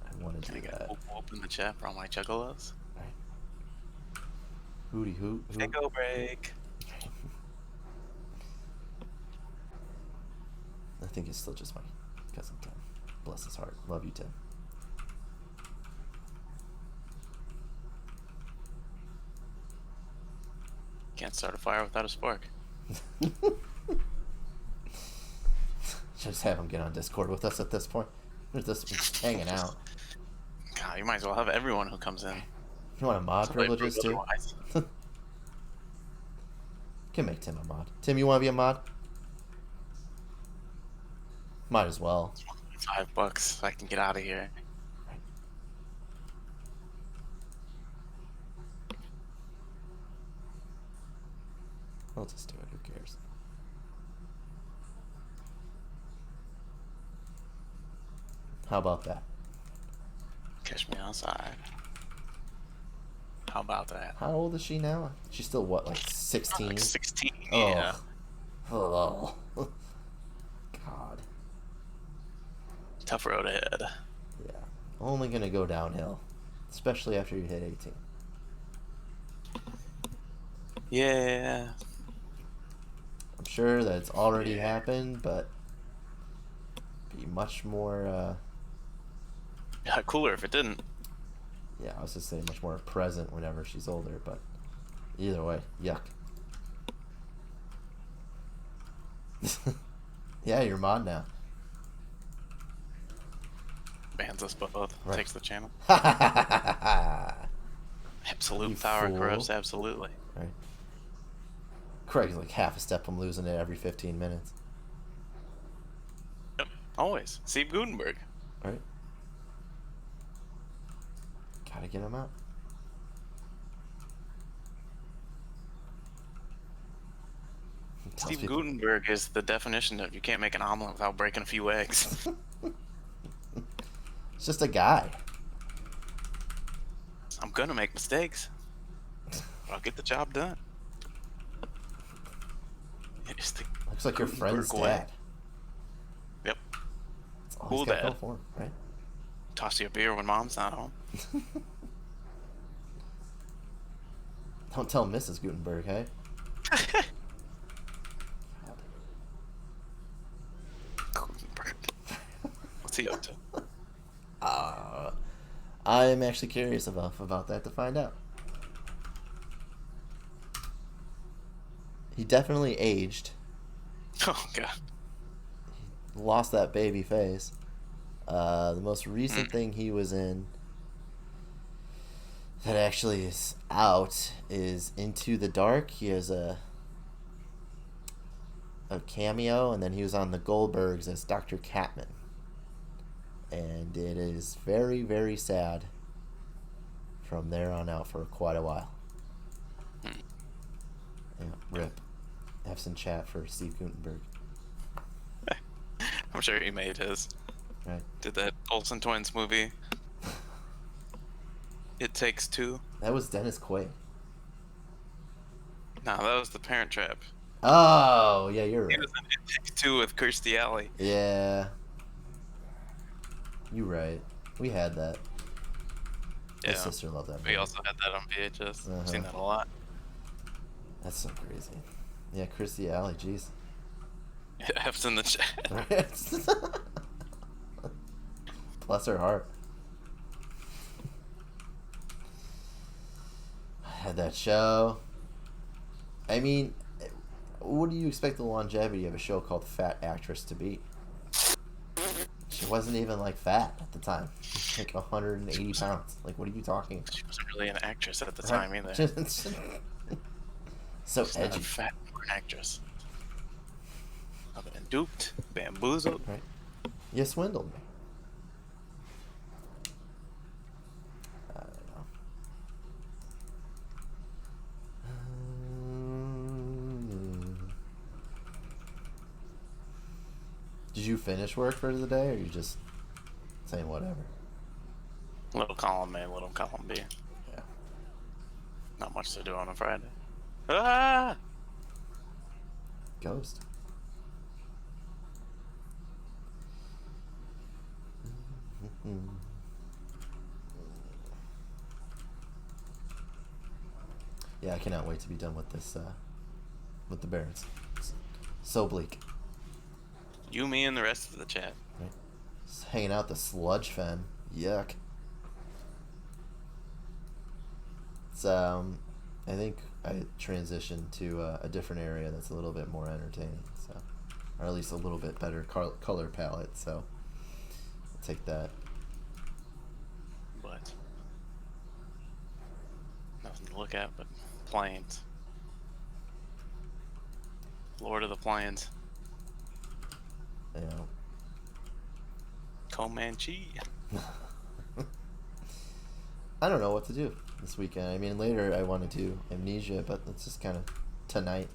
I want to do that. Open the chat for all my juggalos. Right. Hootie hoot. Go break. I think it's still just my cousin Tim. Bless his heart. Love you, Tim. Can't start a fire without a spark. Just have him get on Discord with us at this point. We're just hanging out. God, you might as well have everyone who comes in. You want a mod Somebody privileges too? otherwise. Can make Tim a mod. Tim, you want to be a mod? Might as well. $5 so I can get out of here. I'll just do it. Who cares? How about that? Catch me outside. How about that? How old is she now? She's still what, like 16? Like 16, Oh. yeah. Oh. God. Tough road ahead. Yeah. Only gonna go downhill. Especially after you hit 18. Yeah. I'm sure that it's already happened, but be much more, Yeah, cooler if it didn't. yeah, I was just saying much more present whenever she's older, but either way, yuck. Yeah, you're mod now. Bans us both. Right. Takes the channel. You Absolute power fool. corrupts, absolutely. Right. Craig's like half a step from losing it every 15 minutes. Yep, always. Steve Gutenberg. Right? Gotta get him out. Tells Steve people- Gutenberg is the definition of you can't make an omelet without breaking a few eggs. It's just a guy. I'm gonna make mistakes. But I'll get the job done. It's the Looks like your friend's Gutenberg way. dad. Yep. That's all Cool he's got dad. going for him, right? Toss you a beer when mom's not home. Don't tell Mrs. Gutenberg, hey? Gutenberg. What's he up to? I'm actually curious about that to find out. He definitely aged. Oh god. lost that baby face. The most recent thing he was in that actually is out is Into the Dark. He has a cameo, and then he was on the Goldbergs as Dr. Catman. And it is very, very sad from there on out for quite a while. Yeah, rip. Have some chat for Steve Gutenberg. I'm sure he made his. Right. Did that Olsen Twins movie. It Takes Two. That was Dennis Quaid. No, that was The Parent Trap. Oh, yeah, you're He right. was in It Takes Two with Kirstie Alley. Yeah. You're right. We had that. My Yeah. sister loved that movie. We also had that on VHS. I've seen that a lot. That's so crazy. Yeah, Kirstie Alley, jeez. F's in the chat. Bless her heart. I had that show. I mean, what do you expect the longevity of a show called Fat Actress to be? She wasn't even like fat at the time. Like 180 pounds. Like, what are you talking about? She wasn't really an actress at the time either. So She's not edgy. a fat porn actress. I've been duped, bamboozled. Right. You swindled me. I don't know. Did you finish work for the day, or are you just saying whatever? Little column A, little column B. Yeah. Not much to do on a Friday. Ah! Ghost. Yeah, I cannot wait to be done with this, with the Barons. It's so bleak. You, me, and the rest of the chat. Right? Just hanging out the sludge fen. Yuck. It's, I think I transitioned to a different area that's a little bit more entertaining, so, or at least a little bit better color palette, so I'll take that. But nothing to look at but plains. Lord of the Plains. You know. Comanche. I don't know what to do this weekend. I mean, later I want to do Amnesia, but it's just kind of tonight.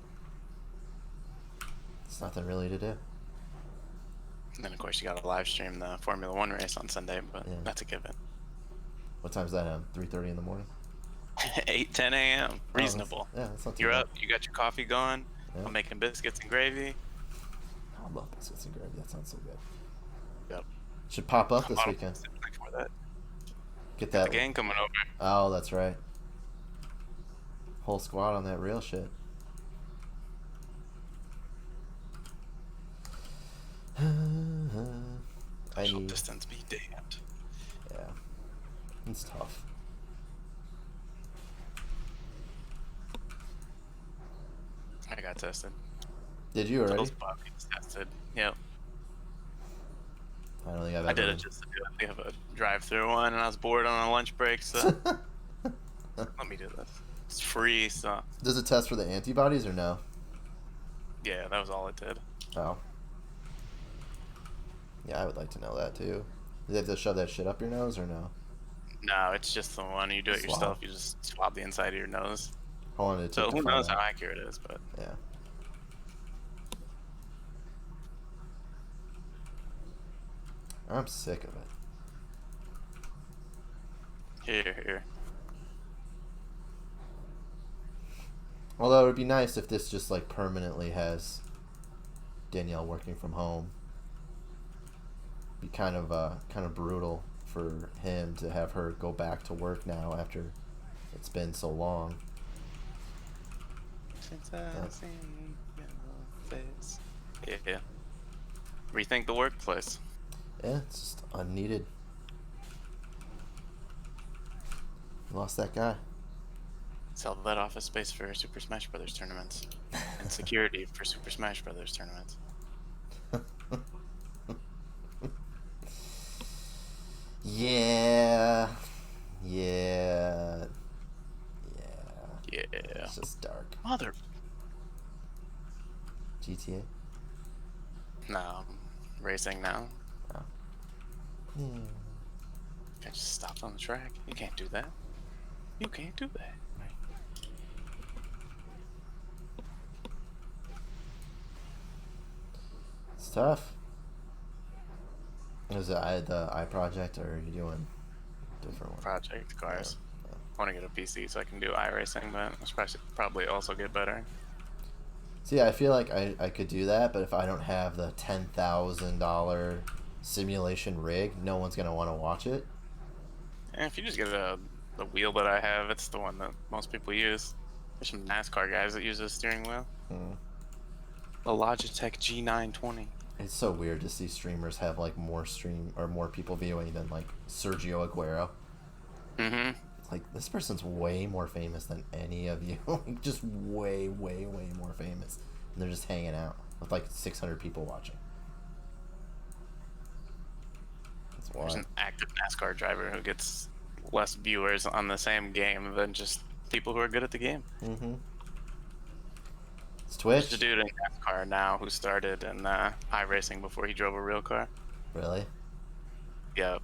There's nothing really to do. And then, of course, you got to live stream the Formula One race on Sunday, but Yeah. that's a given. What time's that at? 3:30 in the morning? 8, 10 a.m. Reasonable. That's not too You're bad. up. You got your coffee going. Yeah. I'm making biscuits and gravy. I love biscuits and gravy. That sounds so good. Yep. Should pop up this Bottom weekend. specifically for that. Get The that. gang coming over. Oh, that's right. Whole squad on that real shit. I Social need. distance be damned. Yeah. It's tough. I got tested. Did you already? Those puppies tested. Yep. I don't think I've ever. I did it just to do it. They have a drive-through one, and I was bored on a lunch break, so let me do this. It's free, so Does it test for the antibodies or no? yeah, that was all it did. Oh. Yeah, I would like to know that too. Do they have to shove that shit up your nose or no? No, it's just the one. You do it Swab. yourself. You just swab the inside of your nose. How long did it take So to who find knows out? how accurate it is, but Yeah. I'm sick of it. here. Although it would be nice if this just like permanently has Danielle working from home. Be kind of brutal for him to have her go back to work now after it's been so long. Since I've seen your face. Yeah. Rethink the workplace. Yeah, it's just unneeded. Lost that guy. Sell that office space for Super Smash Brothers tournaments. And security for Super Smash Brothers tournaments. Yeah. Yeah. Yeah. Yeah. It's just dark. Mother. GTA? No. Racing now. Oh. Yeah. I just stopped on the track. You can't do that. You can't do that. It's tough. Is it the I project, or are you doing a different one? Project cars. Yeah. I want to get a PC so I can do iRacing, but it's probably also get better. See, I feel like I could do that, but if I don't have the $10,000 simulation rig, no one's gonna want to watch it. And if you just get the wheel that I have, it's the one that most people use. There's some NASCAR guys that use this steering wheel. Hmm. The Logitech G920. It's so weird to see streamers have like more people viewing than like Sergio Aguero. Mm-hmm. Like, this person's way more famous than any of you. Like, just way, way, way more famous. And they're just hanging out with like 600 people watching. That's There's wild. an active NASCAR driver who gets less viewers on the same game than just people who are good at the game. Mm-hmm. It's There's Twitch. a dude in NASCAR now who started in iRacing before he drove a real car. Really? Yeah,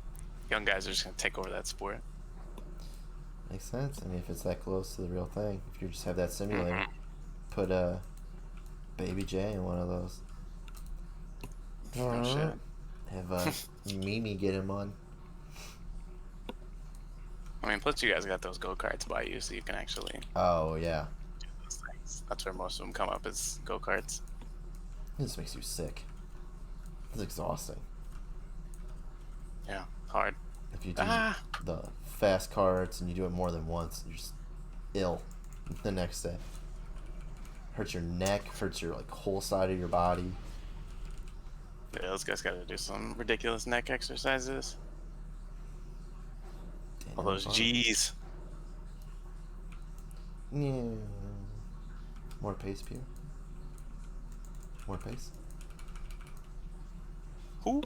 young guys are just gonna take over that sport. Makes sense. I mean, if it's that close to the real thing, if you just have that simulator, Mm-hmm. put Baby J in one of those. Oh, shit. Have Mimi get him on. I mean, plus you guys got those go-karts by you, so you can actually Oh, yeah. do those things. That's where most of them come up, is go-karts. This makes you sick. It's exhausting. Yeah, hard. If you do the fast carts and you do it more than once, you're just ill the next day. Hurts your neck, hurts your like whole side of your body. Yeah, those guys gotta do some ridiculous neck exercises. All those G's. Yeah. More pace, Peter. More pace. Who?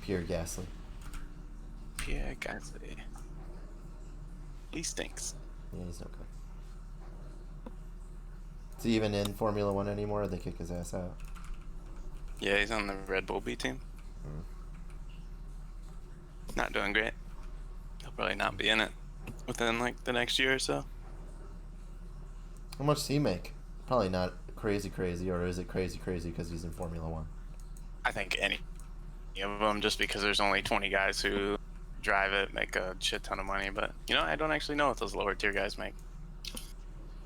Pierre Gasly. Pierre Gasly. He stinks. Yeah, he's no good. Is he even in Formula One anymore? Or they kick his ass out? Yeah, he's on the Red Bull B team. Mm. Not doing great. He'll probably not be in it within like the next year or so. How much does he make? Probably not crazy, or is it crazy because he's in Formula One? I think any of them, just because there's only 20 guys who drive it, make a shit ton of money. But I don't actually know what those lower tier guys make.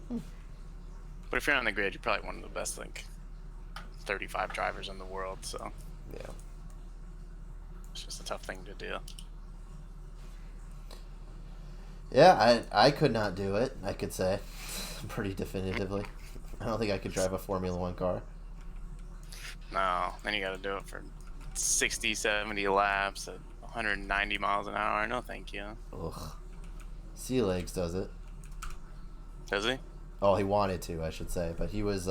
But if you're on the grid, you're probably one of the best, like 35 drivers in the world. So Yeah. it's just a tough thing to do. Yeah, I could not do it, I could say. Pretty definitively. I don't think I could drive a Formula One car. No, then you got to do it for 60, 70 laps at 190 miles an hour. No, thank you. Ugh. Sea Legs does it. Does he? Oh, he wanted to, I should say. But he was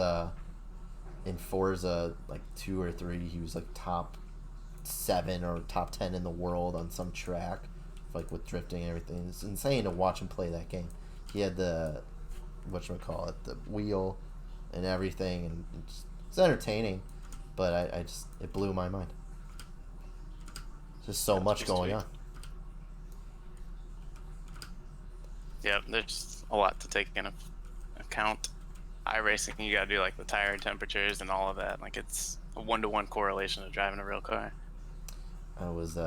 in Forza, like 2 or 3. He was like top 7 or top 10 in the world on some track, like with drifting and everything. It's insane to watch him play that game. He had the, whatchamacallit, the wheel and everything, and it's entertaining, but I just, it blew my mind. Just so much going on. Yeah, there's a lot to take in account. iRacing, you gotta do like the tire temperatures and all of that. Like, it's a 1-to-1 correlation to driving a real car. I was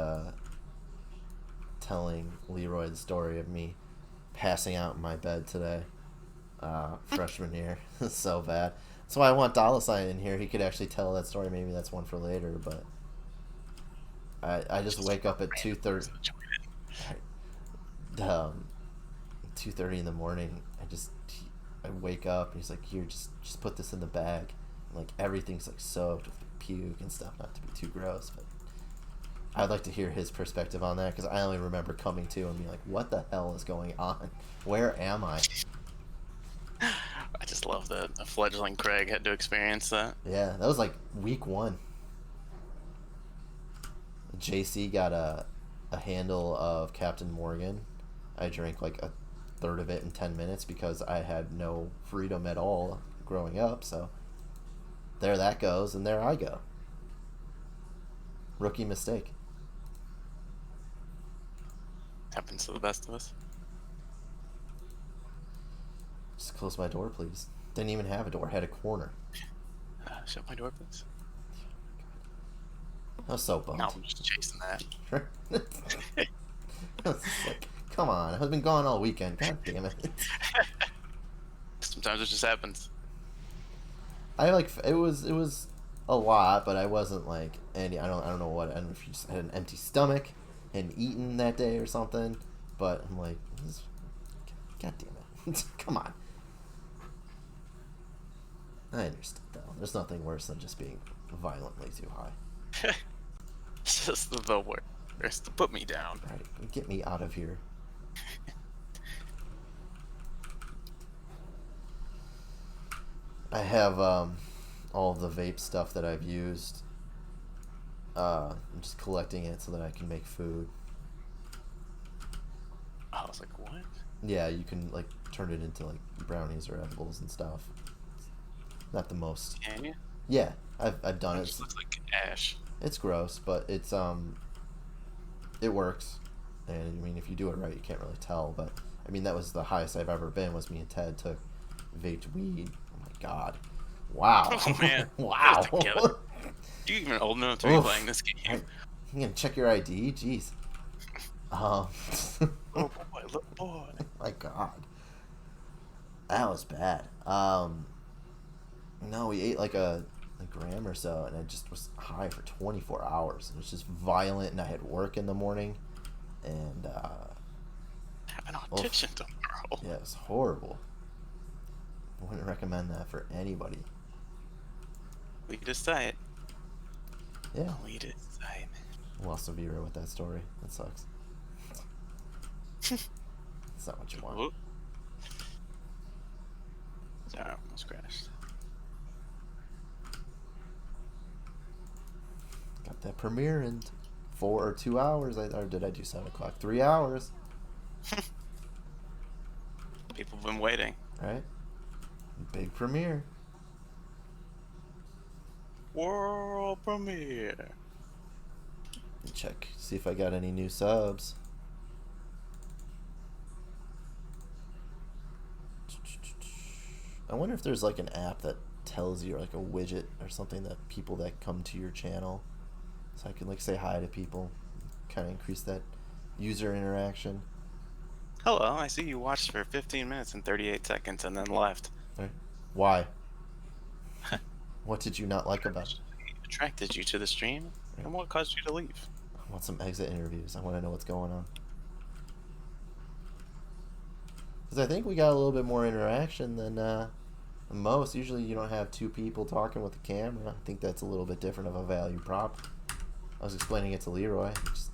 telling Leroy the story of me passing out in my bed today, freshman year. So bad. That's why I want Dollar in here. He could actually tell that story. Maybe that's one for later, but I just wake up at 2:30. 2:30 in the morning. I wake up and he's like, "Here, just put this in the bag." And like everything's like soaked with puke and stuff. Not to be too gross, but I'd like to hear his perspective on that, because I only remember coming to and being like, "What the hell is going on? Where am I?" I just love that a fledgling Craig had to experience that. Yeah, that was like week 1. JC got a a handle of Captain Morgan. I drank like a third of it in 10 minutes because I had no freedom at all growing up. So there that goes, and there I go. Rookie mistake. Happens to the best of us. Just close my door, please. Didn't even have a door. Had a corner. Shut my door, please. I was so bummed. No, I'm just chasing that. I was just like, come on. I've been gone all weekend. God damn it. Sometimes it just happens. I like it was a lot, but I wasn't like any. I don't know what. I don't know if you just had an empty stomach and eaten that day or something. But I'm like, God damn it. Come on. I understand though. There's nothing worse than just being violently too high. It's just the worst to put me down. Right, get me out of here. I have all of the vape stuff that I've used. I'm just collecting it so that I can make food. I was like, what? Yeah, you can like turn it into like brownies or edibles and stuff. Not the most. Can you? Yeah, I've done It it. just looks like ash. It's gross, but it's it works. And I mean, if you do it right, you can't really tell. But I mean, that was the highest I've ever been. Was me and Ted took vaped weed. Oh my god! Wow! Oh man! Wow! You even old enough to be playing this game? You gonna check your ID? Jeez. Oh boy! Look, boy! Oh my god, that was bad. No, we ate like a gram or so, and I just was high for 24 hours. It was just violent, and I had work in the morning, and have an audition tomorrow. yeah, it was horrible. I wouldn't recommend that for anybody. We decide. Yeah. We decide. Lost a viewer with that story. That sucks. That's not what you want. Whoop. Sorry, I almost crashed. Got that premiere in 4 or 2 hours. Or did I do 7 o'clock? 3 hours. People have been waiting. Right? Big premiere. World premiere. Check. See if I got any new subs. I wonder if there's like an app that tells you, or like a widget or something, that people that come to your channel, so I can like say hi to people, kind of increase that user interaction. Hello, I see you watched for 15 minutes and 38 seconds and then left. Right. Why? What did you not like about it? Attracted you to the stream, and what caused you to leave? I want some exit interviews. I want to know what's going on. Because I think we got a little bit more interaction than most. Usually you don't have 2 people talking with the camera. I think that's a little bit different of a value prop. I was explaining it to Leroy. Just,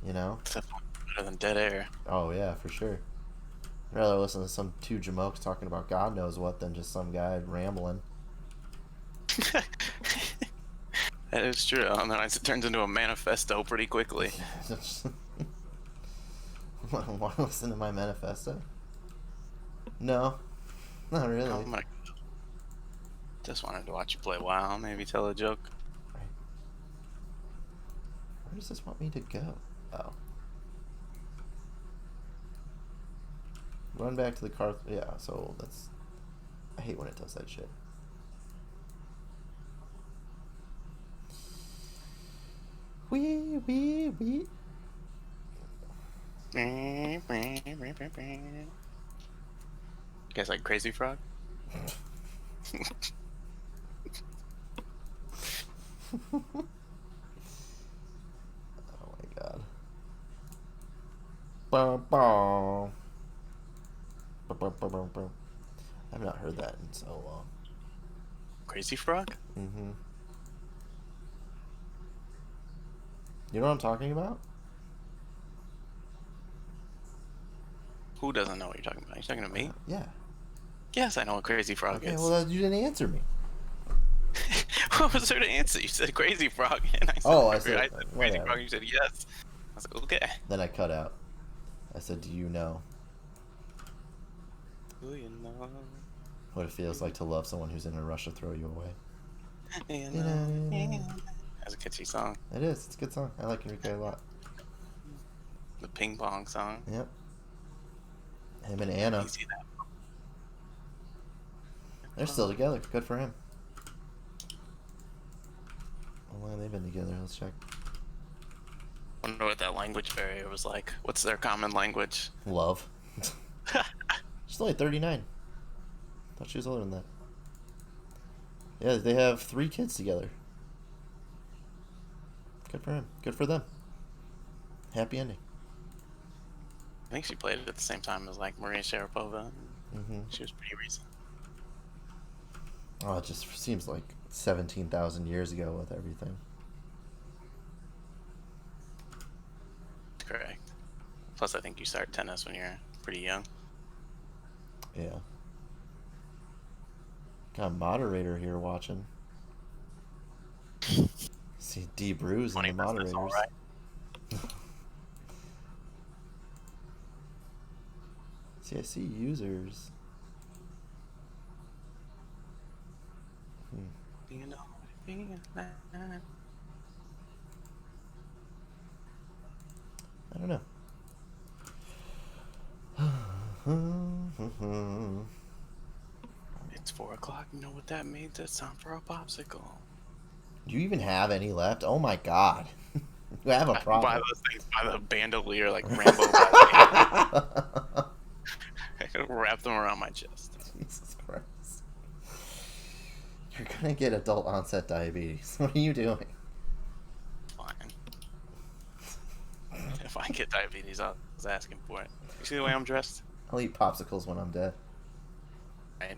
you know? It's definitely better than dead air. Oh, yeah, for sure. I'd rather listen to some 2 jamokes talking about God knows what than just some guy rambling. That is true, and then it turns into a manifesto pretty quickly. Want to listen to my manifesto? No, not really. Oh my! Just wanted to watch you play WoW, maybe tell a joke. Right. Where does this want me to go? Oh. Run back to the car. Yeah, so that's... I hate when it does that shit. Wee. You guys like Crazy Frog? Oh my god. I've not heard that in so long. Crazy Frog? Mm-hmm. You know what I'm talking about? Who doesn't know what you're talking about? You're talking to me? Yeah. Yes, I know what Crazy Frog Okay, is. well, you didn't answer me. What was there to answer? You said Crazy Frog, and I said, Oh, I Crazy said Frog, whatever. and you said yes. was like, okay. Then I cut out. I said, do you know Who you know? what it feels like to love someone who's in a rush to throw you away? You know. That's a catchy song. It is. It's a good song. I like Enrique a lot. The ping pong song. Yep. Him and Anna. You see that? They're still together. Good for him. How long have they been together? Let's check. I wonder what that language barrier was like. What's their common language? Love. She's only 39. Thought she was older than that. Yeah, they have 3 kids together. Good for him. Good for them. Happy ending. I think she played it at the same time as like Maria Sharapova. Mm-hmm. She was pretty recent. Oh, it just seems like 17,000 years ago with everything. Correct. Plus, I think you start tennis when you're pretty young. Yeah. Got a moderator here watching. See D Brews in the 20%'s moderators. all right. See, I see users. You know, I don't know. it's 4 o'clock. You know what that means? It's time for a popsicle. Do you even have any left? Oh my god. You have a problem. Buy those things by the bandolier like Rambo. I wrap them around my chest. Jesus Christ. You're gonna get adult onset diabetes. What are you doing? Fine. If I get diabetes, I was asking for it. You see the way I'm dressed? I'll eat popsicles when I'm dead. Right.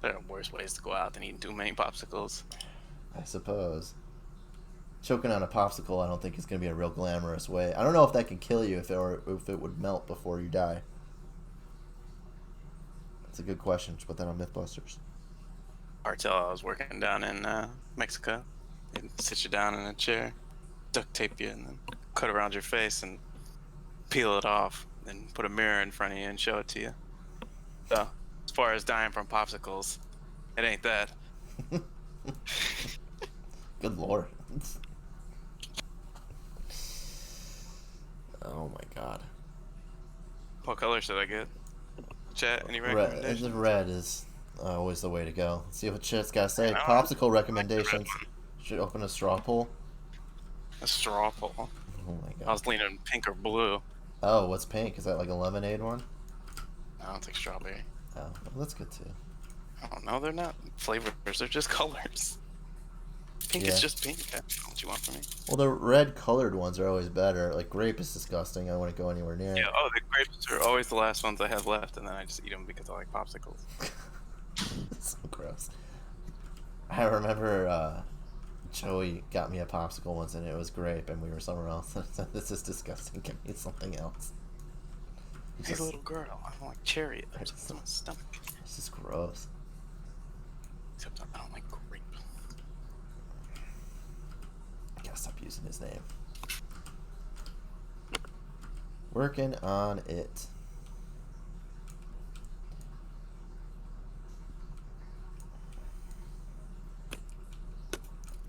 There are worse ways to go out than eating too many popsicles. I suppose. Choking on a popsicle, I don't think is going to be a real glamorous way. I don't know if that can kill you if it would melt before you die. That's a good question. Just put that on MythBusters. Cartel, I was working down in Mexico. They'd sit you down in a chair, duct tape you, and then cut around your face and peel it off, then put a mirror in front of you and show it to you. So, as far as dying from popsicles, it ain't that. Good lord. Oh my god. What color should I get? Chat, any Red, recommendations? red is always the way to go. Let's see what chat's got to say. I know. Popsicle recommendations. Should open a straw poll. A straw poll. Oh my I god. was leaning pink or blue. Oh, what's pink? Is that like a lemonade one? I don't think strawberry. Oh, well, that's good too. I don't know, they're not flavors, they're just colors. Pink Yeah. is just pink. That's what you want from me. Well, the red colored ones are always better. Like grape is disgusting. I wouldn't go anywhere near it. Yeah, oh, the grapes are always the last ones I have left, and then I just eat them because I like popsicles. It's so gross. I remember Joey got me a popsicle once and it was grape and we were somewhere else. I said, this is disgusting. Give me something else. It's Hey, just, little girl, I don't like cherry. It hurts my stomach. it's just gross. Except I don't like grape. I gotta stop using his name. Working on it.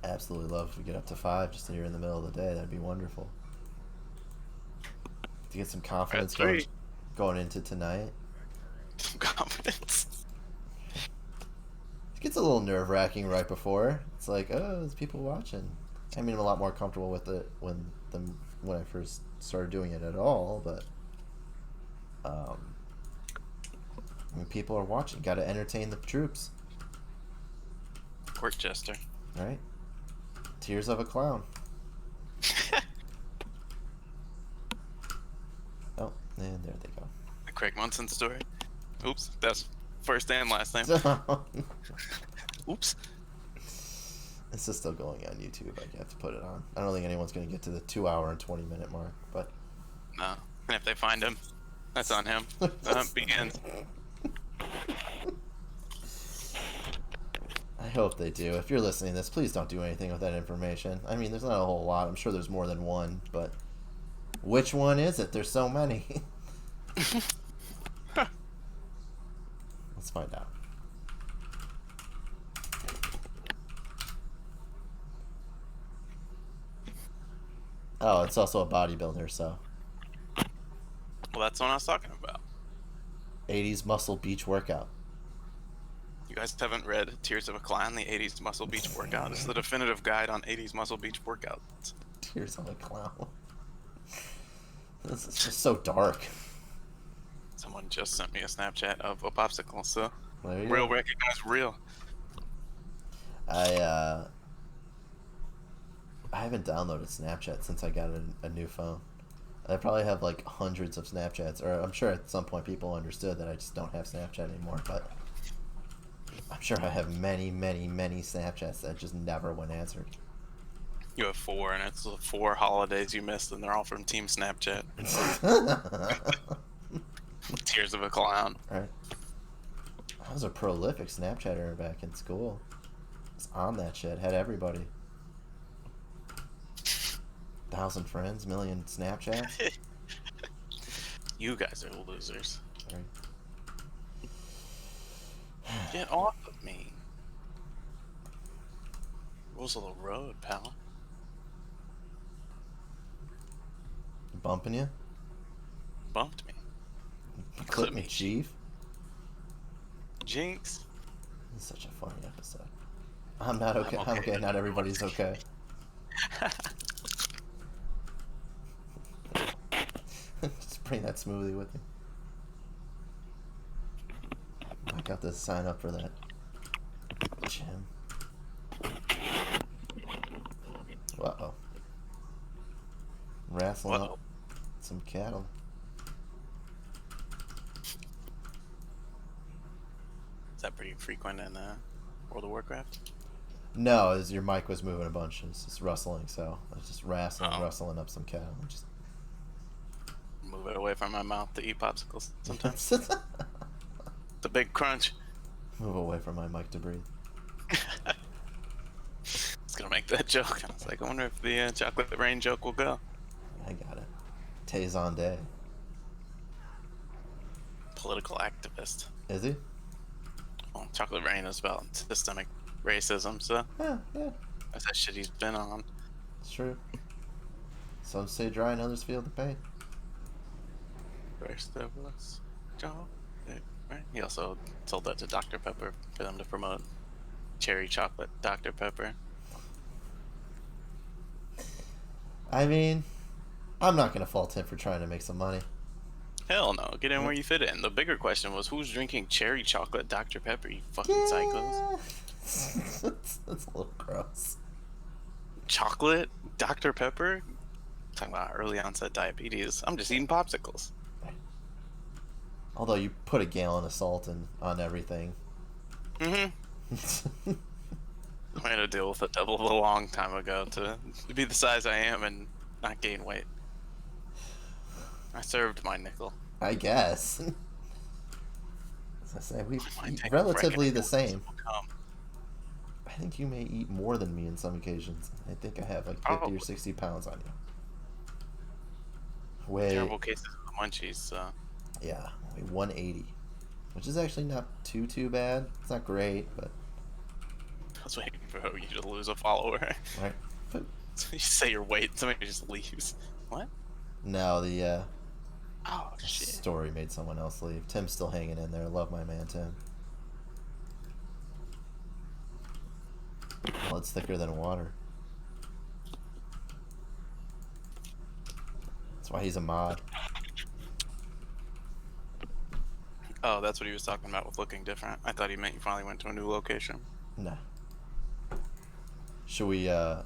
Absolutely love if we get up to 5 just here in the middle of the day. That'd be wonderful. To get some confidence going into tonight. Some confidence. It gets a little nerve-wracking right before. It's like, oh, there's people watching. I mean, I'm a lot more comfortable with it when I first started doing it at all, but when people are watching, got to entertain the troops, Court jester. right? Tears of a clown. Oh, and there they go. The Craig Munson story. Oops, that's first and last name. Oops. This is still going on YouTube. I have to put it on. I don't think anyone's going to get to the 2 hour and 20 minute mark, but No. And if they find him, that's on him. The hunt begins. I hope they do. If you're listening to this, please don't do anything with that information. I mean, there's not a whole lot. I'm sure there's more than one, but Which one is it? There's so many. Let's find out. Oh, it's also a bodybuilder, so. Well, that's what I was talking about. 80s muscle beach workout. You guys haven't read Tears of a Clown, the 80s Muscle Beach Workout? It's the definitive guide on 80s Muscle Beach workouts. Tears of a Clown. This is just so dark. Someone just sent me a Snapchat of a popsicle, so There you real go. recognize real. I haven't downloaded Snapchat since I got a new phone. I probably have like hundreds of Snapchats, or I'm sure at some point people understood that I just don't have Snapchat anymore, but I'm sure I have many, many, many Snapchats that just never went answered. You have 4, and it's the 4 holidays you missed, and they're all from Team Snapchat. Tears of a Clown. Right. I was a prolific Snapchatter back in school. I was on that shit. Had everybody. 1,000 friends, million Snapchats. You guys are losers. Right. Get off of me. Rules of the road, pal. Bumping you? Bumped me. Clip me, Chief. Jinx. This is such a funny episode. I'm not okay. I'm okay. Not everybody's okay. Just bring that smoothie with you. I got to sign up for that gym. Uh-oh. Wrestling up some cattle. Is that pretty frequent in World of Warcraft? No, as your mic was moving a bunch. It was just rustling, so I was just rustling up some cattle. And just move it away from my mouth to eat popsicles sometimes. It's a big crunch. Move away from my mic to breathe. I was gonna make that joke. I was like, I wonder if the chocolate rain joke will go. I got it. Tazon Day. Political activist. Is he? Well, chocolate rain is about systemic racism, so Yeah. that's that shit he's been on. It's true. Some say dry and others feel the pain. First there was chocolate, right? He also sold that to Dr. Pepper for them to promote cherry chocolate Dr. Pepper. I mean, I'm not gonna fault him for trying to make some money. Hell no, get in where you fit in. The bigger question was, who's drinking cherry chocolate Dr. Pepper, you fucking psychos? That's a little gross. Chocolate Dr. Pepper? Talking about early onset diabetes. I'm just eating popsicles. Although you put a gallon of salt on everything. Mm-hmm. I had to deal with a double a long time ago to be the size I am and not gain weight. I served my nickel. I guess. As I say, we eat relatively the same. I think you may eat more than me in some occasions. I think I have like 50 or 60 pounds on you. Terrible cases of the munchies, so. Yeah, 180. Which is actually not too bad. It's not great, but... I was waiting for you to lose a follower. Right. But... So you say your weight, somebody just leaves. What? No, the oh, shit. Story made someone else leave. Tim's still hanging in there. Love my man, Tim. Well, it's thicker than water. That's why he's a mod. Oh, that's what he was talking about with looking different. I thought he meant you finally went to a new location. No. Should we, I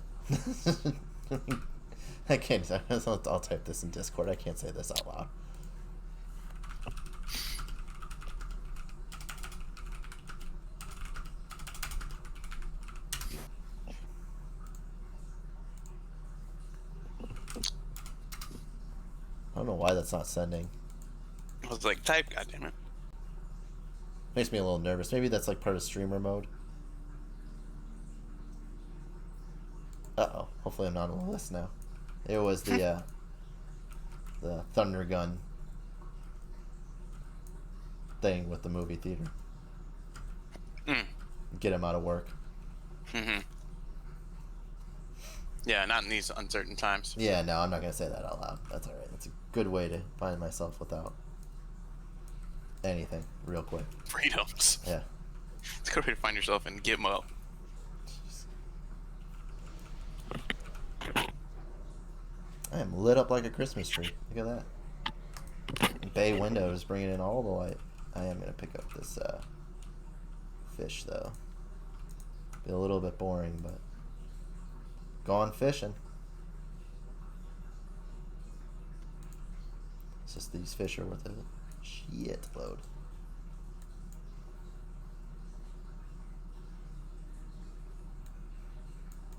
can't, I'll type this in Discord. I can't say this out loud. I don't know why that's not sending. I was like, type, goddammit. Makes me a little nervous. Maybe that's like part of streamer mode. Uh-oh. Hopefully I'm not on the list now. It was the, the Thunder Gun thing with the movie theater. Mm. Get him out of work. Mm-hmm. Yeah, not in these uncertain times. Yeah, no, I'm not gonna say that out loud. That's all right. That's a good way to find myself without anything, real quick. Freedoms. Yeah. It's a good way to find yourself in Gitmo. I am lit up like a Christmas tree. Look at that. Bay windows bringing in all the light. I am gonna pick up this fish though. Be a little bit boring, but gone fishing. It's just these fish are worth a shit load.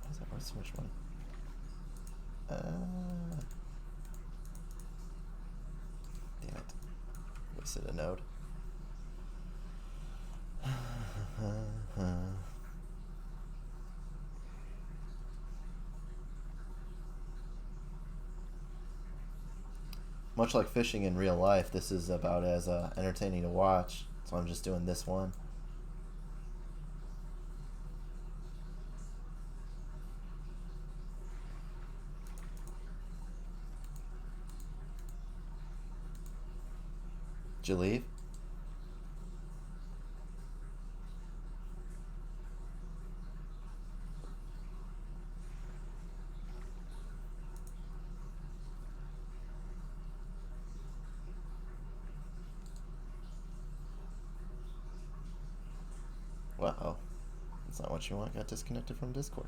Why is that worth so much money? Damn it. Wasted a node. Much like fishing in real life, this is about as entertaining to watch, so I'm just doing this one. Did you leave? Uh-oh. That's not what you want. Got disconnected from Discord.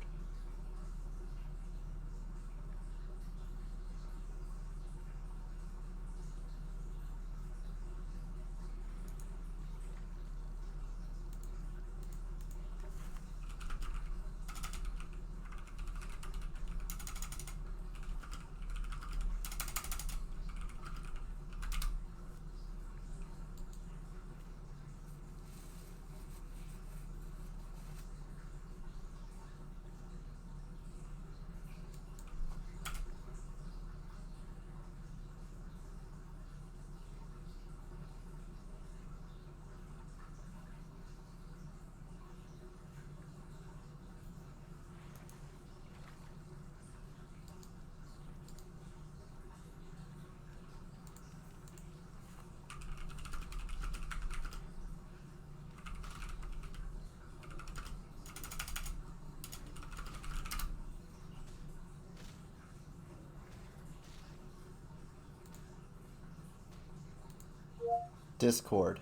Discord.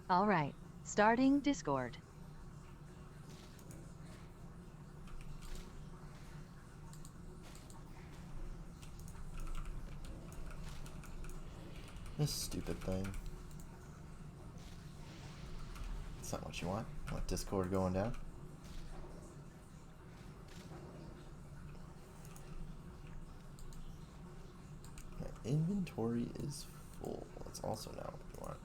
All right, starting Discord. This stupid thing. That's not what you want. You want Discord going down? My inventory is full. That's also not what you want.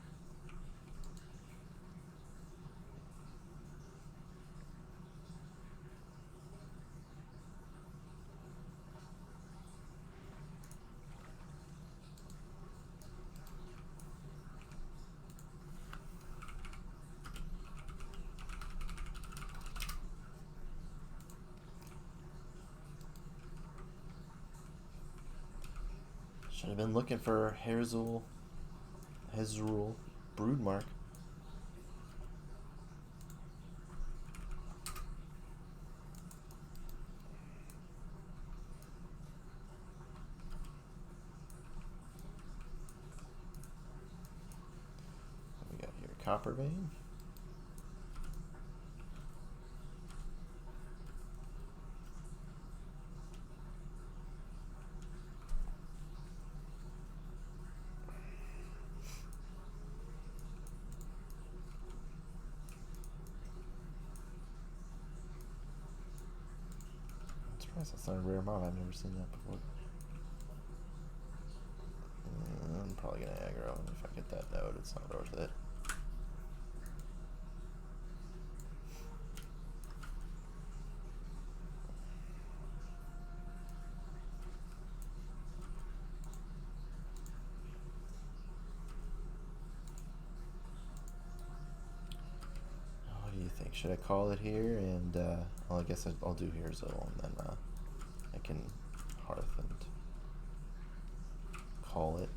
Should have been looking for Hezrul Broodmark. What we got here? Copper vein. I'm surprised that's not a rare mob. I've never seen that before. I'm probably gonna aggro, and if I get that node, it's not worth it. think, should I call it here? And well, I guess I'll do Herzl, and then I can Hearth and call it.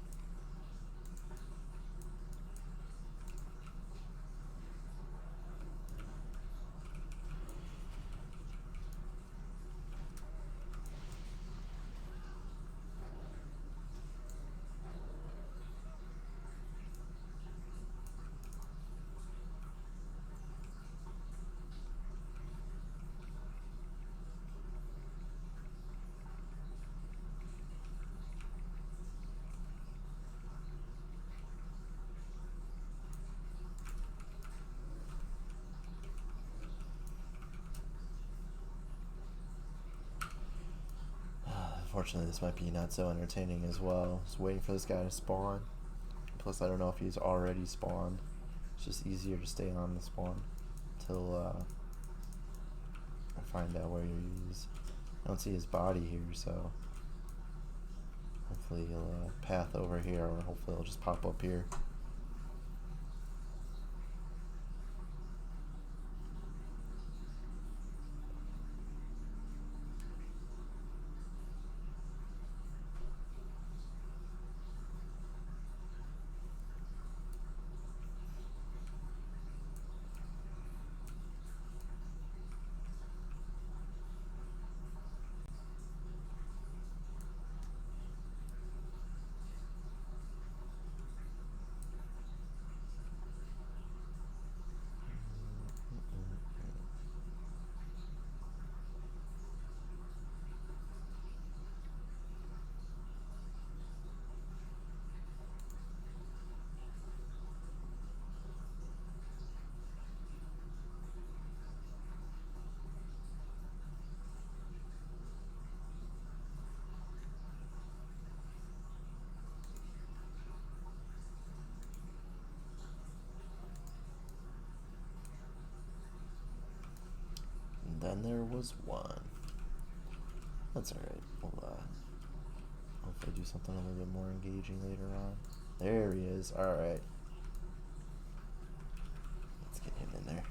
Unfortunately, this might be not so entertaining as well. Just waiting for this guy to spawn. Plus, I don't know if he's already spawned. It's just easier to stay on the spawn until I find out where he is. I don't see his body here, so hopefully he'll path over here, or hopefully he'll just pop up here. Then there was one. That's alright. We'll hopefully do something a little bit more engaging later on. There he is. Alright. Let's get him in there.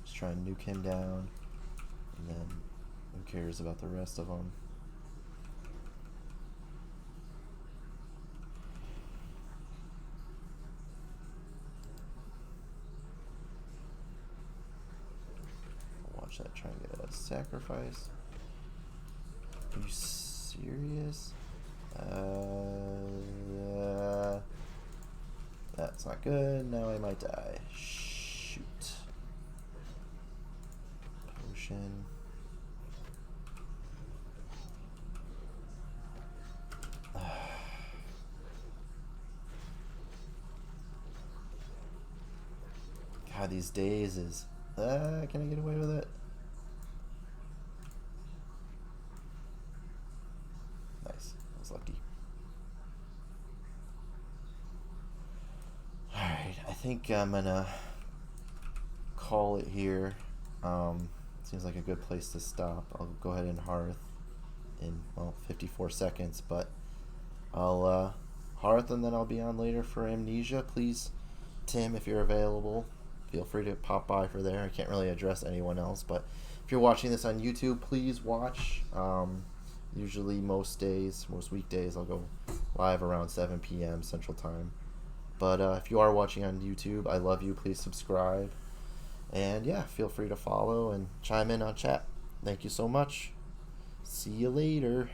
Just try and nuke him down. And then who cares about the rest of them? That, try and get a sacrifice. Are you serious? That's not good. Now I might die. Shoot. Potion. God, these days is. Can I get away with it? Nice. I was lucky. Alright, I think I'm gonna call it here. Seems like a good place to stop. I'll go ahead and Hearth in, well, 54 seconds, but I'll Hearth and then I'll be on later for Amnesia. Please, Tim, if you're available, feel free to pop by for there. I can't really address anyone else, but if you're watching this on YouTube, please watch. Usually most weekdays, I'll go live around 7 p.m. Central Time. But if you are watching on YouTube, I love you. Please subscribe. And yeah, feel free to follow and chime in on chat. Thank you so much. See you later.